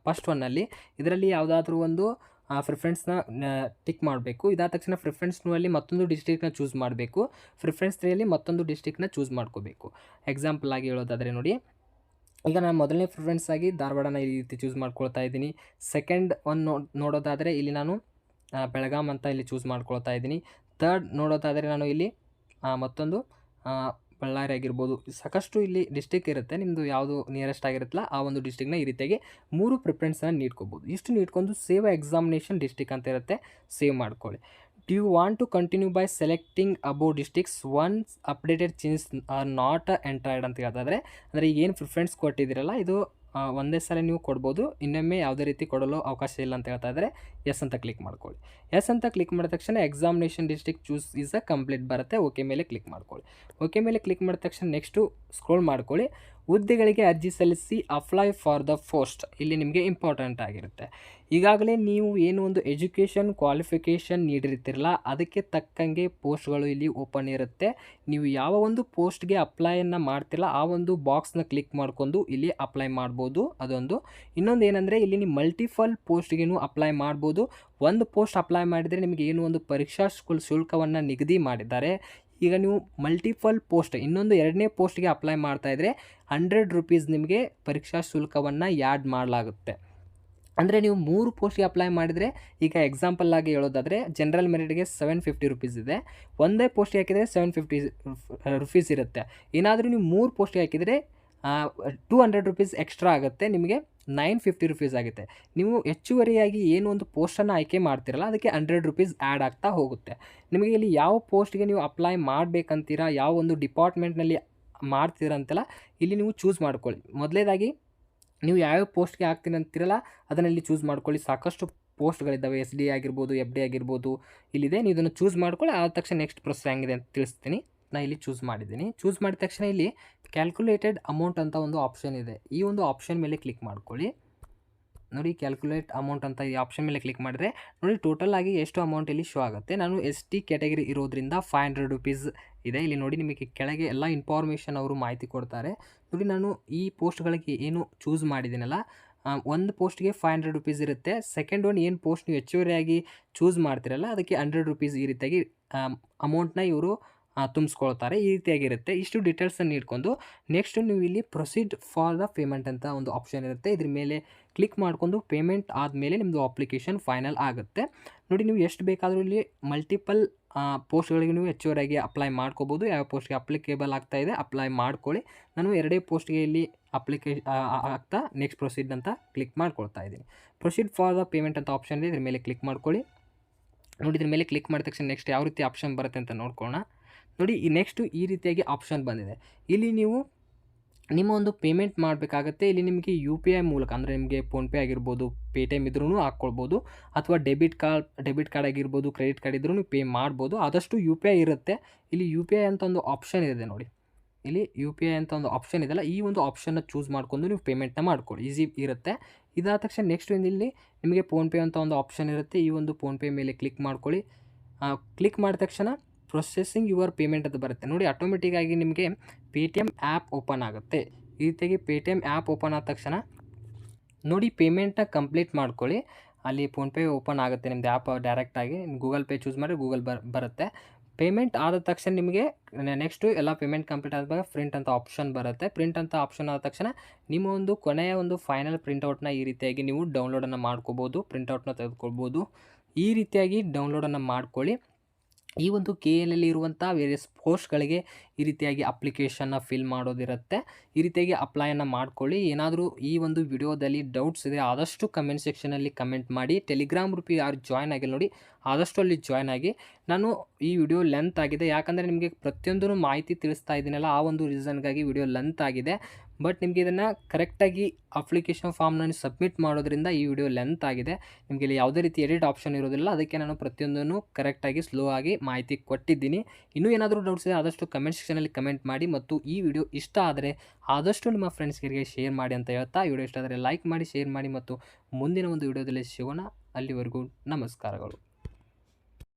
ಫಸ್ಟ್ ಒನ್ನಲ್ಲಿ ಇದರಲ್ಲಿ ಯಾವುದಾದ್ರೂ ಒಂದು ಪ್ರಿಫರೆನ್ಸ್ನ ಟಿಕ್ ಮಾಡಬೇಕು. ಇದಾದ ತಕ್ಷಣ ಪ್ರಿಫರೆನ್ಸ್ 2ಅಲ್ಲಿ ಮತ್ತೊಂದು ಡಿಸ್ಟ್ರಿಕ್ಟ್ನ ಚೂಸ್ ಮಾಡಬೇಕು. ಪ್ರಿಫರೆನ್ಸ್ 3ಅಲ್ಲಿ ಮತ್ತೊಂದು ಡಿಸ್ಟ್ರಿಕ್ಟ್ನ ಚೂಸ್ ಮಾಡ್ಕೋಬೇಕು. ಎಕ್ಸಾಂಪಲ್ ಆಗಿ ಹೇಳೋದಾದರೆ ನೋಡಿ, ಈಗ ನಾನು ಮೊದಲನೇ ಪ್ರಿಫರೆನ್ಸ್ ಆಗಿ ಧಾರವಾಡನ ಈ ರೀತಿ ಚೂಸ್ ಮಾಡ್ಕೊಳ್ತಾ ಇದ್ದೀನಿ. ಸೆಕೆಂಡ್ ಒನ್ ನೋಡೋದಾದರೆ ಇಲ್ಲಿ ನಾನು ಬೆಳಗಾಂ ಅಂತ ಇಲ್ಲಿ ಚೂಸ್ ಮಾಡ್ಕೊಳ್ತಾ ಇದ್ದೀನಿ. ಥರ್ಡ್ ನೋಡೋದಾದರೆ ನಾನು ಇಲ್ಲಿ ಮತ್ತೊಂದು ಬಳ್ಳಾರಿ ಆಗಿರ್ಬೋದು. ಸಾಕಷ್ಟು ಇಲ್ಲಿ ಡಿಸ್ಟ್ರಿಕ್ಟ್ ಇರುತ್ತೆ. ನಿಮ್ಮದು ಯಾವುದು ನಿಯರೆಸ್ಟ್ ಆಗಿರುತ್ತಲ್ಲ ಆ ಒಂದು ಡಿಸ್ಟ್ರಿಕ್ಟ್ನ ಈ ರೀತಿಯಾಗಿ 3 ಪ್ರಿಫರೆನ್ಸನ್ನು ನೀಡ್ಕೋಬೋದು. ಇಷ್ಟು ನೀಡ್ಕೊಂಡು ಸೇವ್ ಎಕ್ಸಾಮಿನೇಷನ್ ಡಿಸ್ಟ್ರಿಕ್ಟ್ ಅಂತ ಇರುತ್ತೆ, ಸೇವ್ ಮಾಡ್ಕೊಳ್ಳಿ. Do you want to continue by selecting above districts once updated changes are not entered ಅಂತ ಹೇಳ್ತಾಯಿದ್ರೆ, ಅಂದರೆ ಈಗ ಏನು ಪ್ರಿಫರೆನ್ಸ್ ಕೊಟ್ಟಿದ್ದೀರಲ್ಲ ಇದು ಒಂದೇ ಸಲ ನೀವು ಕೊಡ್ಬೋದು. ಇನ್ನೊಮ್ಮೆ ಯಾವುದೇ ರೀತಿ ಕೊಡಲು ಅವಕಾಶ ಇಲ್ಲ ಅಂತ ಹೇಳ್ತಾ ಇದ್ದಾರೆ. ಎಸ್ ಅಂತ ಕ್ಲಿಕ್ ಮಾಡ್ಕೊಳ್ಳಿ. ಎಸ್ ಅಂತ ಕ್ಲಿಕ್ ಮಾಡಿದ ತಕ್ಷಣ examination district choose is a complete ಬರುತ್ತೆ. ಓಕೆ ಮೇಲೆ ಕ್ಲಿಕ್ ಮಾಡ್ಕೊಳ್ಳಿ. ಓಕೆ ಮೇಲೆ ಕ್ಲಿಕ್ ಮಾಡಿದ ತಕ್ಷಣ ನೆಕ್ಸ್ಟು ಸ್ಕ್ರೋಲ್ ಮಾಡ್ಕೊಳ್ಳಿ. ಹುದ್ದೆಗಳಿಗೆ ಅರ್ಜಿ ಸಲ್ಲಿಸಿ ಅಪ್ಲೈ ಫಾರ್ ದ ಪೋಸ್ಟ್, ಇಲ್ಲಿ ನಿಮಗೆ ಇಂಪಾರ್ಟೆಂಟ್ ಆಗಿರುತ್ತೆ. ಈಗಾಗಲೇ ನೀವು ಏನು ಒಂದು ಎಜುಕೇಷನ್ ಕ್ವಾಲಿಫಿಕೇಷನ್ ನೀಡಿರ್ತಿರಲ್ಲ, ಅದಕ್ಕೆ ತಕ್ಕಂಗೆ ಪೋಸ್ಟ್ಗಳು ಇಲ್ಲಿ ಓಪನ್ ಇರುತ್ತೆ. ನೀವು ಯಾವ ಒಂದು ಪೋಸ್ಟ್ಗೆ ಅಪ್ಲೈಯನ್ನು ಮಾಡ್ತಿರಲ್ಲ ಆ ಒಂದು ಬಾಕ್ಸ್ನ ಕ್ಲಿಕ್ ಮಾಡ್ಕೊಂಡು ಇಲ್ಲಿ ಅಪ್ಲೈ ಮಾಡ್ಬೋದು. ಅದೊಂದು. ಇನ್ನೊಂದು ಏನಂದರೆ ಇಲ್ಲಿ ನೀವು ಮಲ್ಟಿಪಲ್ ಪೋಸ್ಟ್ಗೇನು ಅಪ್ಲೈ ಮಾಡ್ಬೋದು. ಒಂದು ಪೋಸ್ಟ್ ಅಪ್ಲೈ ಮಾಡಿದರೆ ನಿಮಗೆ ಏನು ಒಂದು ಪರೀಕ್ಷಾ ಶುಲ್ಕವನ್ನು ನಿಗದಿ ಮಾಡಿದ್ದಾರೆ. ಈಗ ನೀವು ಮಲ್ಟಿಪಲ್ ಪೋಸ್ಟ್ ಇನ್ನೊಂದು 2ನೇ ಪೋಸ್ಟ್ಗೆ ಅಪ್ಲೈ ಮಾಡ್ತಾಯಿದ್ರೆ 100 ರೂಪೀಸ್ ನಿಮಗೆ ಪರೀಕ್ಷಾ ಶುಲ್ಕವನ್ನು ಆ್ಯಡ್ ಮಾಡಲಾಗುತ್ತೆ. ಅಂದರೆ ನೀವು 3 ಪೋಸ್ಟ್ಗೆ ಅಪ್ಲೈ ಮಾಡಿದರೆ, ಈಗ ಎಕ್ಸಾಂಪಲ್ ಆಗಿ ಹೇಳೋದಾದರೆ ಜನರಲ್ ಮೆರಿಟ್ಗೆ 750 ರೂಪೀಸ್ ಇದೆ. ಒಂದೇ ಪೋಸ್ಟ್ಗೆ ಹಾಕಿದರೆ 750 ರೂಪೀಸ್ ಇರುತ್ತೆ. ಏನಾದರೂ ನೀವು 3 ಪೋಸ್ಟ್ಗೆ ಹಾಕಿದರೆ 200 ರೂಪೀಸ್ ಎಕ್ಸ್ಟ್ರಾ ಆಗುತ್ತೆ. ನಿಮಗೆ 950 ರೂಪೀಸ್ ಆಗುತ್ತೆ. ನೀವು ಹೆಚ್ಚುವರಿಯಾಗಿ ಏನು ಒಂದು ಪೋಸ್ಟನ್ನು ಆಯ್ಕೆ ಮಾಡ್ತಿರಲ್ಲ ಅದಕ್ಕೆ 100 ರೂಪೀಸ್ ಆ್ಯಡ್ ಆಗ್ತಾ ಹೋಗುತ್ತೆ. ನಿಮಗೆ ಇಲ್ಲಿ ಯಾವ ಪೋಸ್ಟ್ಗೆ ನೀವು ಅಪ್ಲೈ ಮಾಡಬೇಕಂತೀರಾ, ಯಾವ ಒಂದು ಡಿಪಾರ್ಟ್ಮೆಂಟ್ನಲ್ಲಿ ಮಾಡ್ತೀರಾ ಅಂತೆಲ್ಲ ಇಲ್ಲಿ ನೀವು ಚೂಸ್ ಮಾಡ್ಕೊಳ್ಳಿ. ಮೊದಲನೇದಾಗಿ ನೀವು ಯಾವ್ಯಾವ ಪೋಸ್ಟ್ಗೆ ಹಾಕ್ತೀನಿ ಅಂತೀರಲ್ಲ ಅದನ್ನು ಇಲ್ಲಿ ಚೂಸ್ ಮಾಡ್ಕೊಳ್ಳಿ. ಸಾಕಷ್ಟು ಪೋಸ್ಟ್ಗಳಿದ್ದಾವೆ. ಎಸ್ ಡಿ ಆಗಿರ್ಬೋದು, ಎಫ್ ಡಿ ಆಗಿರ್ಬೋದು ಇಲ್ಲಿದೆ. ನೀವು ಇದನ್ನು ಚೂಸ್ ಮಾಡ್ಕೊಳ್ಳಿ. ಆದ ತಕ್ಷಣ ನೆಕ್ಸ್ಟ್ ಪ್ರೊಸೆಸ್ ಹೆಂಗಿದೆ ಅಂತ ತಿಳಿಸ್ತೀನಿ. ನಾನು ಇಲ್ಲಿ ಚೂಸ್ ಮಾಡಿದ್ದೀನಿ. ಚೂಸ್ ಮಾಡಿದ ತಕ್ಷಣ ಇಲ್ಲಿ ಕ್ಯಾಲ್ಕುಲೇಟೆಡ್ ಅಮೌಂಟ್ ಅಂತ ಒಂದು ಆಪ್ಷನ್ ಇದೆ. ಈ ಒಂದು ಆಪ್ಷನ್ ಮೇಲೆ ಕ್ಲಿಕ್ ಮಾಡ್ಕೊಳ್ಳಿ. ನೋಡಿ, ಕ್ಯಾಲ್ಕುಲೇಟ್ ಅಮೌಂಟ್ ಅಂತ ಈ ಆಪ್ಷನ್ ಮೇಲೆ ಕ್ಲಿಕ್ ಮಾಡಿದ್ರೆ ನೋಡಿ ಟೋಟಲ್ ಆಗಿ ಎಷ್ಟು ಅಮೌಂಟ್ ಇಲ್ಲಿ ಶೋ ಆಗುತ್ತೆ. ನಾನು ಎಸ್ ಟಿ ಕ್ಯಾಟಗರಿ ಇರೋದ್ರಿಂದ 500 ರೂಪೀಸ್ ಇದೆ. ಇಲ್ಲಿ ನೋಡಿ ನಿಮಗೆ ಕೆಳಗೆ ಎಲ್ಲ ಇನ್ಫಾರ್ಮೇಷನ್ ಅವರು ಮಾಹಿತಿ ಕೊಡ್ತಾರೆ. ನೋಡಿ ನಾನು ಈ ಪೋಸ್ಟ್ಗಳಿಗೆ ಏನು ಚೂಸ್ ಮಾಡಿದ್ದೀನಲ್ಲ, ಒಂದು ಪೋಸ್ಟ್ಗೆ 500 ರೂಪೀಸ್ ಇರುತ್ತೆ. ಸೆಕೆಂಡ್ ಒನ್ ಏನು ಪೋಸ್ಟ್ ನೀವು ಹೆಚ್ಚುವರಿಯಾಗಿ ಚೂಸ್ ಮಾಡ್ತಿರಲ್ಲ ಅದಕ್ಕೆ 100 ರೂಪೀಸ್ ಈ ರೀತಿಯಾಗಿ ಅಮೌಂಟ್ನ ಇವರು ತುಂಬಿಸ್ಕೊಳ್ತಾರೆ. ಈ ರೀತಿಯಾಗಿರುತ್ತೆ. ಇಷ್ಟು ಡೀಟೇಲ್ಸನ್ನು ನೀಡ್ಕೊಂಡು ನೆಕ್ಸ್ಟ್ ನೀವು ಇಲ್ಲಿ ಪ್ರೊಸೀಡ್ ಫಾರ್ ದ ಪೇಮೆಂಟ್ ಅಂತ ಒಂದು ಆಪ್ಷನ್ ಇರುತ್ತೆ. ಇದ್ರ ಮೇಲೆ ಕ್ಲಿಕ್ ಮಾಡ್ಕೊಂಡು ಪೇಮೆಂಟ್ ಆದಮೇಲೆ ನಿಮ್ಮದು ಅಪ್ಲಿಕೇಶನ್ ಫೈನಲ್ ಆಗುತ್ತೆ. ನೋಡಿ, ನೀವು ಎಷ್ಟು ಬೇಕಾದರೂ ಇಲ್ಲಿ ಮಲ್ಟಿಪಲ್ ಪೋಸ್ಟ್ಗಳಿಗೆ ನೀವು ಹೆಚ್ಚುವರಿಯಾಗಿ ಅಪ್ಲೈ ಮಾಡ್ಕೋಬೋದು. ಯಾವ ಪೋಸ್ಟ್ಗೆ ಅಪ್ಲಿಕೇಬಲ್ ಆಗ್ತಾ ಇದೆ ಅಪ್ಲೈ ಮಾಡ್ಕೊಳ್ಳಿ. ನಾನು 2 ಪೋಸ್ಟ್ಗೆ ಇಲ್ಲಿ ಆಗ್ತಾ ನೆಕ್ಸ್ಟ್ ಪ್ರೊಸೀಡ್ ಅಂತ ಕ್ಲಿಕ್ ಮಾಡ್ಕೊಳ್ತಾ ಇದ್ದೀನಿ. ಪ್ರೊಸೀಡ್ ಫಾರ್ ದ ಪೇಮೆಂಟ್ ಅಂತ ಆಪ್ಷನ್ ಇದೆ. ಇದ್ರ ಮೇಲೆ ಕ್ಲಿಕ್ ಮಾಡ್ಕೊಳ್ಳಿ. ನೋಡಿ, ಇದ್ರ ಮೇಲೆ ಕ್ಲಿಕ್ ಮಾಡಿದ ತಕ್ಷಣ ನೆಕ್ಸ್ಟ್ ಯಾವ ರೀತಿ ಆಪ್ಷನ್ ಬರುತ್ತೆ ಅಂತ ನೋಡ್ಕೊಳ್ಳೋಣ. ನೋಡಿ, ಈ ನೆಕ್ಸ್ಟು ಈ ರೀತಿಯಾಗಿ ಆಪ್ಷನ್ ಬಂದಿದೆ. ಇಲ್ಲಿ ನೀವು ನಿಮ್ಮ ಒಂದು ಪೇಮೆಂಟ್ ಮಾಡಬೇಕಾಗತ್ತೆ. ಇಲ್ಲಿ ನಿಮಗೆ ಯು ಪಿ ಐ ಮೂಲಕ, ಅಂದರೆ ನಿಮಗೆ ಫೋನ್ಪೇ ಆಗಿರ್ಬೋದು, ಪೇಟಿಎಮ್ ಇದ್ರೂ ಹಾಕ್ಕೊಳ್ಬೋದು, ಅಥವಾ ಡೆಬಿಟ್ ಕಾರ್ಡ್ ಆಗಿರ್ಬೋದು, ಕ್ರೆಡಿಟ್ ಕಾರ್ಡ್ ಇದ್ರೂ ಪೇ ಮಾಡ್ಬೋದು. ಆದಷ್ಟು ಯು ಪಿ ಐ ಇರುತ್ತೆ. ಇಲ್ಲಿ ಯು ಪಿ ಐ ಅಂತ ಒಂದು ಆಪ್ಷನ್ ಇದೆ ನೋಡಿ. ಇಲ್ಲಿ ಯು ಪಿ ಐ ಅಂತ ಒಂದು ಆಪ್ಷನ್ ಇದೆಯಲ್ಲ, ಈ ಒಂದು ಆಪ್ಷನ್ನ ಚೂಸ್ ಮಾಡ್ಕೊಂಡು ನೀವು ಪೇಮೆಂಟ್ನ ಮಾಡ್ಕೊಳ್ಳಿ. ಈಸಿ ಇರುತ್ತೆ. ಇದಾದ ತಕ್ಷಣ ನೆಕ್ಸ್ಟ್ ಇಲ್ಲಿ ನಿಮಗೆ ಫೋನ್ಪೇ ಅಂತ ಒಂದು ಆಪ್ಷನ್ ಇರುತ್ತೆ. ಈ ಒಂದು ಫೋನ್ಪೇ ಮೇಲೆ ಕ್ಲಿಕ್ ಮಾಡ್ಕೊಳ್ಳಿ. ಕ್ಲಿಕ್ ಮಾಡಿದ ತಕ್ಷಣ ಪ್ರೊಸೆಸಿಂಗ್ ಯುವರ್ ಪೇಮೆಂಟ್ ಅಂತ ಬರುತ್ತೆ. ನೋಡಿ, ಆಟೋಮೆಟಿಕ್ಕಾಗಿ ನಿಮಗೆ ಪೇಟಿಎಮ್ ಆ್ಯಪ್ ಓಪನ್ ಆಗುತ್ತೆ. ಈ ರೀತಿಯಾಗಿ ಪೇಟಿಎಮ್ ಆ್ಯಪ್ ಓಪನ್ ಆದ ತಕ್ಷಣ ನೋಡಿ ಪೇಮೆಂಟ್ನ ಕಂಪ್ಲೀಟ್ ಮಾಡ್ಕೊಳ್ಳಿ. ಅಲ್ಲಿ ಫೋನ್ಪೇ ಓಪನ್ ಆಗುತ್ತೆ ನಿಮ್ಮದು ಆ್ಯಪ್ ಡೈರೆಕ್ಟಾಗಿ. ಗೂಗಲ್ ಪೇ ಚೂಸ್ ಮಾಡಿ ಗೂಗಲ್ ಬರುತ್ತೆ. ಪೇಮೆಂಟ್ ಆದ ತಕ್ಷಣ ನಿಮಗೆ ನೆಕ್ಸ್ಟು ಎಲ್ಲ ಪೇಮೆಂಟ್ ಕಂಪ್ಲೀಟ್ ಆದಾಗ ಪ್ರಿಂಟ್ ಅಂತ ಆಪ್ಷನ್ ಬರುತ್ತೆ. ಪ್ರಿಂಟ್ ಅಂತ ಆಪ್ಷನ್ ಆದ ತಕ್ಷಣ ನಿಮ್ಮ ಒಂದು ಕೊನೆಯ ಒಂದು ಫೈನಲ್ ಪ್ರಿಂಟೌಟ್ನ ಈ ರೀತಿಯಾಗಿ ನೀವು ಡೌನ್ಲೋಡನ್ನು ಮಾಡ್ಕೋಬೋದು, ಪ್ರಿಂಟೌಟ್ನ ತೆಗೆದುಕೊಳ್ಬೋದು. ಈ ರೀತಿಯಾಗಿ ಡೌನ್ಲೋಡನ್ನು ಮಾಡ್ಕೊಳ್ಳಿ. ಈ ಒಂದು KLಲ್ಲಿ ಇರುವಂಥ ವೇರಿಯಸ್ ಪೋಸ್ಟ್ಗಳಿಗೆ ಈ ರೀತಿಯಾಗಿ ಅಪ್ಲಿಕೇಶನ್ನ ಫಿಲ್ ಮಾಡೋದಿರುತ್ತೆ. ಈ ರೀತಿಯಾಗಿ ಅಪ್ಲೈಯನ್ನು ಮಾಡ್ಕೊಳ್ಳಿ. ಏನಾದರೂ ಈ ಒಂದು ವಿಡಿಯೋದಲ್ಲಿ ಡೌಟ್ಸ್ ಇದೆ ಆದಷ್ಟು ಕಮೆಂಟ್ ಸೆಕ್ಷನಲ್ಲಿ ಕಮೆಂಟ್ ಮಾಡಿ. ಟೆಲಿಗ್ರಾಮ್ ಗ್ರೂಪ್ ಯಾರು ಜಾಯ್ನ್ ಆಗಿಲ್ಲ ನೋಡಿ, ಆದಷ್ಟು ಅಲ್ಲಿ ಜಾಯ್ನ್ ಆಗಿ. ನಾನು ಈ ವಿಡಿಯೋ ಲೆಂತ್ ಆಗಿದೆ, ಯಾಕಂದರೆ ನಿಮಗೆ ಪ್ರತಿಯೊಂದೂ ಮಾಹಿತಿ ತಿಳಿಸ್ತಾ ಇದ್ದೀನಲ್ಲ, ಆ ಒಂದು ರೀಸನ್ಗಾಗಿ ವಿಡಿಯೋ ಲೆಂತ್ ಆಗಿದೆ. ಬಟ್ ನಿಮಗೆ ಇದನ್ನು ಕರೆಕ್ಟಾಗಿ ಅಪ್ಲಿಕೇಶನ್ ಫಾರ್ಮ್ನ ಸಬ್ಮಿಟ್ ಮಾಡೋದ್ರಿಂದ ಈ ವಿಡಿಯೋ ಲೆಂತ್ ಆಗಿದೆ. ನಿಮಗೆ ಇಲ್ಲಿ ಯಾವುದೇ ರೀತಿ ಎಡಿಟ್ ಆಪ್ಷನ್ ಇರೋದಿಲ್ಲ. ಅದಕ್ಕೆ ನಾನು ಪ್ರತಿಯೊಂದನ್ನು ಕರೆಕ್ಟಾಗಿ ಸ್ಲೋ ಆಗಿ ಮಾಹಿತಿ ಕೊಟ್ಟಿದ್ದೀನಿ. ಇನ್ನೂ ಏನಾದರೂ ಡೌಟ್ಸ್ ಇದೆ ಆದಷ್ಟು ಕಮೆಂಟ್ ಸೆಕ್ಷನಲ್ಲಿ ಕಮೆಂಟ್ ಮಾಡಿ. ಮತ್ತು ಈ ವಿಡಿಯೋ ಇಷ್ಟ ಆದರೆ ಆದಷ್ಟು ನಿಮ್ಮ ಫ್ರೆಂಡ್ಸ್ಗಳಿಗೆ ಶೇರ್ ಮಾಡಿ ಅಂತ ಹೇಳ್ತಾ, ವಿಡಿಯೋ ಇಷ್ಟ ಆದರೆ ಲೈಕ್ ಮಾಡಿ, ಶೇರ್ ಮಾಡಿ. ಮತ್ತು ಮುಂದಿನ ಒಂದು ವಿಡಿಯೋದಲ್ಲಿ ಸಿಗೋಣ. ಅಲ್ಲಿವರೆಗೂ ನಮಸ್ಕಾರಗಳು.